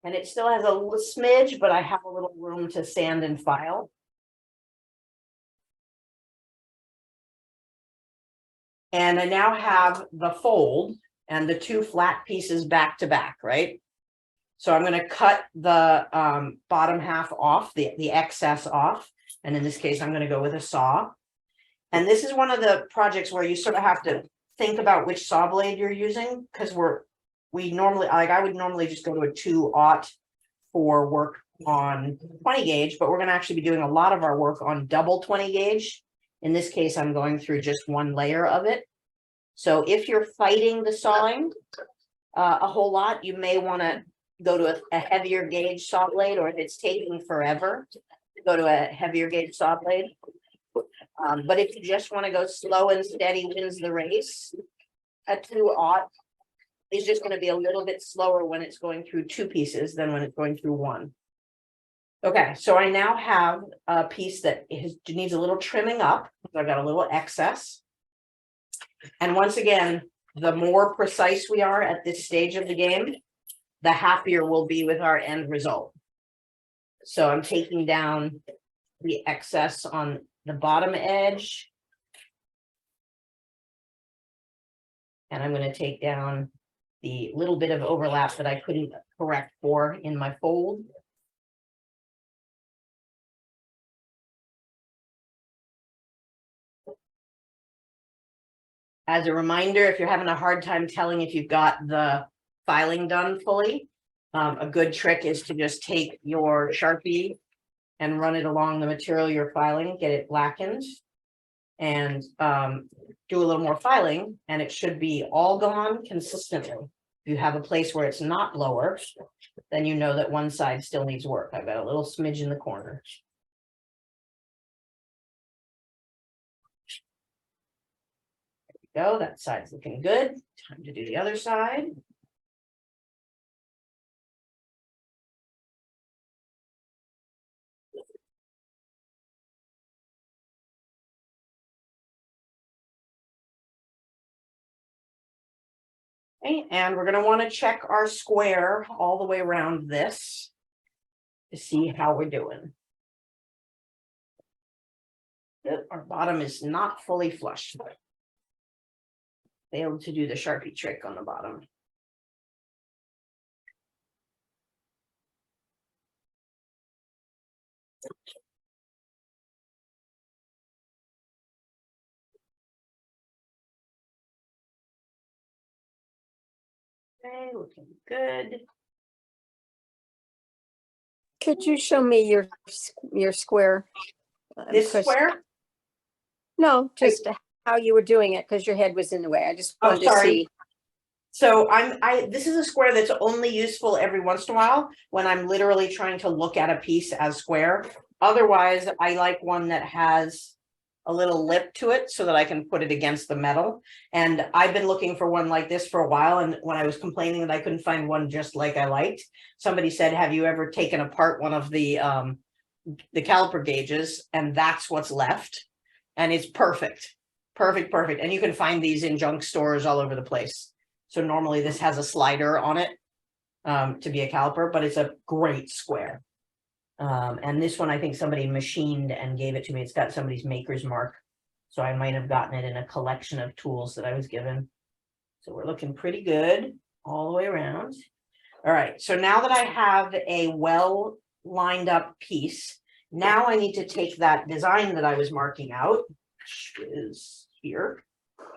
And it still has a little smidge, but I have a little room to sand and file. And I now have the fold and the two flat pieces back to back, right? So I'm going to cut the bottom half off, the excess off. And in this case, I'm going to go with a saw. And this is one of the projects where you sort of have to think about which saw blade you're using, because we normally, like I would normally just go to a 2/0 for work on 20 gauge, but we're going to actually be doing a lot of our work on double 20 gauge. In this case, I'm going through just one layer of it. So if you're fighting the sawing a whole lot, you may want to go to a heavier gauge saw blade, or if it's taking forever, go to a heavier gauge saw blade. But if you just want to go slow and steady wins the race, a 2/0 is just going to be a little bit slower when it's going through two pieces than when it's going through one. Okay, so I now have a piece that needs a little trimming up. I've got a little excess. And once again, the more precise we are at this stage of the game, the happier we'll be with our end result. So I'm taking down the excess on the bottom edge. And I'm going to take down the little bit of overlap that I couldn't correct for in my fold. As a reminder, if you're having a hard time telling if you've got the filing done fully, a good trick is to just take your Sharpie and run it along the material you're filing, get it blackened, and do a little more filing, and it should be all gone consistently. If you have a place where it's not lower, then you know that one side still needs work. I've got a little smidge in the corner. Go, that side's looking good. Time to do the other side. Okay, and we're gonna want to check our square all the way around this to see how we're doing. Yep, our bottom is not fully flush. Failed to do the Sharpie trick on the bottom. Okay, looking good. Could you show me your square? This 'Cause- square? No, just how you were doing it, because your head was in the way. I just Oh, wanted to sorry. see. So this is a square that's only useful every once in a while when I'm literally trying to look at a piece as square. Otherwise, I like one that has a little lip to it so that I can put it against the metal. And I've been looking for one like this for a while. And when I was complaining that I couldn't find one just like I liked, somebody said, have you ever taken apart one of the caliper gauges? And that's what's left. And it's perfect, perfect, perfect. And you can find these in junk stores all over the place. So normally this has a slider on it to be a caliper, but it's a great square. And this one, I think somebody machined and gave it to me. It's got somebody's maker's mark. So I might have gotten it in a collection of tools that I was given. So we're looking pretty good all the way around. All right, so now that I have a well lined up piece, now I need to take that design that I was marking out, which is here,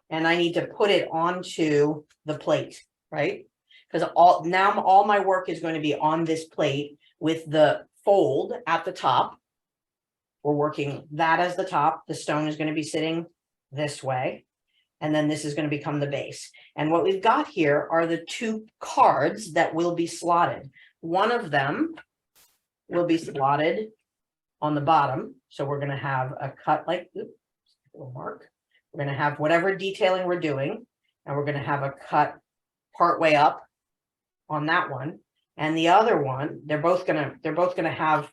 and I need to put it onto the plate, right? Because all my work is going to be on this plate with the fold at the top. We're working that as the top. The stone is going to be sitting this way. And then this is going to become the base. And what we've got here are the two cards that will be slotted. One of them will be slotted on the bottom. So we're going to have a cut like this, little mark. We're going to have whatever detailing we're doing, and we're going to have a cut part way up on that one. And the other one, they're both going to have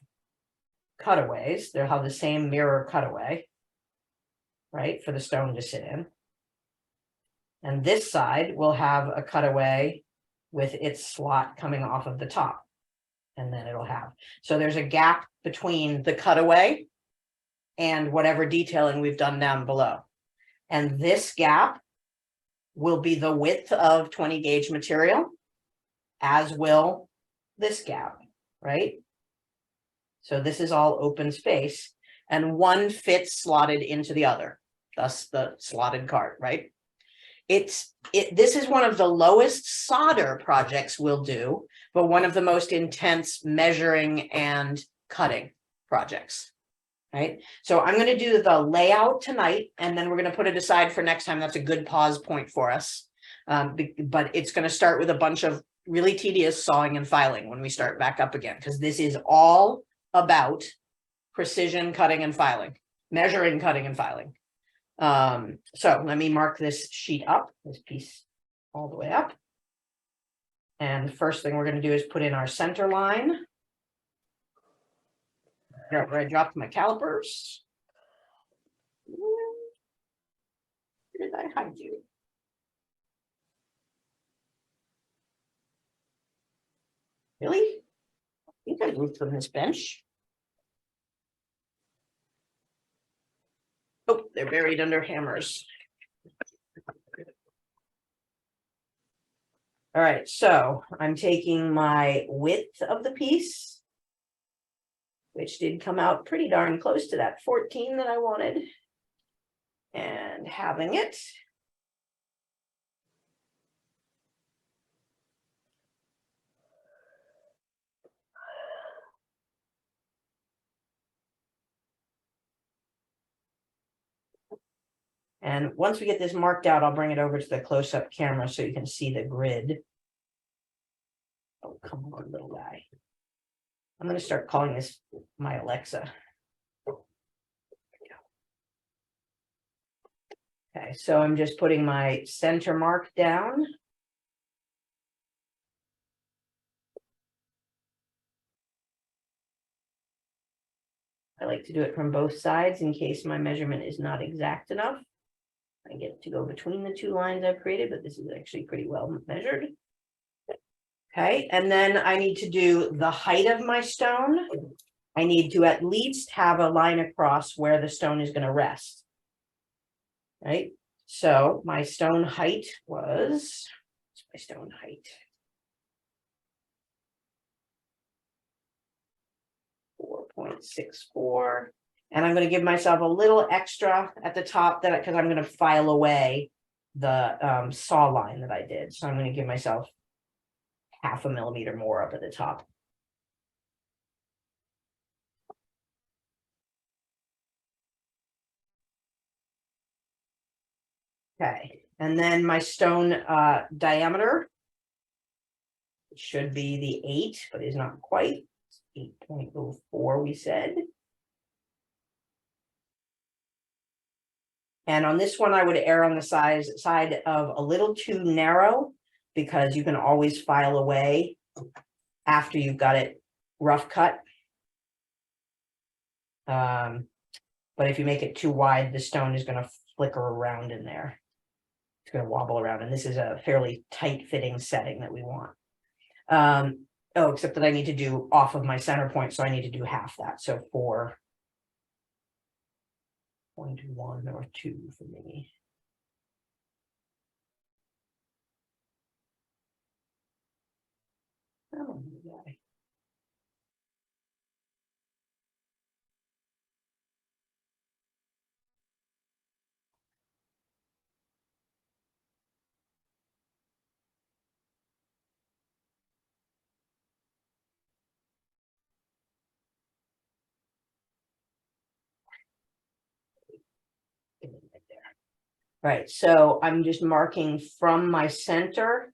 cutaways. They'll have the same mirror cutaway, right, for the stone to sit in. And this side will have a cutaway with its slot coming off of the top. And then it'll have, so there's a gap between the cutaway and whatever detailing we've done down below. And this gap will be the width of 20 gauge material, as will this gap, right? So this is all open space, and one fits slotted into the other, thus the slotted cart, right? This is one of the lowest solder projects we'll do, but one of the most intense measuring and cutting projects, right? So I'm going to do the layout tonight, and then we're going to put it aside for next time. That's a good pause point for us. But it's going to start with a bunch of really tedious sawing and filing when we start back up again, because this is all about precision cutting and filing, measuring, cutting and filing. So let me mark this sheet up, this piece all the way up. And the first thing we're going to do is put in our center line. Where I dropped my calipers. Where did I hide you? Really? I think I moved from this bench. Oh, they're buried under hammers. All right, so I'm taking my width of the piece, which did come out pretty darn close to that 14 that I wanted, and having it. And once we get this marked out, I'll bring it over to the close-up camera so you can see the grid. Oh, come on, little guy. I'm going to start calling this my Alexa. Okay, so I'm just putting my center mark down. I like to do it from both sides in case my measurement is not exact enough. I get to go between the two lines I've created, but this is actually pretty well measured. Okay, and then I need to do the height of my stone. I need to at least have a line across where the stone is going to rest. Right, so my stone height was, what's my stone height? 4.64. And I'm going to give myself a little extra at the top that because I'm going to file away the saw line that I did. So I'm going to give myself 0.5 millimeter more up at the top. Okay, and then my stone diameter should be the 8, but is not quite. 8.04 we said. And on this one, I would err on the side of a little too narrow, because you can always file away after you've got it rough cut. But if you make it too wide, the stone is going to flicker around in there. It's going to wobble around, and this is a fairly tight fitting setting that we want. Oh, except that I need to do off of my center point, so I need to do half that. So 4.1 or 2 for me. Oh, yeah. Right, so I'm just marking from my center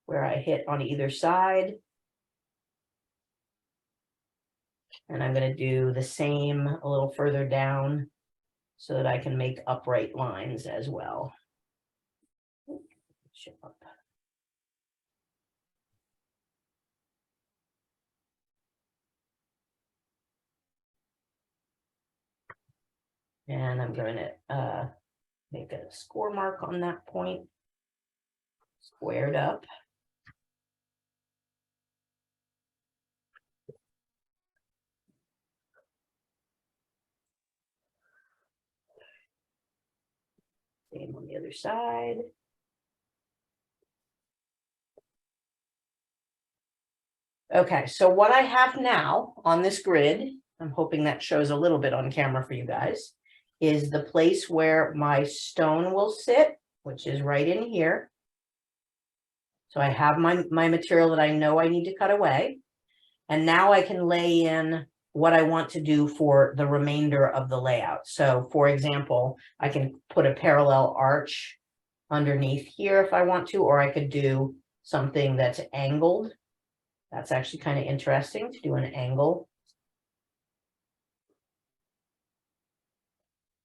where I hit on either side. And I'm going to do the same a little further down so that I can make upright lines as well. And I'm going to make a score mark on that point, squared up. Same on the other side. Okay, so what I have now on this grid, I'm hoping that shows a little bit on camera for you guys, is the place where my stone will sit, which is right in here. So I have my material that I know I need to cut away. And now I can lay in what I want to do for the remainder of the layout. So for example, I can put a parallel arch underneath here if I want to, or I could do something that's angled. That's actually kind of interesting to do an angle.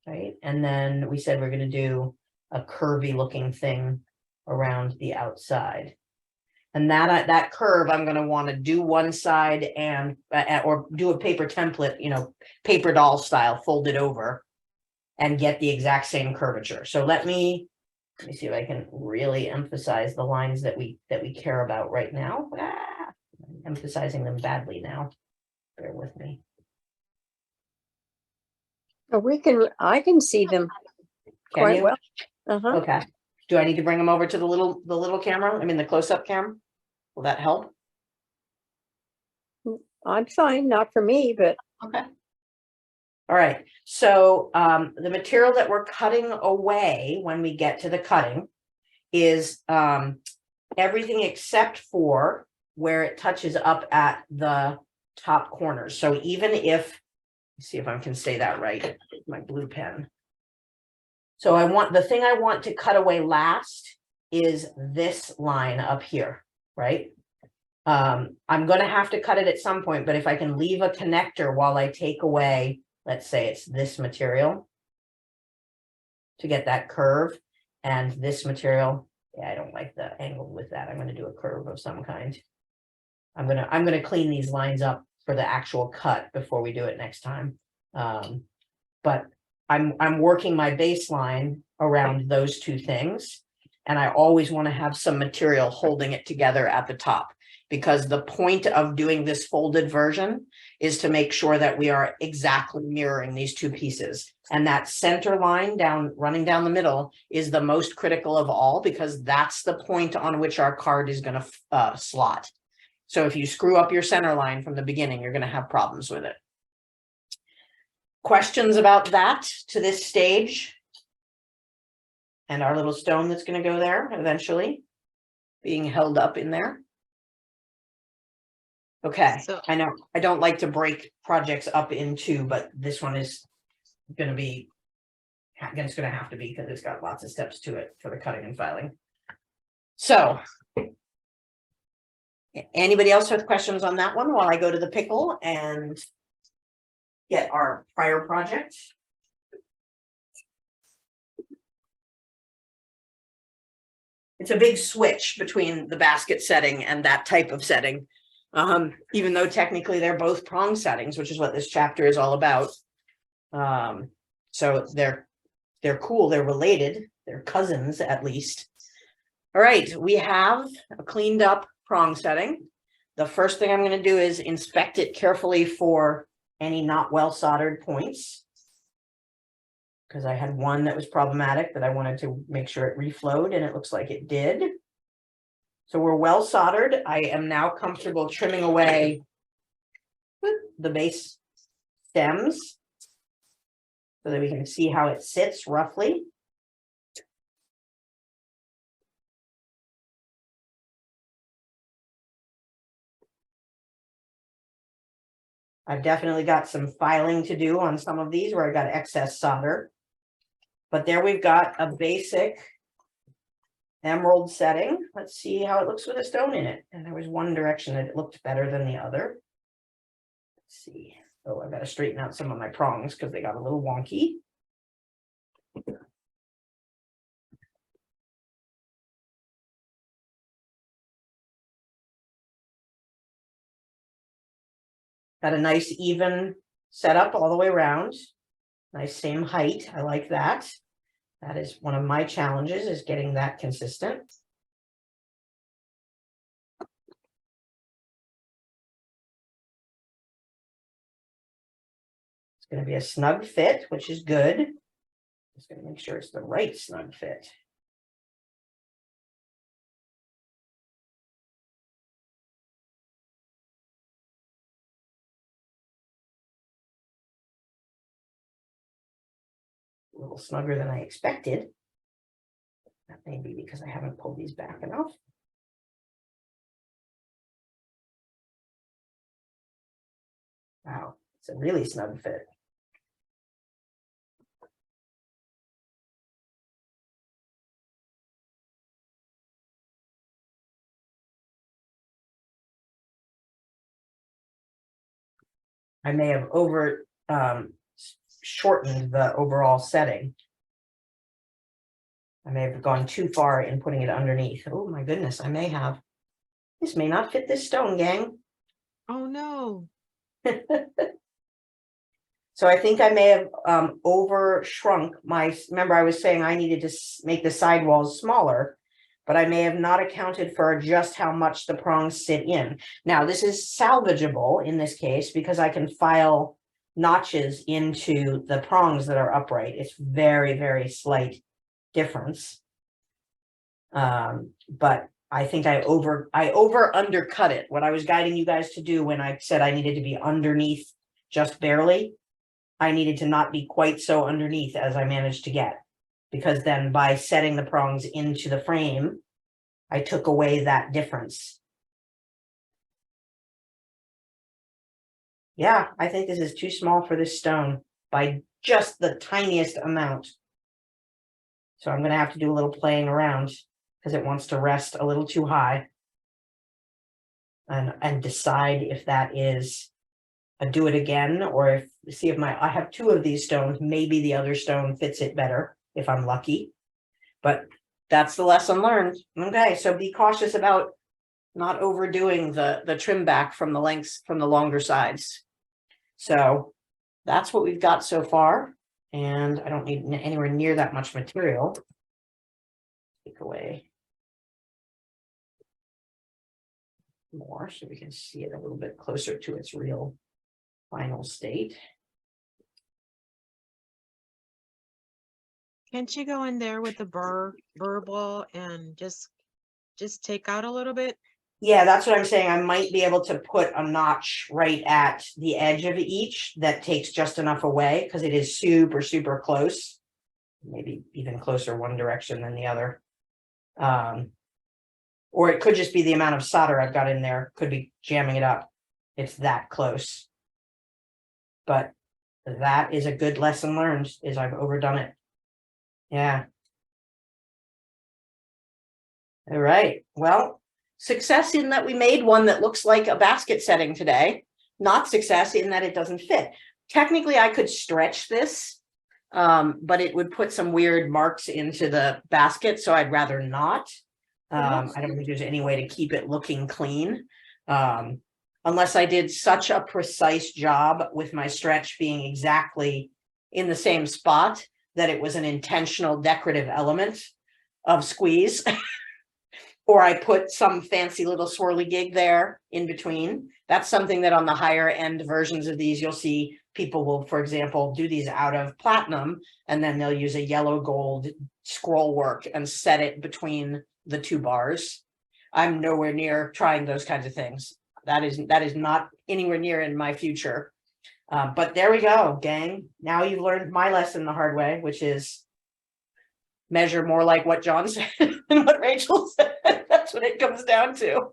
Right, and then we said we're going to do a curvy looking thing around the outside. And that curve, I'm going to want to do one side and or do a paper template, you know, paper doll style, fold it over and get the exact same curvature. So let me see if I can really emphasize the lines that we care about right now. I'm emphasizing them badly now. Bear with me. I can see them Can quite you? well. Uh-huh. Okay. Do I need to bring them over to the little camera? I mean, the close-up camera? Will that help? I'm fine, not for me, but Okay. All right. So the material that we're cutting away when we get to the cutting is everything except for where it touches up at the top corners. So even if, let's see if I can say that right, my blue pen. So the thing I want to cut away last is this line up here, right? I'm going to have to cut it at some point, but if I can leave a connector while I take away, let's say it's this material to get that curve, and this material, yeah, I don't like the angle with that. I'm going to do a curve of some kind. I'm going to clean these lines up for the actual cut before we do it next time. But I'm working my baseline around those two things. And I always want to have some material holding it together at the top, because the point of doing this folded version is to make sure that we are exactly mirroring these two pieces. And that center line down, running down the middle, is the most critical of all, because that's the point on which our card is going to slot. So if you screw up your center line from the beginning, you're going to have problems with it. Questions about that to this stage? And our little stone that's going to go there eventually being held up in there. Okay, So- I know I don't like to break projects up into, but this one is going to be, it's going to have to be, because it's got lots of steps to it for the cutting and filing. So anybody else with questions on that one while I go to the pickle and get our prior project? It's a big switch between the basket setting and that type of setting. Even though technically they're both prong settings, which is what this chapter is all about. So they're cool, they're related, they're cousins at least. All right, we have a cleaned up prong setting. The first thing I'm going to do is inspect it carefully for any not well soldered points, because I had one that was problematic that I wanted to make sure it reflowed, and it looks like it did. So we're well soldered. I am now comfortable trimming away the base stems so that we can see how it sits roughly. I've definitely got some filing to do on some of these where I got excess solder. But there we've got a basic emerald setting. Let's see how it looks with a stone in it. And there was one direction that it looked better than the other. Let's see. Oh, I've got to straighten out some of my prongs because they got a little wonky. Got a nice even setup all the way around. Nice same height. I like that. That is one of my challenges, is getting that consistent. It's going to be a snug fit, which is good. Just going to make sure it's the right snug fit. A little snugger than I expected. That may be because I haven't pulled these back enough. Wow, it's a really snug fit. I may have shortened the overall setting. I may have gone too far in putting it underneath. Oh my goodness, I may have. This may not fit this stone, gang. Oh, no. So I think I may have over shrunk my, remember I was saying I needed to make the sidewalls smaller, but I may have not accounted for just how much the prongs sit in. Now this is salvageable in this case because I can file notches into the prongs that are upright. It's very, very slight difference. But I think I over undercut it. What I was guiding you guys to do when I said I needed to be underneath just barely, I needed to not be quite so underneath as I managed to get, because then by setting the prongs into the frame, I took away that difference. Yeah, I think this is too small for this stone by just the tiniest amount. So I'm going to have to do a little playing around because it wants to rest a little too high. And decide if that is a do it again, or if see if I have two of these stones, maybe the other stone fits it better if I'm lucky. But that's the lesson learned. Okay, so be cautious about not overdoing the trim back from the lengths from the longer sides. So that's what we've got so far. And I don't need anywhere near that much material. Take away more so we can see it a little bit closer to its real final state. Can't you go in there with the burr ball and just take out a little bit? Yeah, that's what I'm saying. I might be able to put a notch right at the edge of each that takes just enough away because it is super, super close. Maybe even closer one direction than the other. Or it could just be the amount of solder I've got in there, could be jamming it up. It's that close. But that is a good lesson learned, is I've overdone it. Yeah. All right. Well, success in that we made one that looks like a basket setting today. Not success in that it doesn't fit. Technically, I could stretch this, but it would put some weird marks into the basket, so I'd rather not. I don't think there's any way to keep it looking clean. Unless I did such a precise job with my stretch being exactly in the same spot that it was an intentional decorative element of squeeze. Or I put some fancy little swirly gig there in between. That's something that on the higher end versions of these, you'll see people will, for example, do these out of platinum, and then they'll use a yellow gold scroll work and set it between the two bars. I'm nowhere near trying those kinds of things. That is not anywhere near in my future. But there we go, gang. Now you've learned my lesson the hard way, which is measure more like what John said and what Rachel said. That's what it comes down to.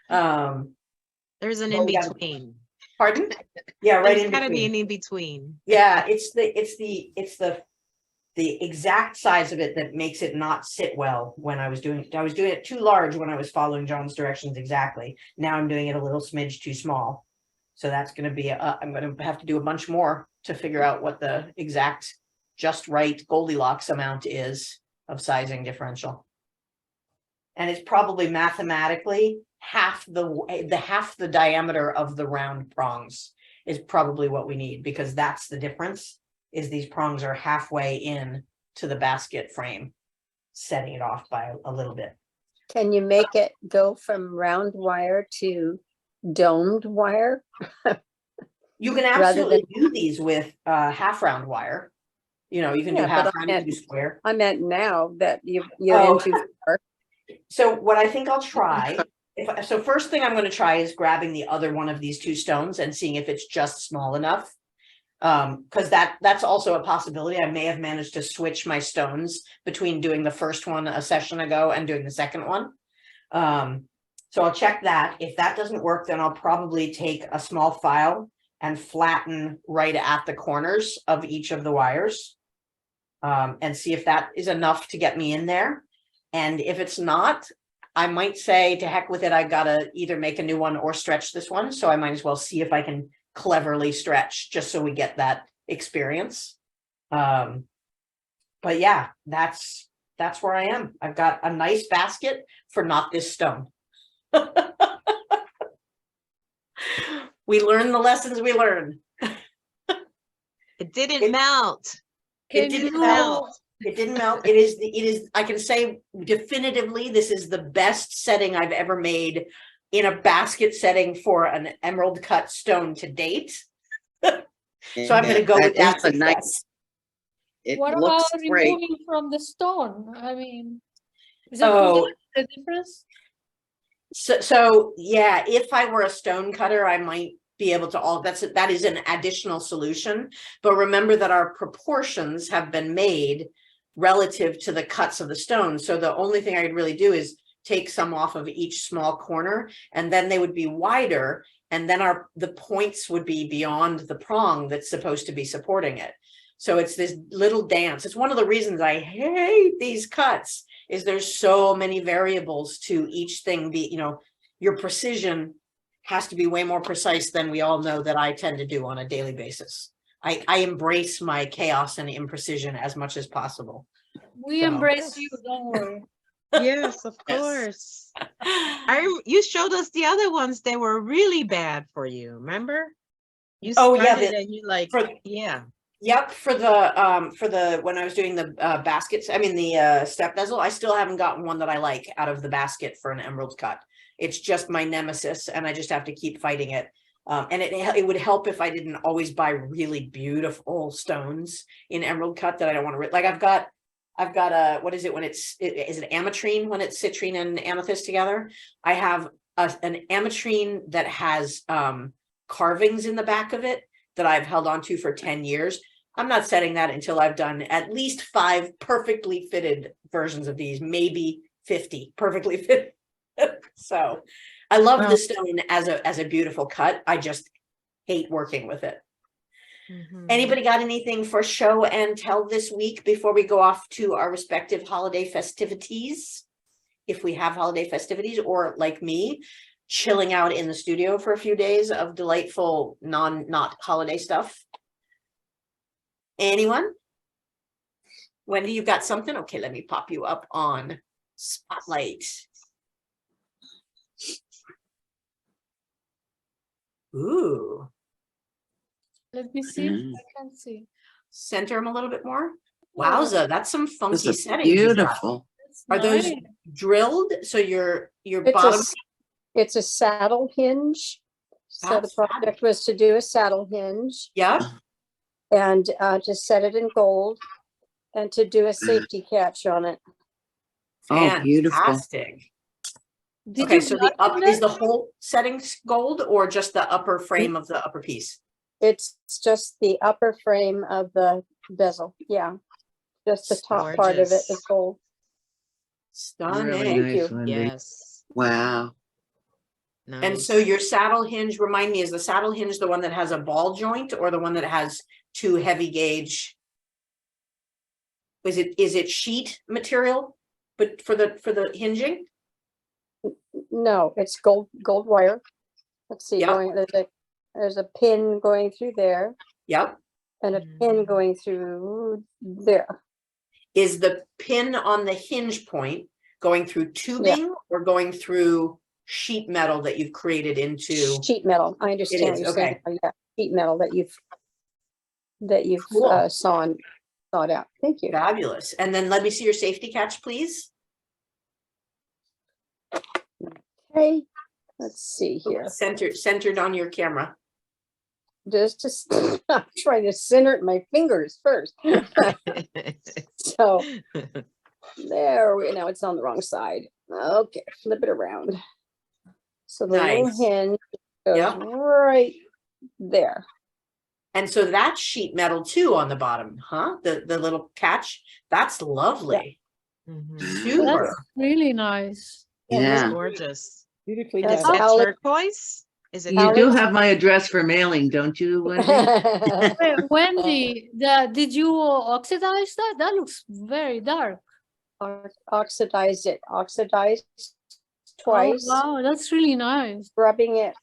There's an Well, in we gotta- between. Pardon? Yeah, right There's in gotta be between. an in between. Yeah, it's the exact size of it that makes it not sit well when I was doing it too large when I was following John's directions exactly. Now I'm doing it a little smidge too small. So that's going to be, I'm going to have to do a bunch more to figure out what the exact just right Goldilocks amount is of sizing differential. And it's probably mathematically half the diameter of the round prongs is probably what we need, because that's the difference, is these prongs are halfway in to the basket frame, setting it off by a little bit. Can you make it go from round wire to domed wire? You can Rather absolutely do these with half round wire. You know, you can do Yeah, half but round, you can do square. I meant now that you're Oh. into far. So what I think I'll try, so first thing I'm going to try is grabbing the other one of these two stones and seeing if it's just small enough. Because that's also a possibility. I may have managed to switch my stones between doing the first one a session ago and doing the second one. So I'll check that. If that doesn't work, then I'll probably take a small file and flatten right at the corners of each of the wires, and see if that is enough to get me in there. And if it's not, I might say to heck with it. I gotta either make a new one or stretch this one. So I might as well see if I can cleverly stretch just so we get that experience. But yeah, that's where I am. I've got a nice basket for not this stone. We learn the lessons we learn. It didn't melt. It didn't melt. It didn't melt. It is, I can say definitively, this is the best setting I've ever made in a basket setting for an emerald cut stone to date. So I'm going to go with that. is a nice. It What looks about great. removing from the stone? I mean, is it Oh. the difference? So yeah, if I were a stone cutter, I might be able to that is an additional solution. But remember that our proportions have been made relative to the cuts of the stone. So the only thing I could really do is take some off of each small corner, and then they would be wider, and then the points would be beyond the prong that's supposed to be supporting it. So it's this little dance. It's one of the reasons I hate these cuts, is there's so many variables to each thing. Your precision has to be way more precise than we all know that I tend to do on a daily basis. I embrace my chaos and imprecision as much as possible. We So- embrace you, don't worry. Yes, of Yes. course. You showed us the other ones. They were really bad for you. Remember? You Oh, yeah, started and you like, for- yeah. Yep, for the when I was doing the baskets, I mean the step bezel, I still haven't gotten one that I like out of the basket for an emerald cut. It's just my nemesis, and I just have to keep fighting it. And it would help if I didn't always buy really beautiful stones in emerald cut that I don't want to like. I've got a, what is it when is it ametrine when it's citrine and amethyst together? I have an ametrine that has carvings in the back of it that I've held on to for 10 years. I'm not setting that until I've done at least 5 perfectly fitted versions of these, maybe 50 perfectly fitted. So I love Wow. the stone as a beautiful cut. I just hate working with it. Mhm. Anybody got anything for show and tell this week before we go off to our respective holiday festivities? If we have holiday festivities, or like me, chilling out in the studio for a few days of delightful not holiday stuff. Anyone? Wendy, you got something? Okay, let me pop you up on Spotlight. Ooh, Let me see. Mm. I can't see. center them a little bit more. Wowza, that's some Those funky are settings. you got. beautiful. That's Are those nice. drilled? So your It's a, bottom. it's a saddle hinge. So the That's fabulous. project was to do a saddle hinge Yep. and to set it in gold and to do a safety catch on it. Oh, beautiful. Fantastic. Did Okay, you so the blacken up is that? the whole settings gold or just the upper frame of the upper piece? It's just the upper frame of the bezel. Yeah. Just the top part of it is Gorgeous. gold. Stunning. Really Thank nice, you. Wendy. Yes. Wow. And so Nice. your saddle hinge, remind me, is the saddle hinge the one that has a ball joint or the one that has 2 heavy gauge? Is it sheet material, but for the hinging? No, it's gold wire. Let's see, Yep. there's a pin going through there Yep. and a pin going through there. Is the pin on the hinge point going through tubing or going through sheet metal that you've created into? Sheet metal. I understand what is, you're saying. okay. Yeah, sheet metal that you've Cool. sawed out. Thank you. Fabulous. And then let me see your safety catch, please. Okay, let's see here. Centered on your camera. Just I'm trying to center it in my fingers first. So there we now it's on the wrong side. Okay, flip it around. So the little Nice. hinge goes Yep. right there. And so that's sheet metal too on the bottom, huh? The little catch. That's lovely. Mhm. Super. That's really nice. It's Yeah. gorgeous. Beautifully And is done. that Alex- turquoise? Is it You do turquoise? have my address for mailing, don't you, Wendy? Wait, Wendy, did you oxidize that? That looks very dark. Oxidized twice, Oh, wow, that's really nice. scrubbing it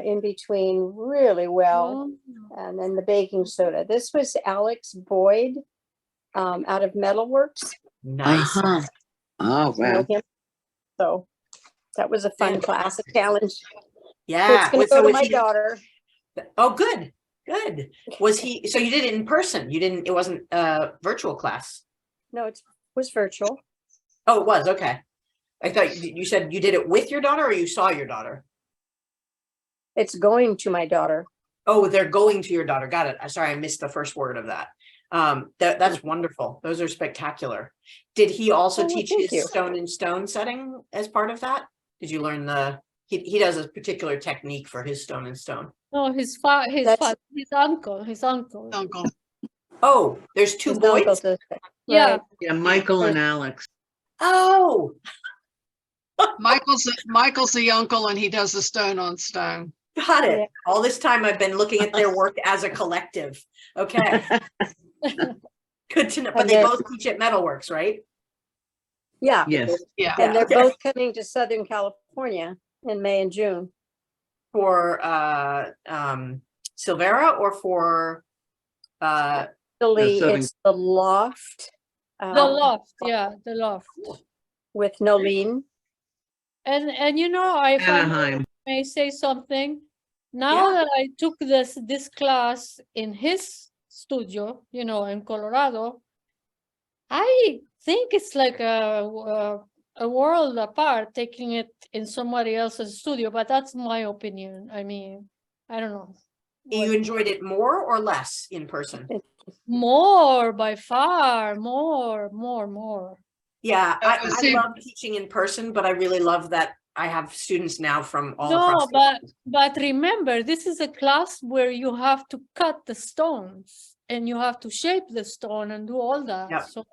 in between really well, Oh, and then the baking soda. This was Alex Boyd out of Metalworks. Nice. Uh-huh. Oh, You know wow. him? So that was a fun class, a Fantastic. challenge. So Yeah. it's gonna So go to was my he- daughter. Oh, good. Good. Was he, so you did it in person? It wasn't a virtual class? No, it was virtual. Oh, it was. Okay. I thought you said you did it with your daughter or you saw your daughter? It's going to my daughter. Oh, they're going to your daughter. Got it. Sorry, I missed the first word of that. That's wonderful. Those are spectacular. Did he also Oh, well, teach thank his you. stone in stone setting as part of that? Did you learn he does a particular technique for his stone in stone? no, his That's- uncle. Oh, there's 2 His uncle boys? does it. Yeah. Right. Yeah, Michael and Alex. Oh, Michael's the uncle and he does the stone on stone. got it. Yeah. All this time I've been looking at their work as a collective. Okay, good to know. But And they then- both teach at Metalworks, right? Yeah. Yes. Yeah. And they're okay. both coming to Southern California in May and June. For Silvera or for Actually, Southern- it's the loft. The loft, yeah, the loft. With Nolene. And you know, if I Anaheim. may say something, Now Yeah. that I took this class in his studio, in Colorado, I think it's like a world apart taking it in somebody else's studio, but that's my opinion. I mean, I don't know. You enjoyed it more or less in person? More, by far, more. Yeah, I see- love teaching in person, but I really love that I have students now from all No, across the world. but remember, this is a class where you have to cut the stones and you have to shape the stone and do all that. Yep. So,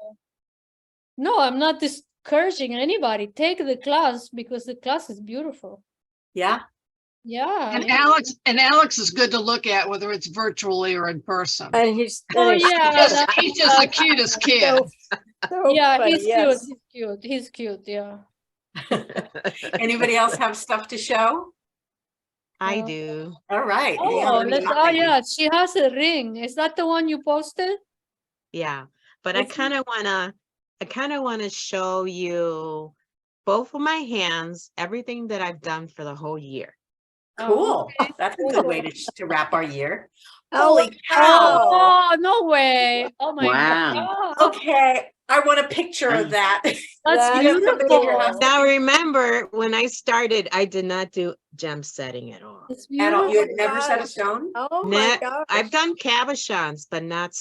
no, I'm not discouraging anybody. Take the class because the class is beautiful. Yeah, Yeah. And Alex is good to look at, whether it's virtually or in person. And he's. Oh, and he's yeah, just He's just the cutest kid. so- so Yeah, funny, he's yes. cute. He's cute. Yeah. anybody else have stuff to show? I Uh, do. All right. hang on, Oh, let me let's, get oh ready. yeah, she has a ring. Is that the one you posted? Yeah, but I It's- kind of want to show you both of my hands, everything that I've done for the whole year. Cool. okay. That's a good way to wrap our year. Oh, Holy cow. Oh, no way. Oh my Wow. God. Okay, I want a picture of that. That's That's You have somebody in your beautiful. house Now remember, when I started, I did not do gem setting at all. It's at all. You had beautiful. never set a gosh. stone? Oh my Ne- gosh. I've done cabochons, but not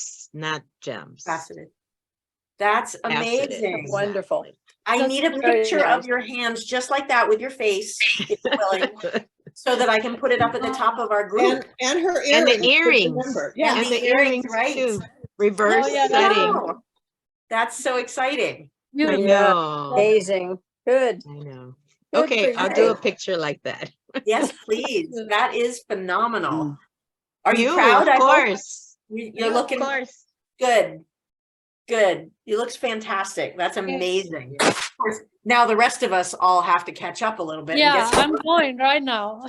gems. Faceted. That's Faceted, amazing. Wonderful. I That's need a very picture nice. of your hands just like that with your face, if you're willing, so that I can put it up at the top of our group. And her And the earrings. earrings. Remember, yeah. And the the earrings, earrings right. too. Reverse Oh, yeah, setting. Wow. That's so exciting. I Beautiful. Yeah. know. Amazing. Good. I know. Good Okay, for I'll do you. a picture like that. Yes, please. That is phenomenal. Mm. Are you proud? Of I hope? course. You're You, looking Of course. good. Good. You looks fantastic. That's amazing. Of course, now the rest of us all have to catch up a little bit. and Yeah, get I'm going right now.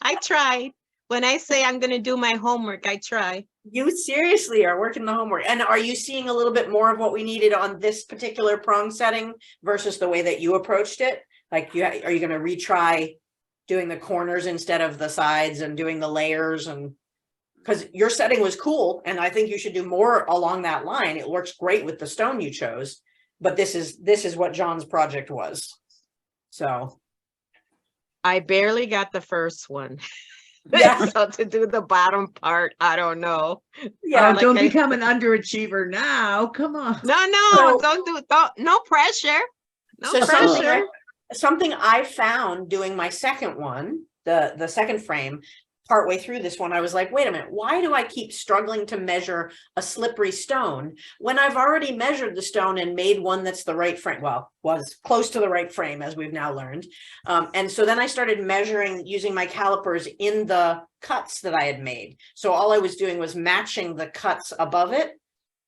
I tried. When I say I'm going to do my homework, I try. You seriously are working the homework. And are you seeing a little bit more of what we needed on this particular prong setting versus the way that you approached it? Like, are you going to retry doing the corners instead of the sides and doing the layers? And because your setting was cool, and I think you should do more along that line. It works great with the stone you chose, but this is what John's project was. So I barely got the first one. yeah, So to do the bottom part, I don't know. yeah. Oh, don't like I- become an underachiever now. Come on. No, So- no pressure. No So pressure. something I found doing my second one, the second frame, partway through this one, I was like, wait a minute, why do I keep struggling to measure a slippery stone when I've already measured the stone and made one that's the right frame? Well, was close to the right frame, as we've now learned. And so then I started measuring using my calipers in the cuts that I had made. So all I was doing was matching the cuts above it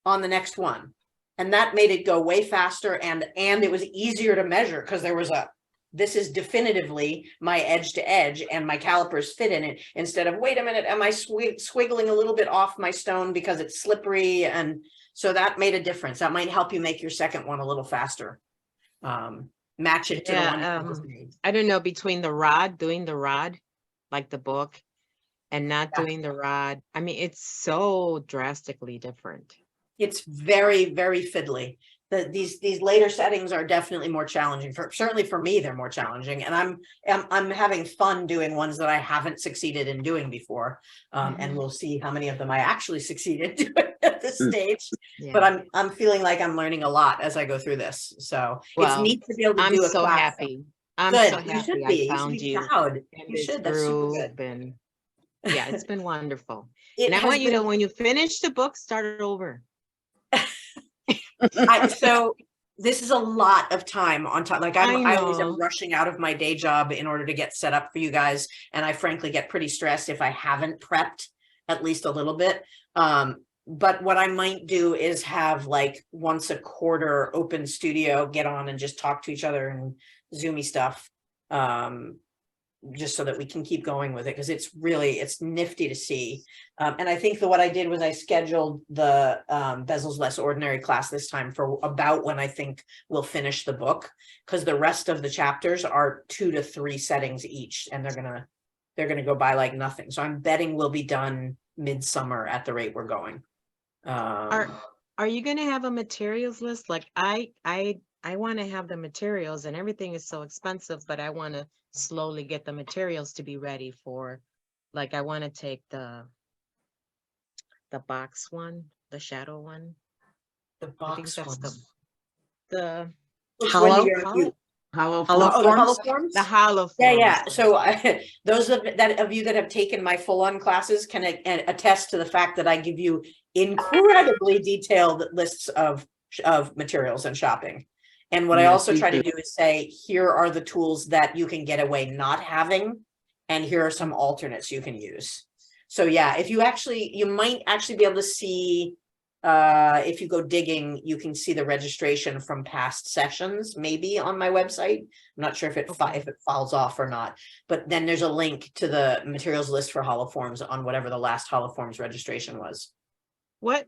on the next one. And that made it go way faster, and it was easier to measure because there was this is definitively my edge to edge and my calipers fit in it, instead of, wait a minute, am I squiggling a little bit off my stone because it's slippery? And so that made a difference. That might help you make your second one a little faster. Match it to the one that was made. I don't know, between doing the rod, like the book, and not doing the rod. I mean, it's so drastically different. It's very, very fiddly. These later settings are definitely more challenging. Certainly for me, they're more challenging, and I'm having fun doing ones that I haven't succeeded in doing before. And we'll see how many of them I actually succeeded doing at this stage. Yeah. But I'm feeling like I'm learning a lot as I go through this. So it's Well, neat to be able to I'm do a so class. happy. I'm Good. so You should happy be. I You should found be you proud. in You this should. That's super group, good. and yeah, it's been wonderful. It And I has want you to, been- when you finish the book, start it over. So this is a lot of time on top. Like I always am know. rushing out of my day job in order to get set up for you guys. And I frankly get pretty stressed if I haven't prepped at least a little bit. But what I might do is have like once a quarter open studio, get on and just talk to each other and Zoomy stuff. Just so that we can keep going with it, because it's nifty to see. And I think that what I did was I scheduled the Bezels Less Ordinary class this time for about when I think we'll finish the book, because the rest of the chapters are 2 to 3 settings each, and they're gonna they're going to go by like nothing. So I'm betting we'll be done midsummer at the rate we're going. Are you gonna have a materials list? Like I want to have the materials, and everything is so expensive, but I want to slowly get the materials to be ready for, like, I want to take the box one, the shadow one. The I think box that's ones. the Which Hollow? one do you- hollow, Hollow Hollow Oh, form. the forms? hollow forms? the hollow Yeah, forms. yeah. So those of you that have taken my full-on classes can attest to the fact that I give you incredibly detailed lists of materials and shopping. And what I Yes, also we try to do. do is say, here are the tools that you can get away not having, and here are some alternates you can use. So yeah, if you might actually be able to see, if you go digging, you can see the registration from past sessions, maybe on my website. I'm not sure if it if it falls off or not, but then there's a link to the materials list for hollow forms on whatever the last hollow forms registration was. What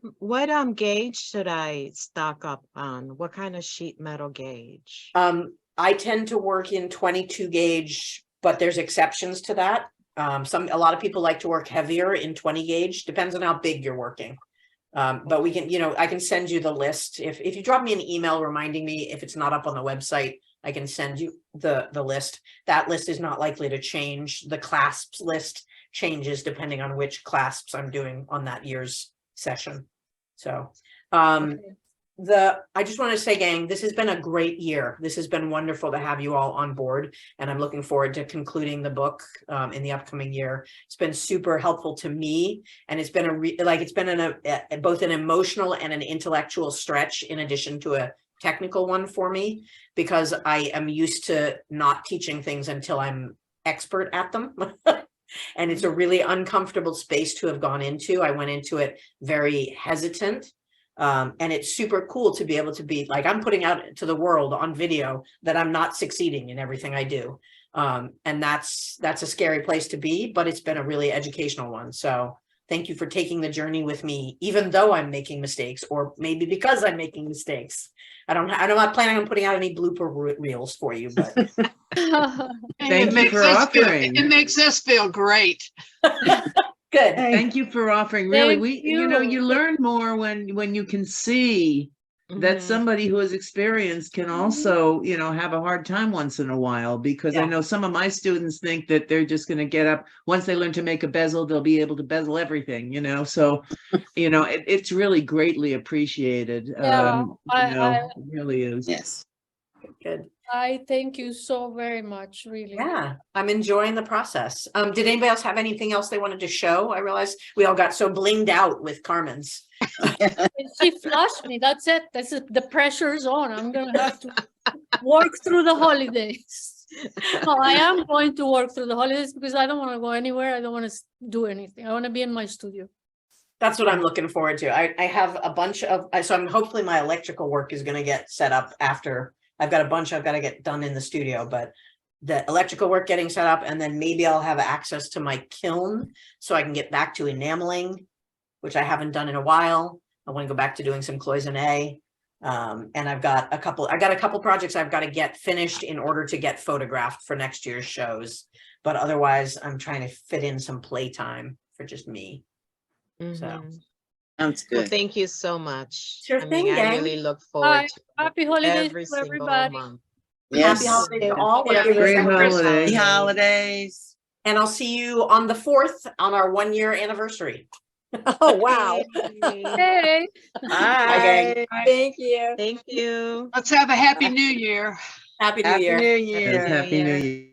gauge should I stock up on? What kind of sheet metal gauge? I tend to work in 22 gauge, but there's exceptions to that. A lot of people like to work heavier in 20 gauge, depends on how big you're working. But we can, I can send you the list. If you drop me an email reminding me, if it's not up on the website, I can send you the list. That list is not likely to change. The clasps list changes depending on which clasps I'm doing on that year's session. So, I just want to say, gang, this has been a great year. This has been wonderful to have you all on board, and I'm looking forward to concluding the book in the upcoming year. It's been super helpful to me, and it's been both an emotional and an intellectual stretch, in addition to a technical one for me, because I am used to not teaching things until I'm expert at them. And it's a really uncomfortable space to have gone into. I went into it very hesitant. And it's super cool to be able to be like, I'm putting out to the world on video that I'm not succeeding in everything I do. And that's a scary place to be, but it's been a really educational one. So thank you for taking the journey with me, even though I'm making mistakes, or maybe because I'm making mistakes. I'm not planning on putting out any blooper reels for you, but Thank you for offering. It makes us feel great. good. Thank you for offering. Really, Thank you you. learn more when you can see that Mhm. somebody who has experienced can also, have a hard time once in a while, because I Yeah. know some of my students think that they're just going to get up, once they learn to make a bezel, they'll be able to bezel everything, so, it's really greatly appreciated. Yeah, It really is. Yes. Good. I thank you so very much, really. Yeah, I'm enjoying the process. Did anybody else have anything else they wanted to show? I realized we all got so blinged out with Carmen's. She flushed me. That's it. The pressure's on. I'm gonna have to work through the holidays. No, I am going to work through the holidays because I don't want to go anywhere. I don't want to do anything. I want to be in my studio. That's what I'm looking forward to. I have a bunch of, so I'm hopefully my electrical work is going to get set up after. I've got a bunch I've got to get done in the studio, but the electrical work getting set up, and then maybe I'll have access to my kiln so I can get back to enameling, which I haven't done in a while. I want to go back to doing some cloisonne. And I got a couple projects I've got to get finished in order to get photographed for next year's shows. But otherwise, I'm trying to fit in some playtime for just me. So Mhm. Sounds Well, good. thank you so much. Sure thing, I gang. really look Bye. forward to Happy it holidays every to single everybody. month. happy Yes. holidays to Yeah. all. Whatever you Great celebrate. holiday. Happy holidays. And I'll see you on the 4th on our 1-year anniversary. Oh, wow. Hey. Bye, gang. Bye. Thank you. Thank you. Let's have a happy new year. Happy New Happy Year. New Happy Year. Yes, New Happy New Year. Year.